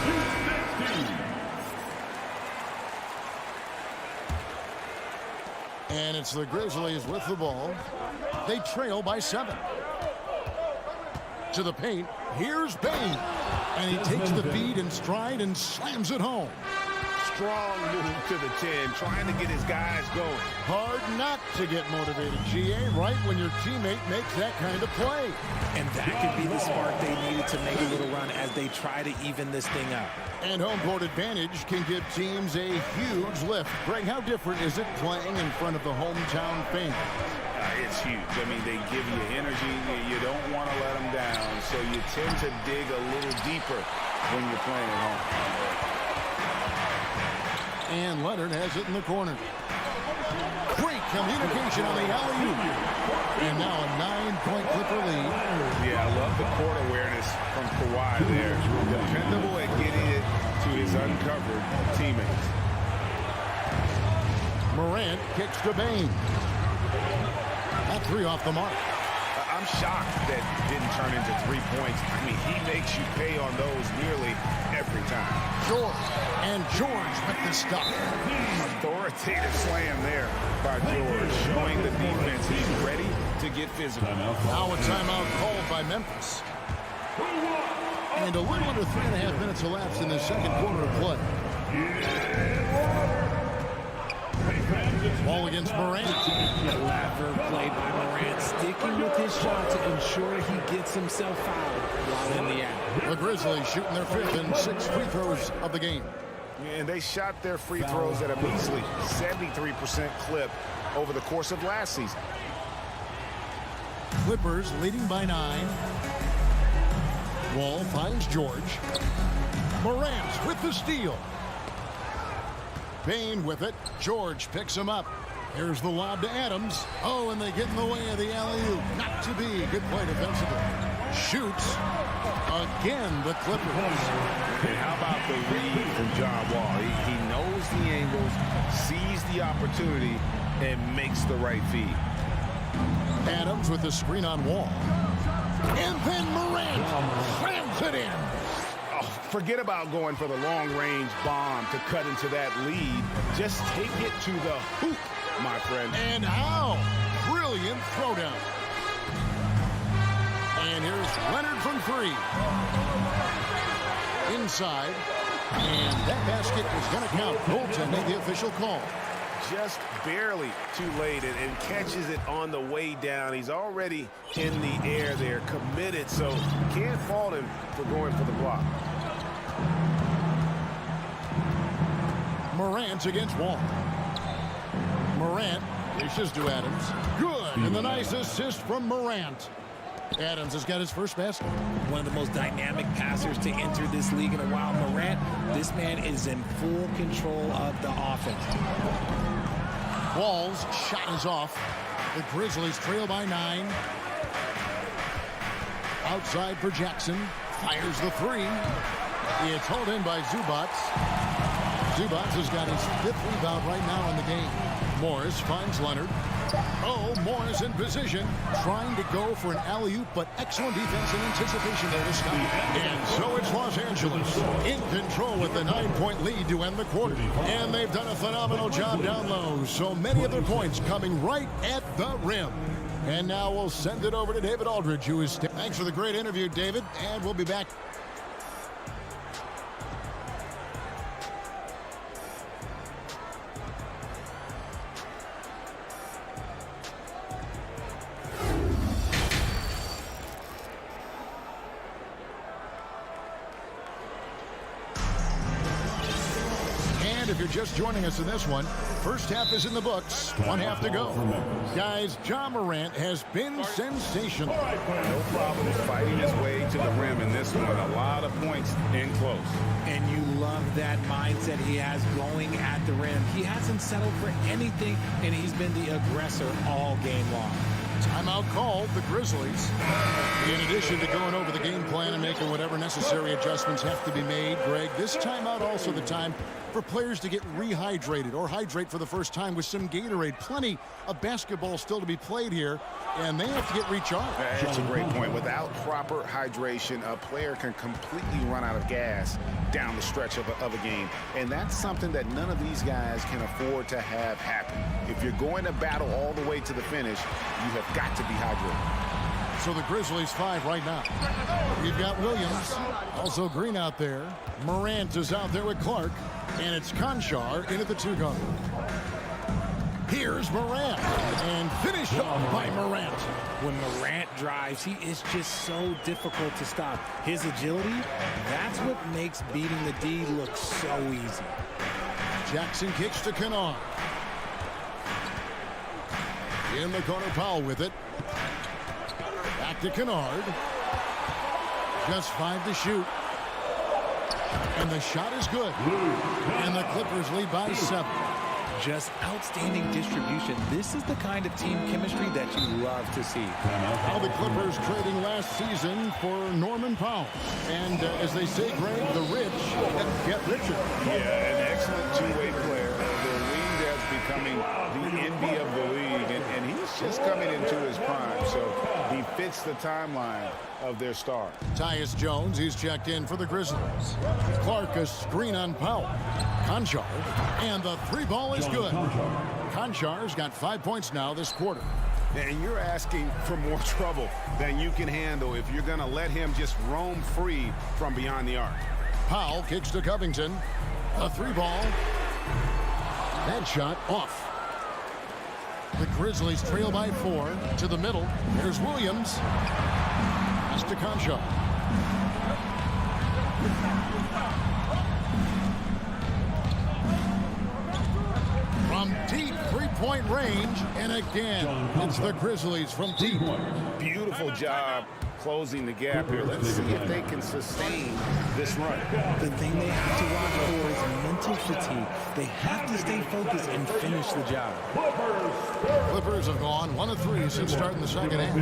And it's the Grizzlies with the ball. They trail by 7. To the paint. Here's Bane. And he takes the feed in stride and slams it home. Strong move to the 10, trying to get his guys going. Hard not to get motivated, GA, right when your teammate makes that kind of play. And that could be the spark they needed to make a little run as they try to even this thing up. And home court advantage can give teams a huge lift. Greg, how different is it playing in front of the hometown fans? It's huge. I mean, they give you energy. You don't want to let them down, so you tend to dig a little deeper when you're playing at home. And Leonard has it in the corner. Great communication on the alley-oop. And now a 9-point Clipper lead. Yeah, I love the court awareness from Kawhi there. Dependable at getting it to his uncovered teammates. Morant kicks to Bane. That three off the mark. I'm shocked that didn't turn into 3 points. I mean, he makes you pay on those nearly every time. George. And George with the stop. Authoritative slam there by George, showing the defense he's ready to get physical. Now a timeout called by Memphis. And a little under 3.5 minutes elapsed in the second quarter of play. Ball against Morant. Clever play by Morant, sticking with his shot to ensure he gets himself fouled while in the act. The Grizzlies shooting their 5th and 6th free throws of the game. And they shot their free throws at a measly 73% clip over the course of last season. Clippers leading by 9. Wall finds George. Morant with the steal. Bane with it. George picks him up. Here's the lob to Adams. Oh, and they get in the way of the alley-oop. Not to be. Good play defensively. Shoots. Again, the Clippers. And how about the read from John Wall? He knows the angles, sees the opportunity, and makes the right feed. Adams with the screen on Wall. And then Morant slams it in. Forget about going for the long-range bomb to cut into that lead. Just take it to the hoop, my friend. And how? Brilliant throwdown. And here's Leonard from 3. Inside. And that basket is going to count. Goaltending, the official call. Just barely too late and catches it on the way down. He's already in the air there, committed, so can't fault him for going for the block. Morant against Wall. Morant dishes to Adams. Good. And the nice assist from Morant. Adams has got his first basket. One of the most dynamic passers to enter this league in a while. Morant, this man is in full control of the offense. Wall's shot is off. The Grizzlies trail by 9. Outside for Jackson. Fires the 3. It's hauled in by Zubats. Zubats has got his 5th rebound right now in the game. Morris finds Leonard. Oh, Morris in position, trying to go for an alley-oop, but excellent defense and anticipation there to stop. And so it's Los Angeles in control with the 9-point lead to end the quarter. And they've done a phenomenal job down low. So many of their points coming right at the rim. And now we'll send it over to David Aldridge, who is... Thanks for the great interview, David, and we'll be back. If you're just joining us in this one, first half is in the books. 1 half to go. Guys, Ja Morant has been sensational. No problem fighting his way to the rim in this one. A lot of points in close. And you love that mindset he has going at the rim. He hasn't settled for anything, and he's been the aggressor all game long. Timeout called, the Grizzlies. In addition to going over the game plan and making whatever necessary adjustments have to be made, Greg, this timeout also the time for players to get rehydrated or hydrate for the first time with some Gatorade. Plenty of basketball still to be played here, and they have to get recharged. That's a great point. Without proper hydration, a player can completely run out of gas down the stretch of a game, and that's something that none of these guys can afford to have happen. If you're going to battle all the way to the finish, you have got to be hydrated. So the Grizzlies 5 right now. You've got Williams, also Green out there. Morant is out there with Clark, and it's Conchar in at the 2 guard. Here's Morant, and finished off by Morant. When Morant drives, he is just so difficult to stop. His agility, that's what makes beating the D look so easy. Jackson kicks to Kennard. In the corner, Powell with it. Back to Kennard. Just 5 to shoot. And the shot is good. And the Clippers lead by 7. just outstanding distribution. This is the kind of team chemistry that you love to see. Now the Clippers trading last season for Norman Powell. And as they say, Greg, the rich get richer. Yeah, an excellent two-way player. The league that's becoming the envy of the league, and he's just coming into his prime, so he fits the timeline of their star. Tyus Jones, he's checked in for the Grizzlies. Clark, a screen on Powell. Conchar, and the three ball is good. Conchar's got 5 points now this quarter. And you're asking for more trouble than you can handle if you're going to let him just roam free from beyond the arc. Powell kicks to Covington. A three ball. That shot off. The Grizzlies trail by 4 to the middle. There's Williams. Pass to Conchar. From deep three-point range, and again, it's the Grizzlies from deep. Beautiful job closing the gap here. Let's see if they can sustain this run. The thing they have to watch for is mental fatigue. They have to stay focused and finish the job. Clippers have gone 1 of 3 since starting the second half.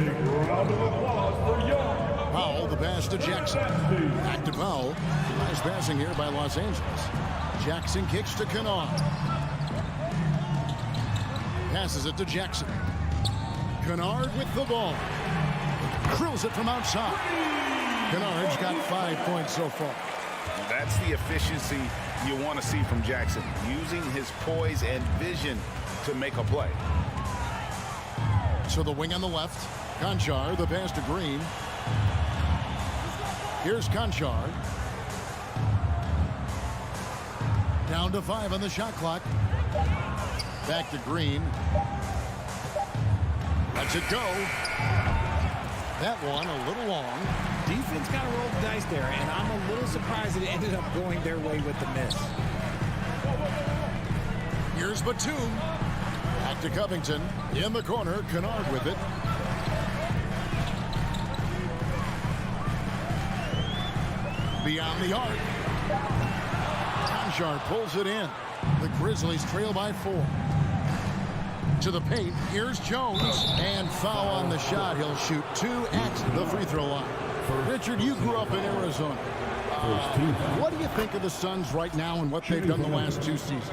Powell, the pass to Jackson. Back to Powell. Nice passing here by Los Angeles. Jackson kicks to Kennard. Passes it to Jackson. Kennard with the ball. Drills it from outside. Kennard's got 5 points so far. That's the efficiency you want to see from Jackson, using his poise and vision to make a play. So the wing on the left. Conchar, the pass to Green. Here's Conchar. Down to 5 on the shot clock. Back to Green. Lets it go. That one a little long. Defense got to roll the dice there, and I'm a little surprised it ended up going their way with the miss. Here's Batum. Back to Covington. In the corner, Kennard with it. Beyond the arc. Conchar pulls it in. The Grizzlies trail by 4. To the paint. Here's Jones. And foul on the shot. He'll shoot 2 at the free throw line. Richard, you grew up in Arizona. What do you think of the Suns right now and what they've done the last 2 seasons?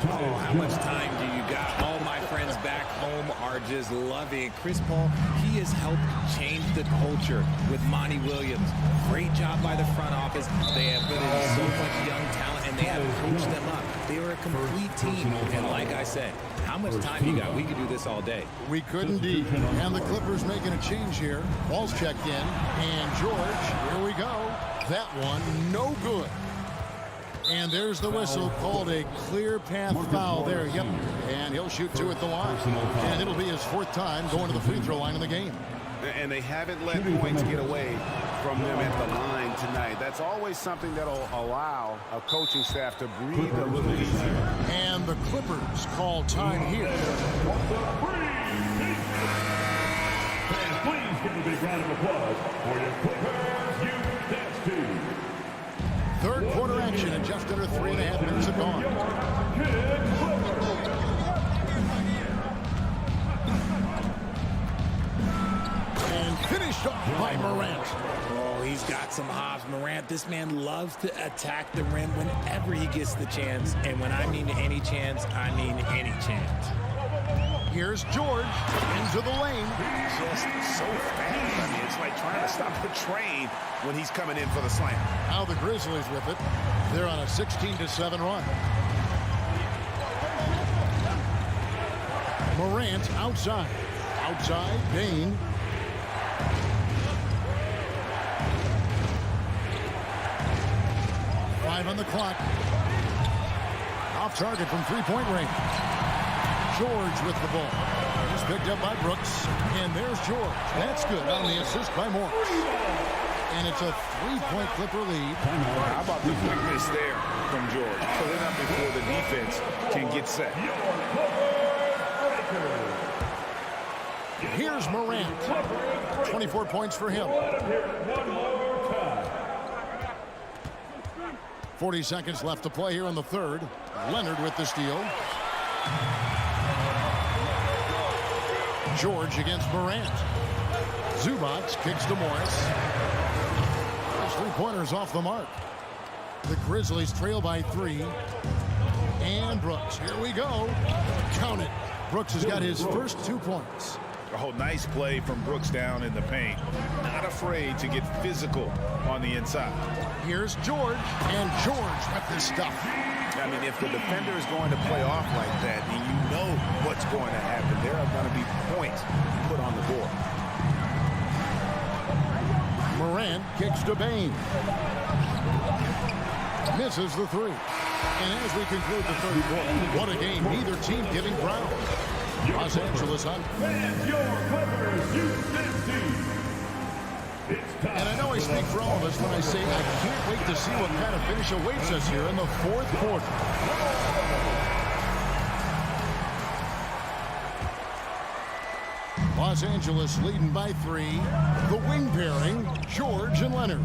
Oh, how much time do you got? All my friends back home are just loving it. Chris Paul, he has helped change the culture with Monty Williams. Great job by the front office. They have put in so much young talent, and they have coached them up. They are a complete team. And like I said, how much time you got? We could do this all day. We could indeed. And the Clippers making a change here. Ball's checked in. And George, here we go. That one, no good. And there's the whistle, called a clear path foul there. Yep. And he'll shoot 2 at the line. And it'll be his 4th time going to the free throw line in the game. And they haven't let points get away from them at the line tonight. That's always something that'll allow a coaching staff to breathe a little easier. And the Clippers call time here. Fans, please give a big round of applause for your Clippers youth dance team. Third quarter action and just under 3.5 minutes have gone. And finished off by Morant. Oh, he's got some hops. Morant, this man loves to attack the rim whenever he gets the chance. And when I mean any chance, I mean any chance. Here's George into the lane. Just so fast. I mean, it's like trying to stop the train when he's coming in for the slam. Now the Grizzlies with it. They're on a 16-7 run. Morant outside. Outside, Bain. Five on the clock. Off target from three-point range. George with the ball. He's picked up by Brooks. And there's George. That's good on the assist by Morris. And it's a 3-point Clipper lead. How about the quickness there from George? Pull it up before the defense can get set. Here's Morant. 24 points for him. 40 seconds left to play here in the third. Leonard with the steal. George against Morant. Zubac kicks to Morris. His three-pointers off the mark. The Grizzlies trail by 3. And Brooks, here we go. Count it. Brooks has got his first 2 points. Oh, nice play from Brooks down in the paint. Not afraid to get physical on the inside. Here's George, and George with his stuff. I mean, if the defender is going to play off like that, and you know what's going to happen, there are going to be points put on the board. Morant kicks to Bain. Misses the 3. And as we conclude the third quarter, what a game. Neither team giving ground. Los Angeles on. And I know I speak for all of us when I say I can't wait to see what kind of finish awaits us here in the fourth quarter. Los Angeles leading by 3. The wing pairing, George and Leonard.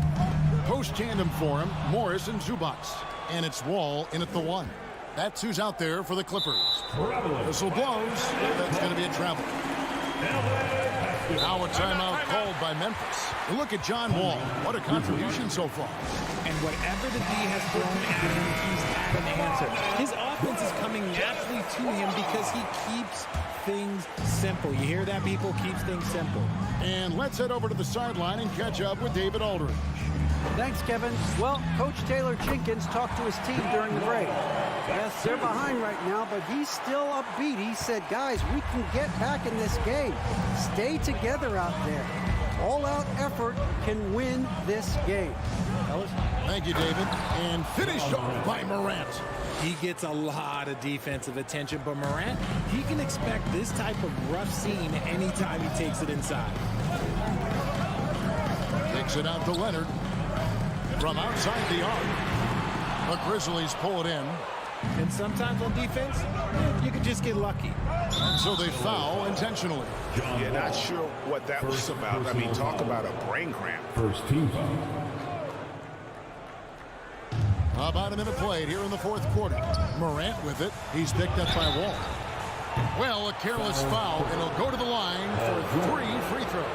Post tandem for him, Morris and Zubac. And it's Wall in at the 1. That's who's out there for the Clippers. Whistle blows. That's going to be a travel. Now a timeout called by Memphis. And look at John Wall. What a contribution so far. And whatever the D has thrown at him, he's had an answer. His offense is coming naturally to him because he keeps things simple. You hear that, people? Keeps things simple. And let's head over to the sideline and catch up with David Aldridge. Thanks, Kevin. Well, Coach Taylor Jenkins talked to his team during the break. Yes, they're behind right now, but he's still upbeat. He said, guys, we can get back in this game. Stay together out there. All-out effort can win this game. Fellas? Thank you, David. And finished off by Morant. He gets a lot of defensive attention, but Morant, he can expect this type of rough scene anytime he takes it inside. Takes it out to Leonard. From outside the arc. The Grizzlies pull it in. And sometimes on defense, you can just get lucky. And so they foul intentionally. Yeah, not sure what that was about. I mean, talk about a brain cramp. First team foul. About a minute played here in the fourth quarter. Morant with it. He's picked up by Wall. Well, a careless foul, and he'll go to the line for 3 free throws.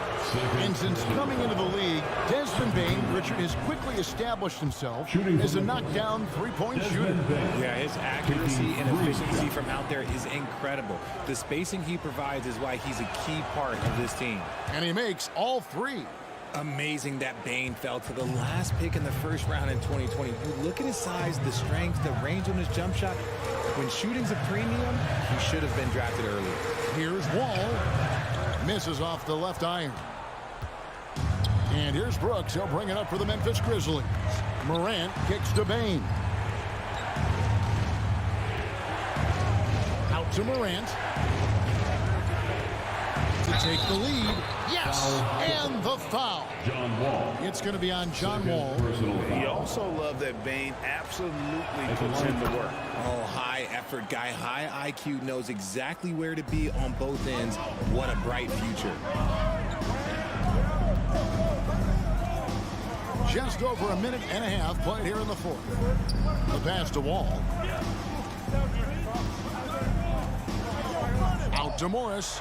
And since coming into the league, Desmond Bain, Richard, has quickly established himself as a knockdown three-point shooter. Yeah, his accuracy and efficiency from out there is incredible. The spacing he provides is why he's a key part of this team. And he makes all 3. Amazing that Bain fell to the last pick in the first round in 2020. You look at his size, the strength, the range on his jump shot. When shooting's a premium, he should have been drafted earlier. Here's Wall. Misses off the left iron. And here's Brooks. He'll bring it up for the Memphis Grizzlies. Morant kicks to Bain. Out to Morant. To take the lead. Yes! And the foul. John Wall. It's going to be on John Wall. He also loved that Bain absolutely puts in the work. Oh, high effort guy, high IQ, knows exactly where to be on both ends. What a bright future. Just over a minute and a half played here in the fourth. The pass to Wall. Out to Morris.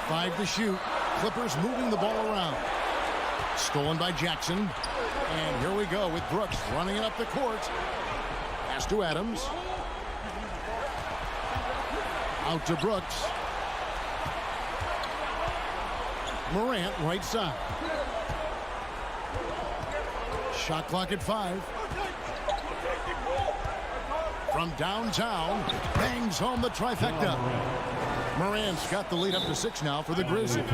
5 to shoot. Clippers moving the ball around. Stolen by Jackson. And here we go with Brooks running it up the court. Pass to Adams. Out to Brooks. Morant right side. Shot clock at 5. From downtown, bangs home the trifecta. Morant's got the lead up to 6 now for the Grizzlies.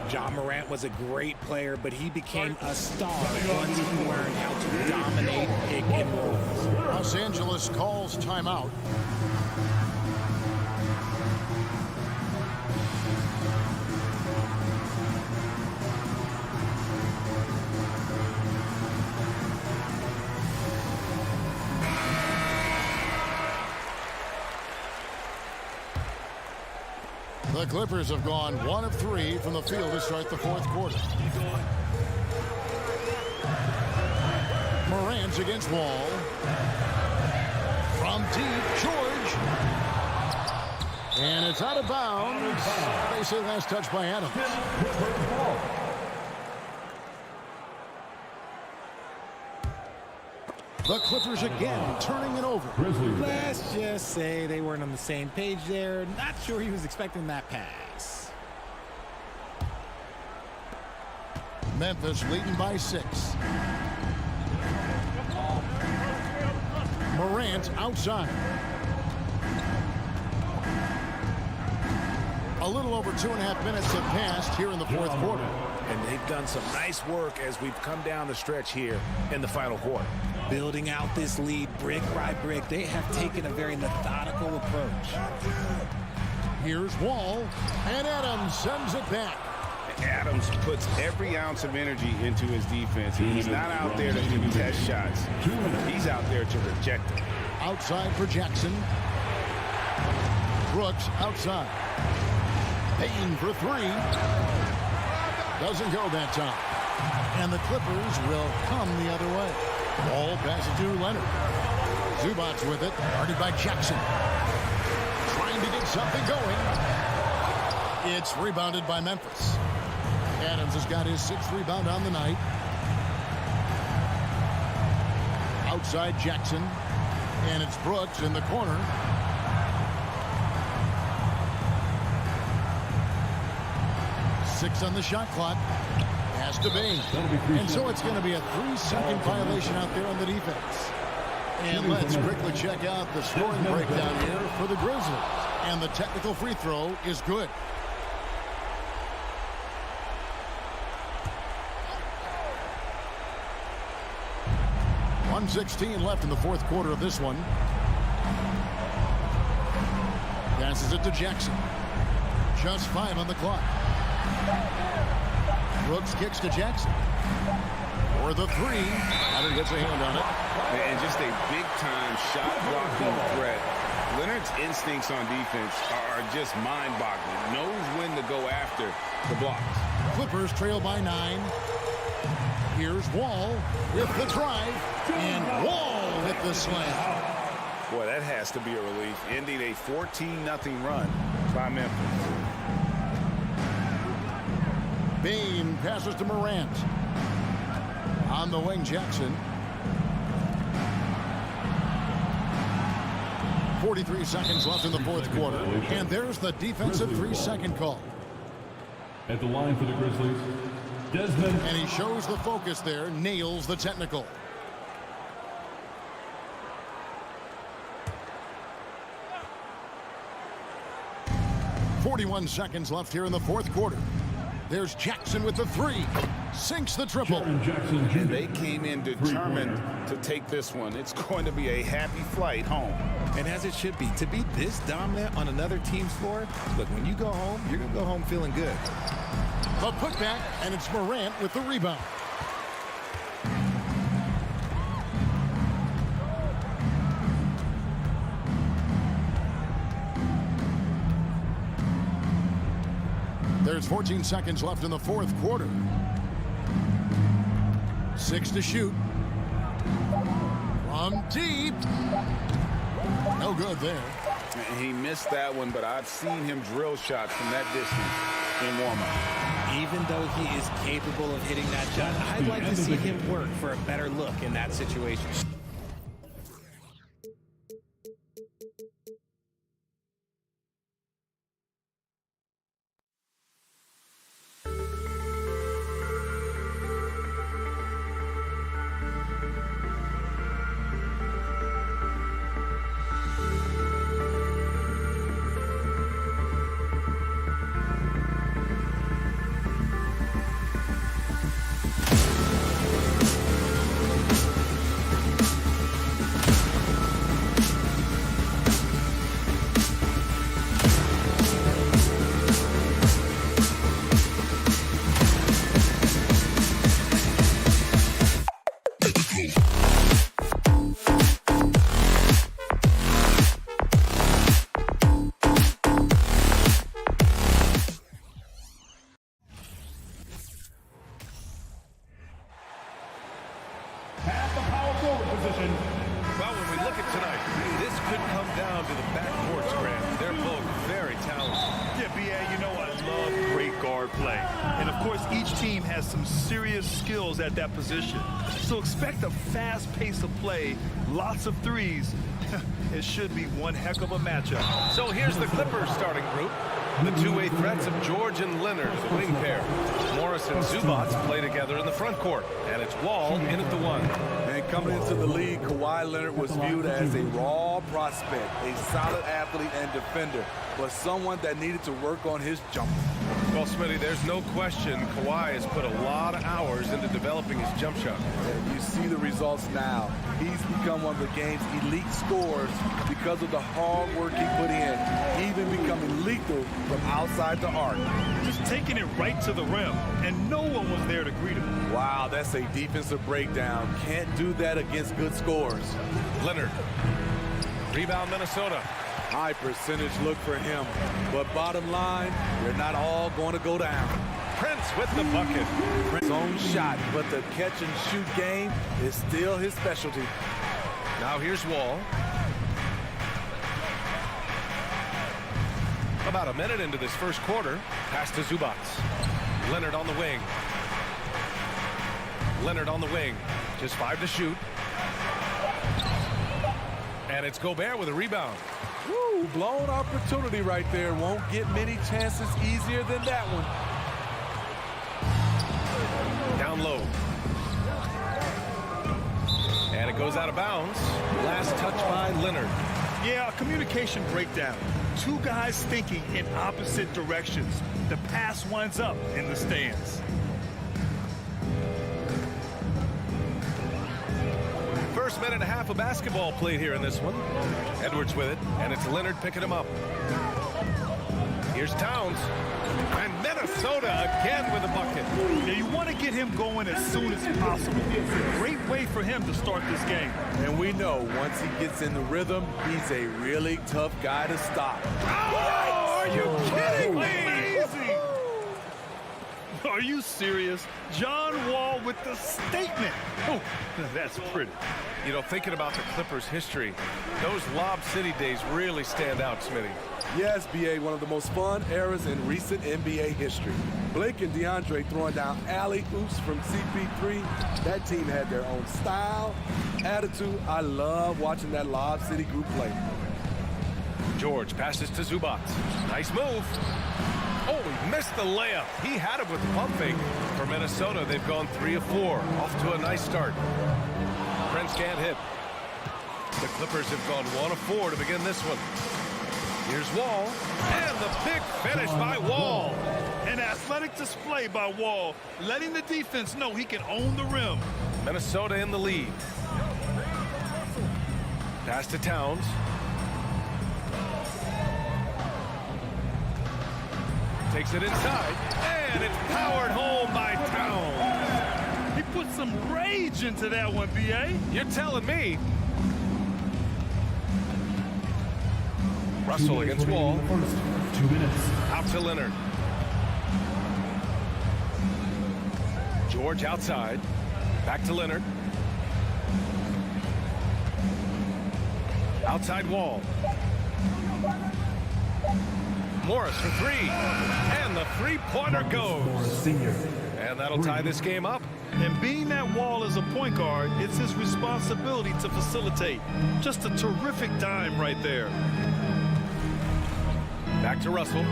John Morant was a great player, but he became a star once he learned how to dominate pick and rolls. Los Angeles calls timeout. The Clippers have gone 1 of 3 from the field to start the fourth quarter. Morant's against Wall. From deep, George. And it's out of bounds. They say last touch by Adams. The Clippers again turning it over. Let's just say they weren't on the same page there. Not sure he was expecting that pass. Memphis leading by 6. Morant outside. A little over 2.5 minutes have passed here in the fourth quarter. And they've done some nice work as we've come down the stretch here in the final quarter. Building out this lead brick by brick, they have taken a very methodical approach. Here's Wall, and Adams sends it back. Adams puts every ounce of energy into his defense. He's not out there to contest shots. He's out there to reject them. Outside for Jackson. Brooks outside. Payne for 3. Doesn't go that time. And the Clippers will come the other way. Ball passes to Leonard. Zubac's with it. Guarded by Jackson. Trying to get something going. It's rebounded by Memphis. Adams has got his 6th rebound on the night. Outside Jackson. And it's Brooks in the corner. Six on the shot clock. Pass to Bane. And so it's going to be a 3-second violation out there on the defense. And let's quickly check out the scoring breakdown here for the Grizzlies. And the technical free throw is good. .116 left in the fourth quarter of this one. Passes it to Jackson. Just 5 on the clock. Brooks kicks to Jackson. For the 3. Leonard gets a hand on it. And just a big-time shot-blocking threat. Leonard's instincts on defense are just mind-boggling. Knows when to go after the blocks. Clippers trail by 9. Here's Wall with the drive. And Wall hit the slam. Boy, that has to be a relief. Ending a 14-0 run by Memphis. Bane passes to Morant. On the wing, Jackson. 43 seconds left in the fourth quarter. And there's the defensive 3-second call. At the line for the Grizzlies, Desmond. And he shows the focus there, nails the technical. .41 seconds left here in the fourth quarter. There's Jackson with the 3. Sinks the triple. And they came in determined to take this one. It's going to be a happy flight home. And as it should be. To be this dominant on another team's floor, look, when you go home, you're going to go home feeling good. The putback, and it's Morant with the rebound. There's 14 seconds left in the fourth quarter. 6 to shoot. From deep. No good there. He missed that one, but I've seen him drill shots from that distance in warm-up. Even though he is capable of hitting that shot, I'd like to see him work for a better look in that situation. At the power forward position. Well, we're we look at tonight, this could come down to the backcourts, Graham. They're both very talented. Yeah, B.A., you know I love great guard play. And, of course, each team has some serious skills at that position. So expect a fast pace of play, lots of threes. It should be one heck of a matchup. So here's the Clippers starting group. The two-way threats of George and Leonard, the wing pair. Morris and Zubats play together in the front court. And it's Wall in at the one. And coming into the league, Kawhi Leonard was viewed as a raw prospect, a solid athlete and defender, but someone that needed to work on his jumper. Well, Smitty, there's no question Kawhi has put a lot of hours into developing his jump shot. And you see the results now. He's become one of the game's elite scorers because of the hard work he put in, even becoming lethal from outside the arc. Just taking it right to the rim, and no one was there to greet him. Wow, that's a defensive breakdown. Can't do that against good scorers. Leonard. Rebound, Minnesota. High percentage look for him. But bottom line, they're not all going to go down. Prince with the bucket. Prince's own shot, but the catch and shoot game is still his specialty. Now here's Wall. About a minute into this first quarter. Pass to Zubats. Leonard on the wing. Leonard on the wing. Just 5 to shoot. And it's Gobert with a rebound. Woo, blown opportunity right there. Won't get many chances easier than that one. Down low. And it goes out of bounds. Last touch by Leonard. Yeah, a communication breakdown. Two guys thinking in opposite directions. The pass winds up in the stands. First minute and a half of basketball played here in this one. Edwards with it, and it's Leonard picking him up. Here's Towns. And Minnesota again with a bucket. Yeah, you want to get him going as soon as possible. It's a great way for him to start this game. And we know once he gets in the rhythm, he's a really tough guy to stop. Oh, are you kidding me? Amazing. Are you serious? John Wall with the statement. Oh, that's pretty. You know, thinking about the Clippers' history, those Lob City days really stand out, Smitty. Yes, B.A., one of the most fun eras in recent NBA history. Blake and DeAndre throwing down alley-oops from CP3. That team had their own style, attitude. I love watching that Lob City group play. George passes to Zubats. Nice move. Oh, he missed the layup. He had it with pump fake. For Minnesota, they've gone 3 of 4. Off to a nice start. Prince can't hit. The Clippers have gone 1 of 4 to begin this one. Here's Wall. And the big finish by Wall. An athletic display by Wall, letting the defense know he can own the rim. Minnesota in the lead. Pass to Towns. Takes it inside, and it's powered home by Towns. He put some rage into that one, B.A. You're telling me. Russell against Wall. 2 minutes. Out to Leonard. George outside. Back to Leonard. Outside Wall. Morris for 3. And the three-pointer goes. And that'll tie this game up. And being that Wall is a point guard, it's his responsibility to facilitate. Just a terrific dime right there. Back to Russell.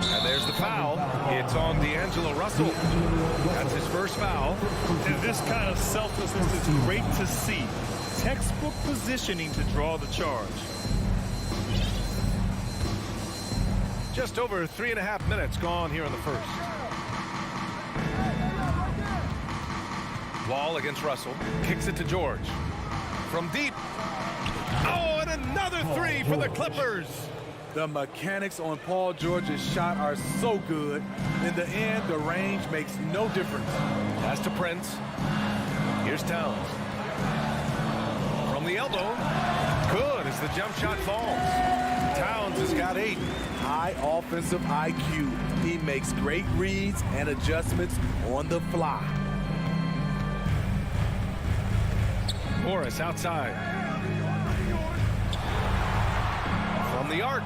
And there's the foul. It's on D'Angelo Russell. That's his first foul. And this kind of selflessness is great to see. Textbook positioning to draw the charge. Just over 3.5 minutes gone here in the first. Wall against Russell. Kicks it to George. From deep. Oh, and another 3 for the Clippers. The mechanics on Paul George's shot are so good. In the end, the range makes no difference. Pass to Prince. Here's Towns. From the elbow. Good as the jump shot falls. Towns has got 8. High offensive IQ. He makes great reads and adjustments on the fly. Morris outside. From the arc.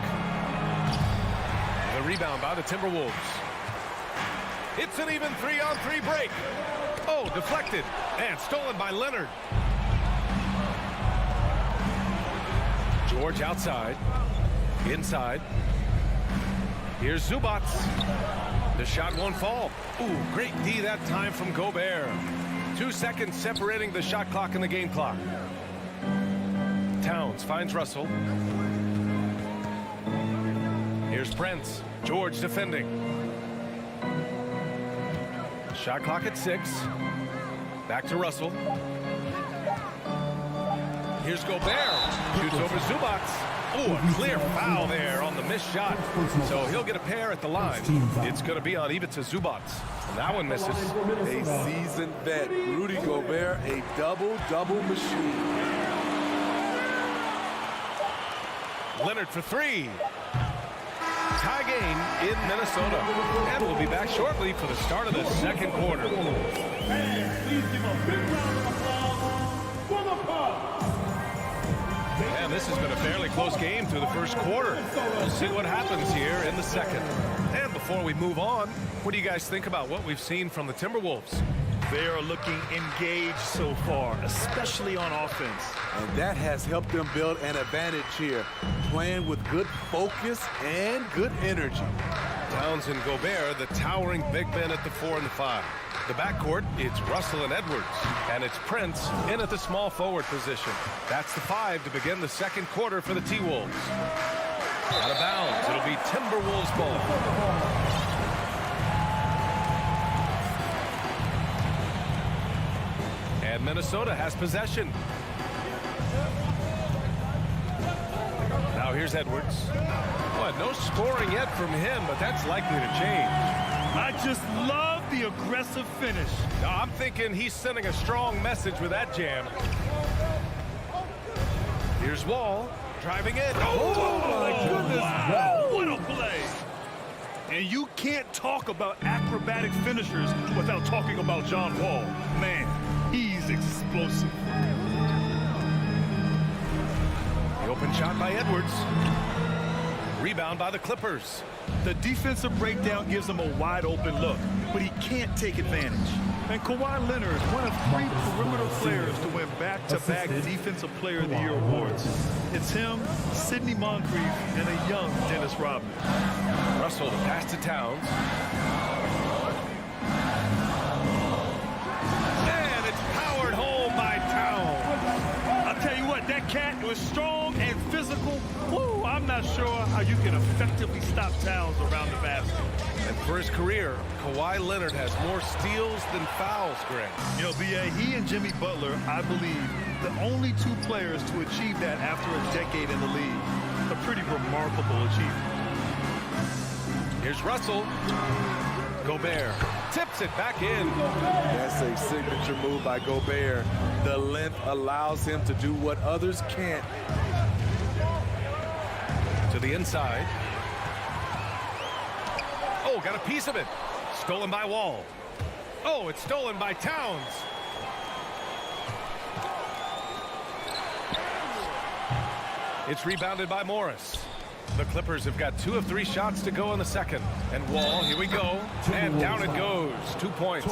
The rebound by the Timberwolves. It's an even 3-on-3 break. Oh, deflected and stolen by Leonard. George outside. Inside. Here's Zubats. The shot won't fall. Ooh, great D that time from Gobert. 2 seconds separating the shot clock and the game clock. Towns finds Russell. Here's Prince. George defending. Shot clock at 6. Back to Russell. Here's Gobert. Shoots over Zubats. Oh, a clear foul there on the missed shot. So he'll get a pair at the line. It's going to be on Ivica Zubats. And that one misses. A seasoned vet, Rudy Gobert, a double-double machine. Leonard for 3. Tie game in Minnesota. And we'll be back shortly for the start of the second quarter. Please give a big round of applause for the Bucks. And this has been a fairly close game through the first quarter. We'll see what happens here in the second. And before we move on, what do you guys think about what we've seen from the Timberwolves? They are looking engaged so far, especially on offense. And that has helped them build an advantage here, playing with good focus and good energy. Towns and Gobert, the towering big men at the 4 and the 5. The backcourt, it's Russell and Edwards. And it's Prince in at the small forward position. That's the 5 to begin the second quarter for the T-Wolves. Out of bounds, it'll be Timberwolves ball. And Minnesota has possession. Now here's Edwards. What, no scoring yet from him, but that's likely to change. I just love the aggressive finish. Now, I'm thinking he's sending a strong message with that jam. Here's Wall, driving in. Oh my goodness. Wow, what a play. And you can't talk about acrobatic finishers without talking about John Wall. Man, he's explosive. The open shot by Edwards. Rebound by the Clippers. The defensive breakdown gives him a wide open look, but he can't take advantage. And Kawhi Leonard, one of 3 perimeter players to win back-to-back Defensive Player of the Year awards. It's him, Sidney Moncrief, and a young Dennis Rodman. Russell to pass to Towns. And it's powered home by Towns. I'll tell you what, that cat was strong and physical. Woo, I'm not sure how you can effectively stop Towns around the basket. And for his career, Kawhi Leonard has more steals than fouls, Greg. You know, B.A., he and Jimmy Butler, I believe, the only 2 players to achieve that after a decade in the league. A pretty remarkable achievement. Here's Russell. Gobert tips it back in. That's a signature move by Gobert. The length allows him to do what others can't. To the inside. Oh, got a piece of it. Stolen by Wall. Oh, it's stolen by Towns. It's rebounded by Morris. The Clippers have got 2 of 3 shots to go in the second. And Wall, here we go. And down it goes. 2 points.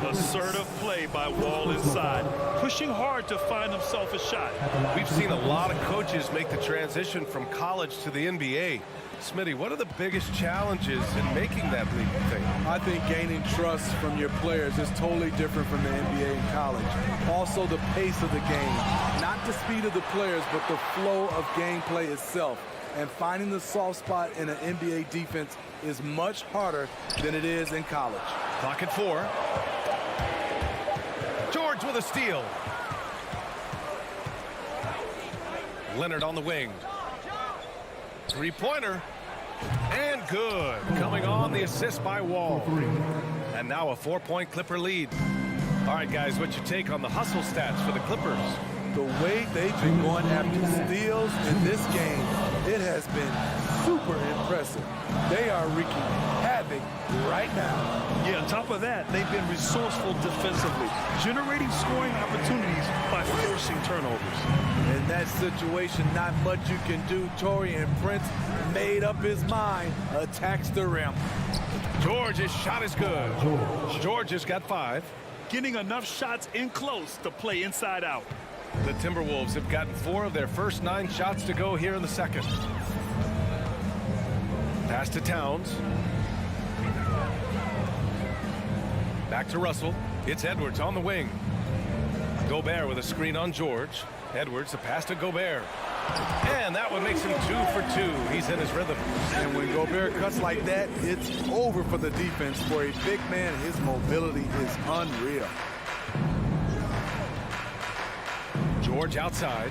Assertive play by Wall inside. Pushing hard to find himself a shot. We've seen a lot of coaches make the transition from college to the NBA. Smitty, what are the biggest challenges in making that leap thing? I think gaining trust from your players is totally different from the NBA and college. Also, the pace of the game. Not the speed of the players, but the flow of gameplay itself. And finding the soft spot in an NBA defense is much harder than it is in college. Clock at 4. George with a steal. Leonard on the wing. 3-pointer. And good. Coming on the assist by Wall. And now a 4-point Clipper lead. All right, guys, what's your take on the hustle stats for the Clippers? The way they've been going after steals in this game, it has been super impressive. They are wreaking havoc havoc right now. Yeah, on top of that, they've been resourceful defensively, generating scoring opportunities by forcing turnovers. In that situation, not much you can do. Taurean Prince made up his mind, attacks the rim. George's shot is good. George has got 5. Getting enough shots in close to play inside out. The Timberwolves have gotten 4 of their first 9 shots to go here in the second. Pass to Towns. Back to Russell. It's Edwards on the wing. Gobert with a screen on George. Edwards, the pass to Gobert. And that one makes him 2 for 2. He's in his rhythm. And when Gobert cuts like that, it's over for the defense. For a big man, his mobility is unreal. George outside.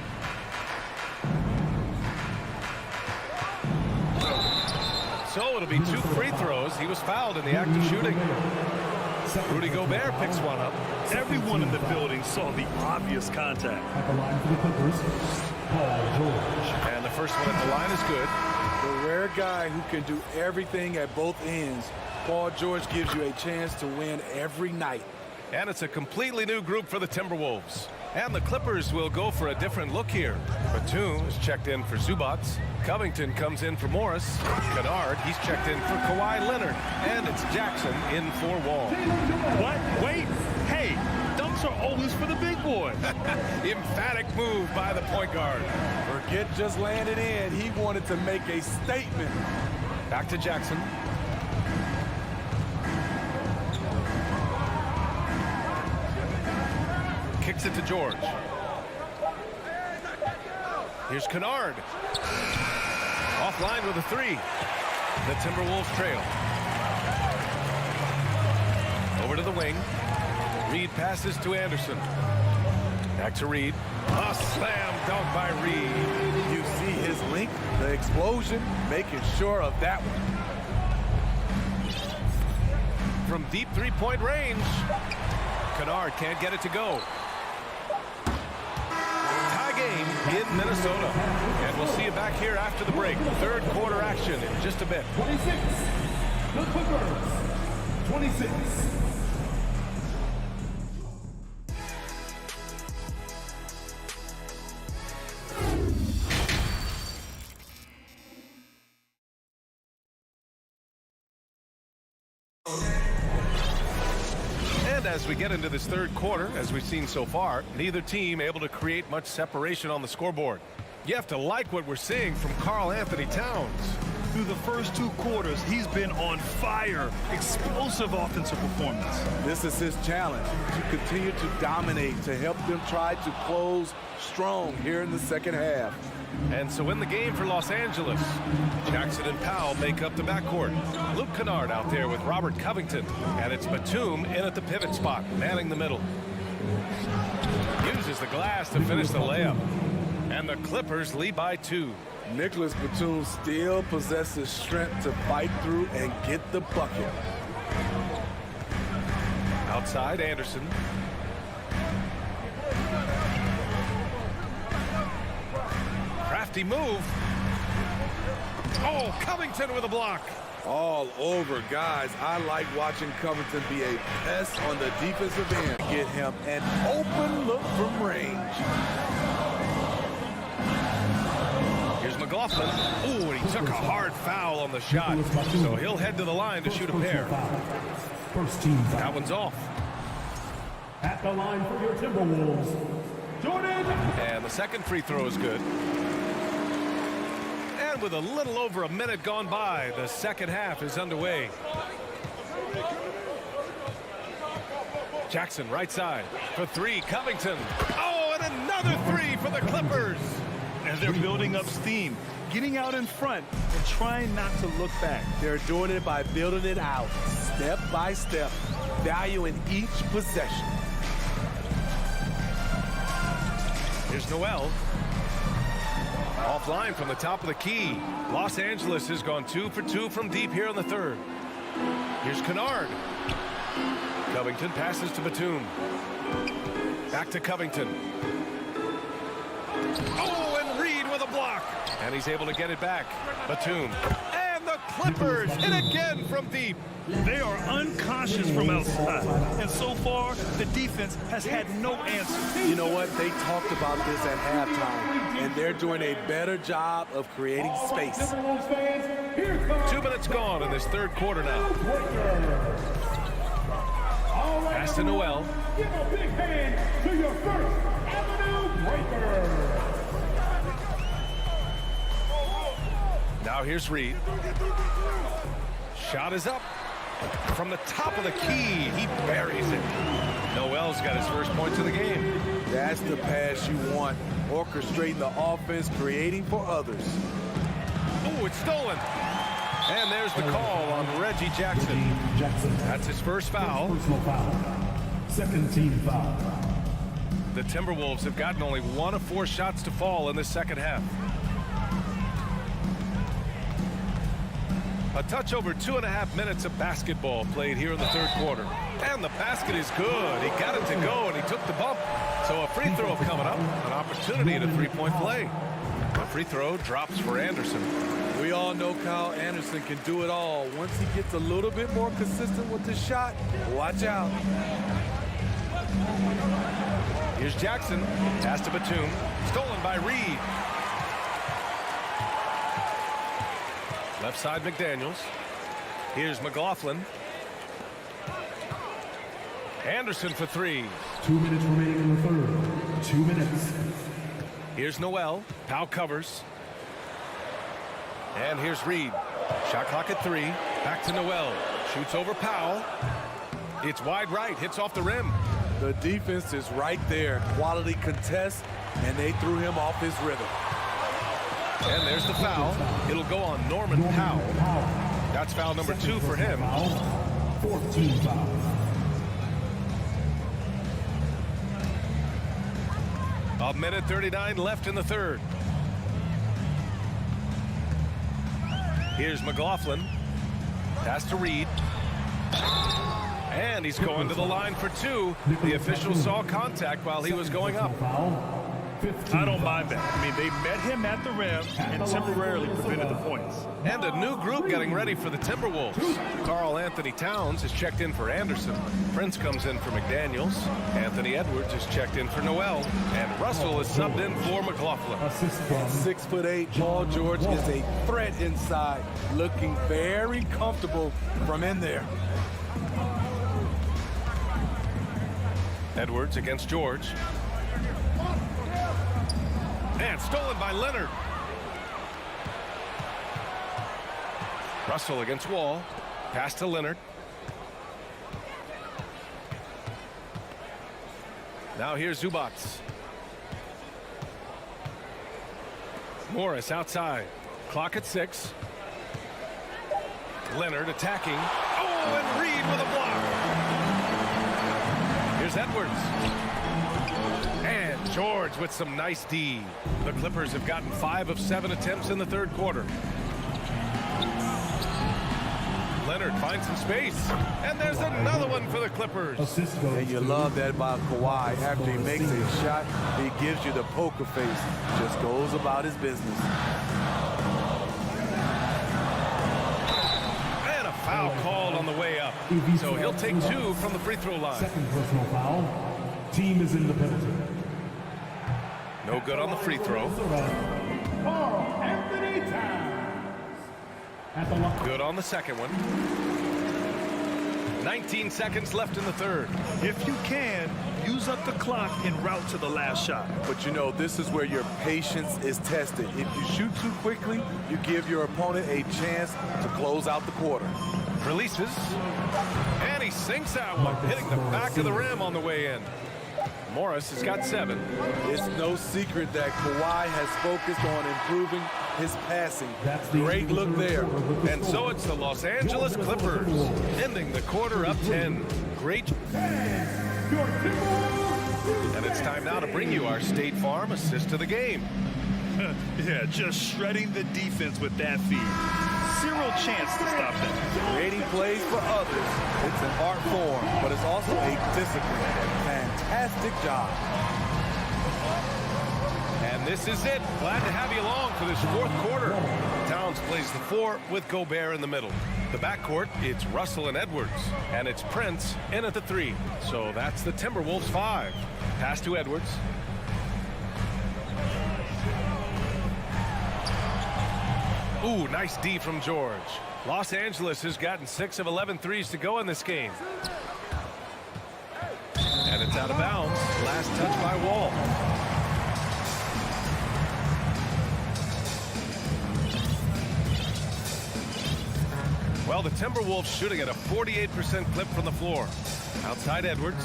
So it'll be 2 free throws. He was fouled in the act of shooting. Rudy Gobert picks one up. Everyone in the building saw the obvious contact. At the line for the Clippers, Paul George. And the first one at the line is good. The rare guy who can do everything at both ends. Paul George gives you a chance to win every night. And it's a completely new group for the Timberwolves. And the Clippers will go for a different look here. Batum is checked in for Zubats. Covington comes in for Morris. Kennard, he's checked in for Kawhi Leonard. And it's Jackson in for Wall. What? Wait. Hey, dunks are always for the big boy. Emphatic move by the point guard. Forget just laying it in. He wanted to make a statement. Back to Jackson. Kicks it to George. Here's Kennard. Offline with a 3. The Timberwolves trail. Over to the wing. Reed passes to Anderson. Back to Reed. A slam dunk by Reed. You see his length, the explosion, making sure of that one. From deep 3-point range. Kennard can't get it to go. Game in Minnesota. And we'll see you back here after the break. Third quarter action in just a bit. 26. The Clippers. 26. And as we get into this third quarter, as we've seen so far, neither team able to create much separation on the scoreboard. You have to like what we're seeing from Karl Anthony Towns. Through the first 2 quarters, he's been on fire. Explosive offensive performance. This is his challenge, to continue to dominate, to help them try to close strong here in the second half. And so in the game for Los Angeles, Jackson and Powell make up the backcourt. Luke Kennard out there with Robert Covington. And it's Batum in at the pivot spot, manning the middle. Uses the glass to finish the layup. And the Clippers lead by 2. Nicholas Batum still possesses strength to fight through and get the bucket. Outside, Anderson. Crafty move. Oh, Covington with a block. All over, guys. I like watching Covington be a pest on the defensive end. Get him an open look from range. Here's McLaughlin. Ooh, and he took a hard foul on the shot. So he'll head to the line to shoot a pair. First team foul. That one's off. At the line for your Timberwolves, Jordan. And the second free throw is good. And with a little over a minute gone by, the second half is underway. Jackson right side for 3. Covington. Oh, and another 3 for the Clippers. And they're building up steam, getting out in front and trying not to look back. They're doing it by building it out, step by step, valuing each possession. Here's Noel. Offline from the top of the key. Los Angeles has gone 2 for 2 from deep here in the third. Here's Kennard. Covington passes to Batum. Back to Covington. Oh, and Reed with a block. And he's able to get it back. Batum. And the Clippers hit again from deep. They are unconscious from outside, and so far, the defense has had no answer. You know what? They talked about this at halftime, and they're doing a better job of creating space. 2 minutes gone in this third quarter now. Pass to Noel. Give a big hand to your First Avenue Breaker. Now here's Reed. Shot is up. From the top of the key, he buries it. Noel's got his first points of the game. That's the pass you want. Orchestrating the offense, creating for others. Oh, it's stolen. And there's the call on Reggie Jackson. That's his first foul. Personal foul. Second team foul. The Timberwolves have gotten only 1 of 4 shots to fall in the second half. A touch over 2.5 minutes of basketball played here in the third quarter. And the basket is good. He got it to go, and he took the bump. So a free throw coming up, an opportunity at a three-point play. The free throw drops for Anderson. We all know Kyle Anderson can do it all. Once he gets a little bit more consistent with his shot, watch out. Here's Jackson. Pass to Batum. Stolen by Reed. Left side, McDaniels. Here's McLaughlin. Anderson for 3. 2 minutes remaining in the third. 2 minutes. Here's Noel. Powell covers. And here's Reed. Shot clock at 3. Back to Noel. Shoots over Powell. It's wide right. Hits off the rim. The defense is right there. Quality contest, and they threw him off his rhythm. And there's the foul. It'll go on Norman Powell. That's foul number 2 for him. 14 foul. A minute 39 left in the third. Here's McLaughlin. Pass to Reed. And he's going to the line for 2. The official saw contact while he was going up. I don't mind that. I mean, they met him at the rim and temporarily prevented the points. And a new group getting ready for the Timberwolves. Karl Anthony Towns is checked in for Anderson. Prince comes in for McDaniels. Anthony Edwards is checked in for Noel. And Russell is subbed in for McLaughlin. 6'8", Paul George is a threat inside, looking very comfortable from in there. Edwards against George. And stolen by Leonard. Russell against Wall. Pass to Leonard. Now here's Zubats. Morris outside. Clock at 6. Leonard attacking. Oh, and Reed with a block. Here's Edwards. And George with some nice D. The Clippers have gotten 5 of 7 attempts in the third quarter. Leonard finds some space. And there's another one for the Clippers. And you love that by Kawhi. After he makes a shot, he gives you the poker face. Just goes about his business. And a foul called on the way up. So he'll take 2 from the free throw line. Second personal foul. Team is in the penalty. No good on the free throw. Karl Anthony Towns. At the line. Good on the second one. 19 seconds left in the third. If you can, use up the clock en route to the last shot. But you know, this is where your patience is tested. If you shoot too quickly, you give your opponent a chance to close out the quarter. Releases. And he sinks that one, hitting the back of the rim on the way in. Morris has got 7. It's no secret that Kawhi has focused on improving his passing. Great look there. And so it's the Los Angeles Clippers ending the quarter up 10. Great. And it's time now to bring you our State Farm assist of the game. Yeah, just shredding the defense with that feed. Zero chance to stop them. Creating plays for others. It's an art form, but it's also a discipline. Fantastic job. And this is it. Glad to have you along for this fourth quarter. Towns plays the 4 with Gobert in the middle. The backcourt, it's Russell and Edwards. And it's Prince in at the 3. So that's the Timberwolves 5. Pass to Edwards. Ooh, nice D from George. Los Angeles has gotten 6 of 11 threes to go in this game. And it's out of bounds. Last touch by Wall. Well, the Timberwolves shooting at a 48% clip from the floor. Outside Edwards.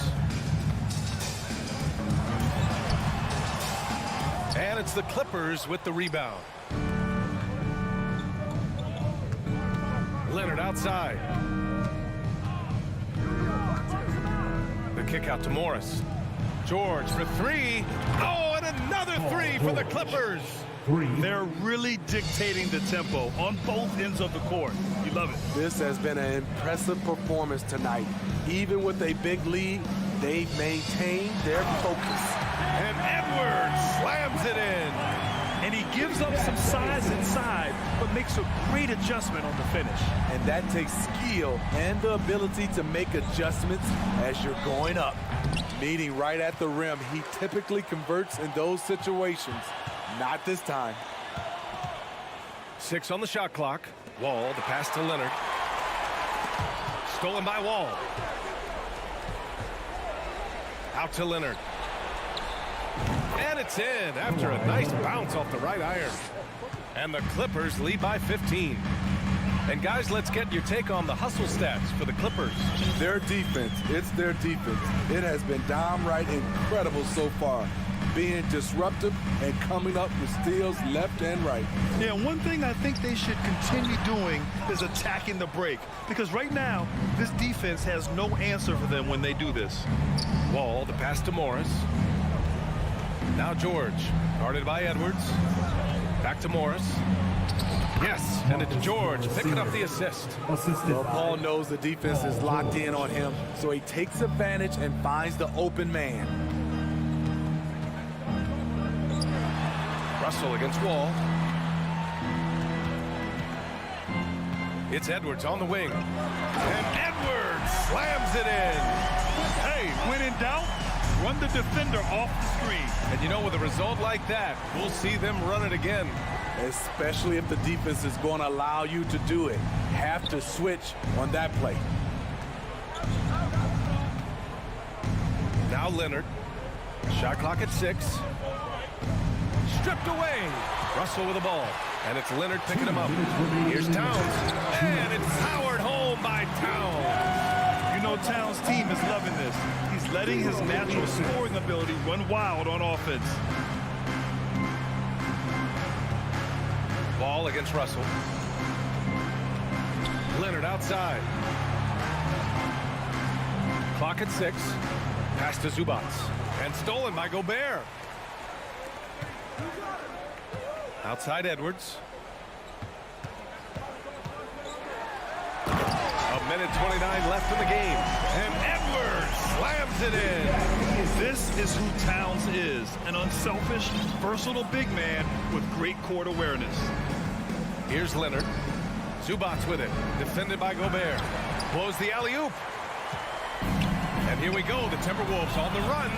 And it's the Clippers with the rebound. Leonard outside. The kick out to Morris. George for 3. Oh, and another 3 for the Clippers. They're really dictating the tempo on both ends of the court. You love it. This has been an impressive performance tonight. Even with a big lead, they've maintained their focus. And Edwards slams it in. And he gives up some size inside, but makes a great adjustment on the finish. And that takes skill and the ability to make adjustments as you're going up. Meeting right at the rim, he typically converts in those situations. Not this time. 6 on the shot clock. Wall, the pass to Leonard. Stolen by Wall. Out to Leonard. And it's in after a nice bounce off the right iron. And the Clippers lead by 15. And guys, let's get your take on the hustle stats for the Clippers. Their defense, it's their defense. It has been downright incredible so far. Being disruptive and coming up with steals left and right. Yeah, one thing I think they should continue doing is attacking the break. Because right now, this defense has no answer for them when they do this. Wall, the pass to Morris. Now George, guarded by Edwards. Back to Morris. Yes, and it's George picking up the assist. Well, Paul knows the defense is locked in on him, so he takes advantage and finds the open man. Russell against Wall. It's Edwards on the wing. And Edwards slams it in. Hey, when in doubt, run the defender off the screen. And you know, with a result like that, we'll see them run it again. Especially if the defense is going to allow you to do it. Have to switch on that play. Now Leonard. Shot clock at 6. Stripped away. Russell with the ball. And it's Leonard picking him up. Here's Towns. And it's powered home by Towns. You know Towns' team is loving this. He's letting his natural scoring ability run wild on offense. Ball against Russell. Leonard outside. Clock at 6. Pass to Zubac. And stolen by Gobert. Outside Edwards. A minute 29 left in the game. And Edwards slams it in. This is who Towns is. An unselfish, versatile big man with great court awareness. Here's Leonard. Zubac with it. Defended by Gobert. Blows the alley-oop. And here we go. The Timberwolves on the run.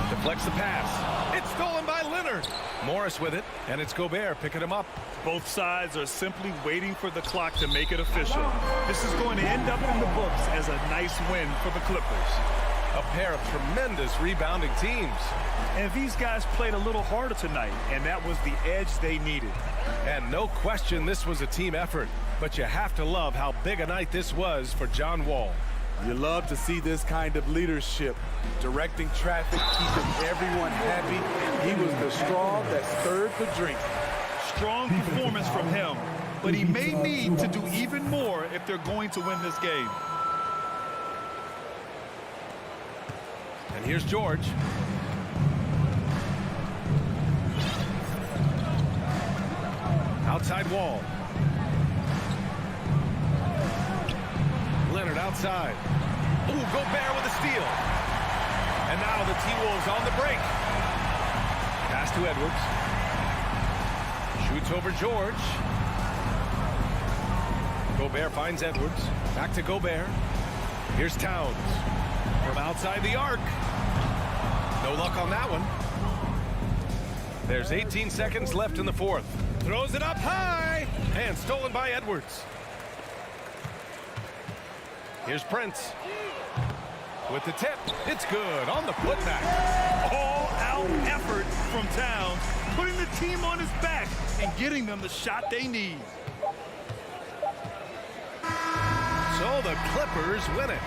Deflects the pass. It's stolen by Leonard. Morris with it. And it's Gobert picking him up. Both sides are simply waiting for the clock to make it official. This is going to end up in the books as a nice win for the Clippers. A pair of tremendous rebounding teams. And these guys played a little harder tonight, and that was the edge they needed. And no question this was a team effort. But you have to love how big a night this was for John Wall. You love to see this kind of leadership, directing traffic, keeping everyone happy. He was the straw that stirred the drink. Strong performance from him, but he may need to do even more if they're going to win this game. And here's George. Outside Wall. Leonard outside. Ooh, Gobert with a steal. And now the T-Wolves on the break. Pass to Edwards. Shoots over George. Gobert finds Edwards. Back to Gobert. Here's Towns from outside the arc. No luck on that one. There's 18 seconds left in the fourth. Throws it up high and stolen by Edwards. Here's Prince with the tip. It's good on the putback. All-out effort from Towns, putting the team on his back and getting them the shot they need. So the Clippers win it.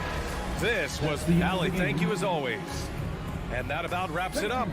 This was Allie. Thank you as always. And that about wraps it up.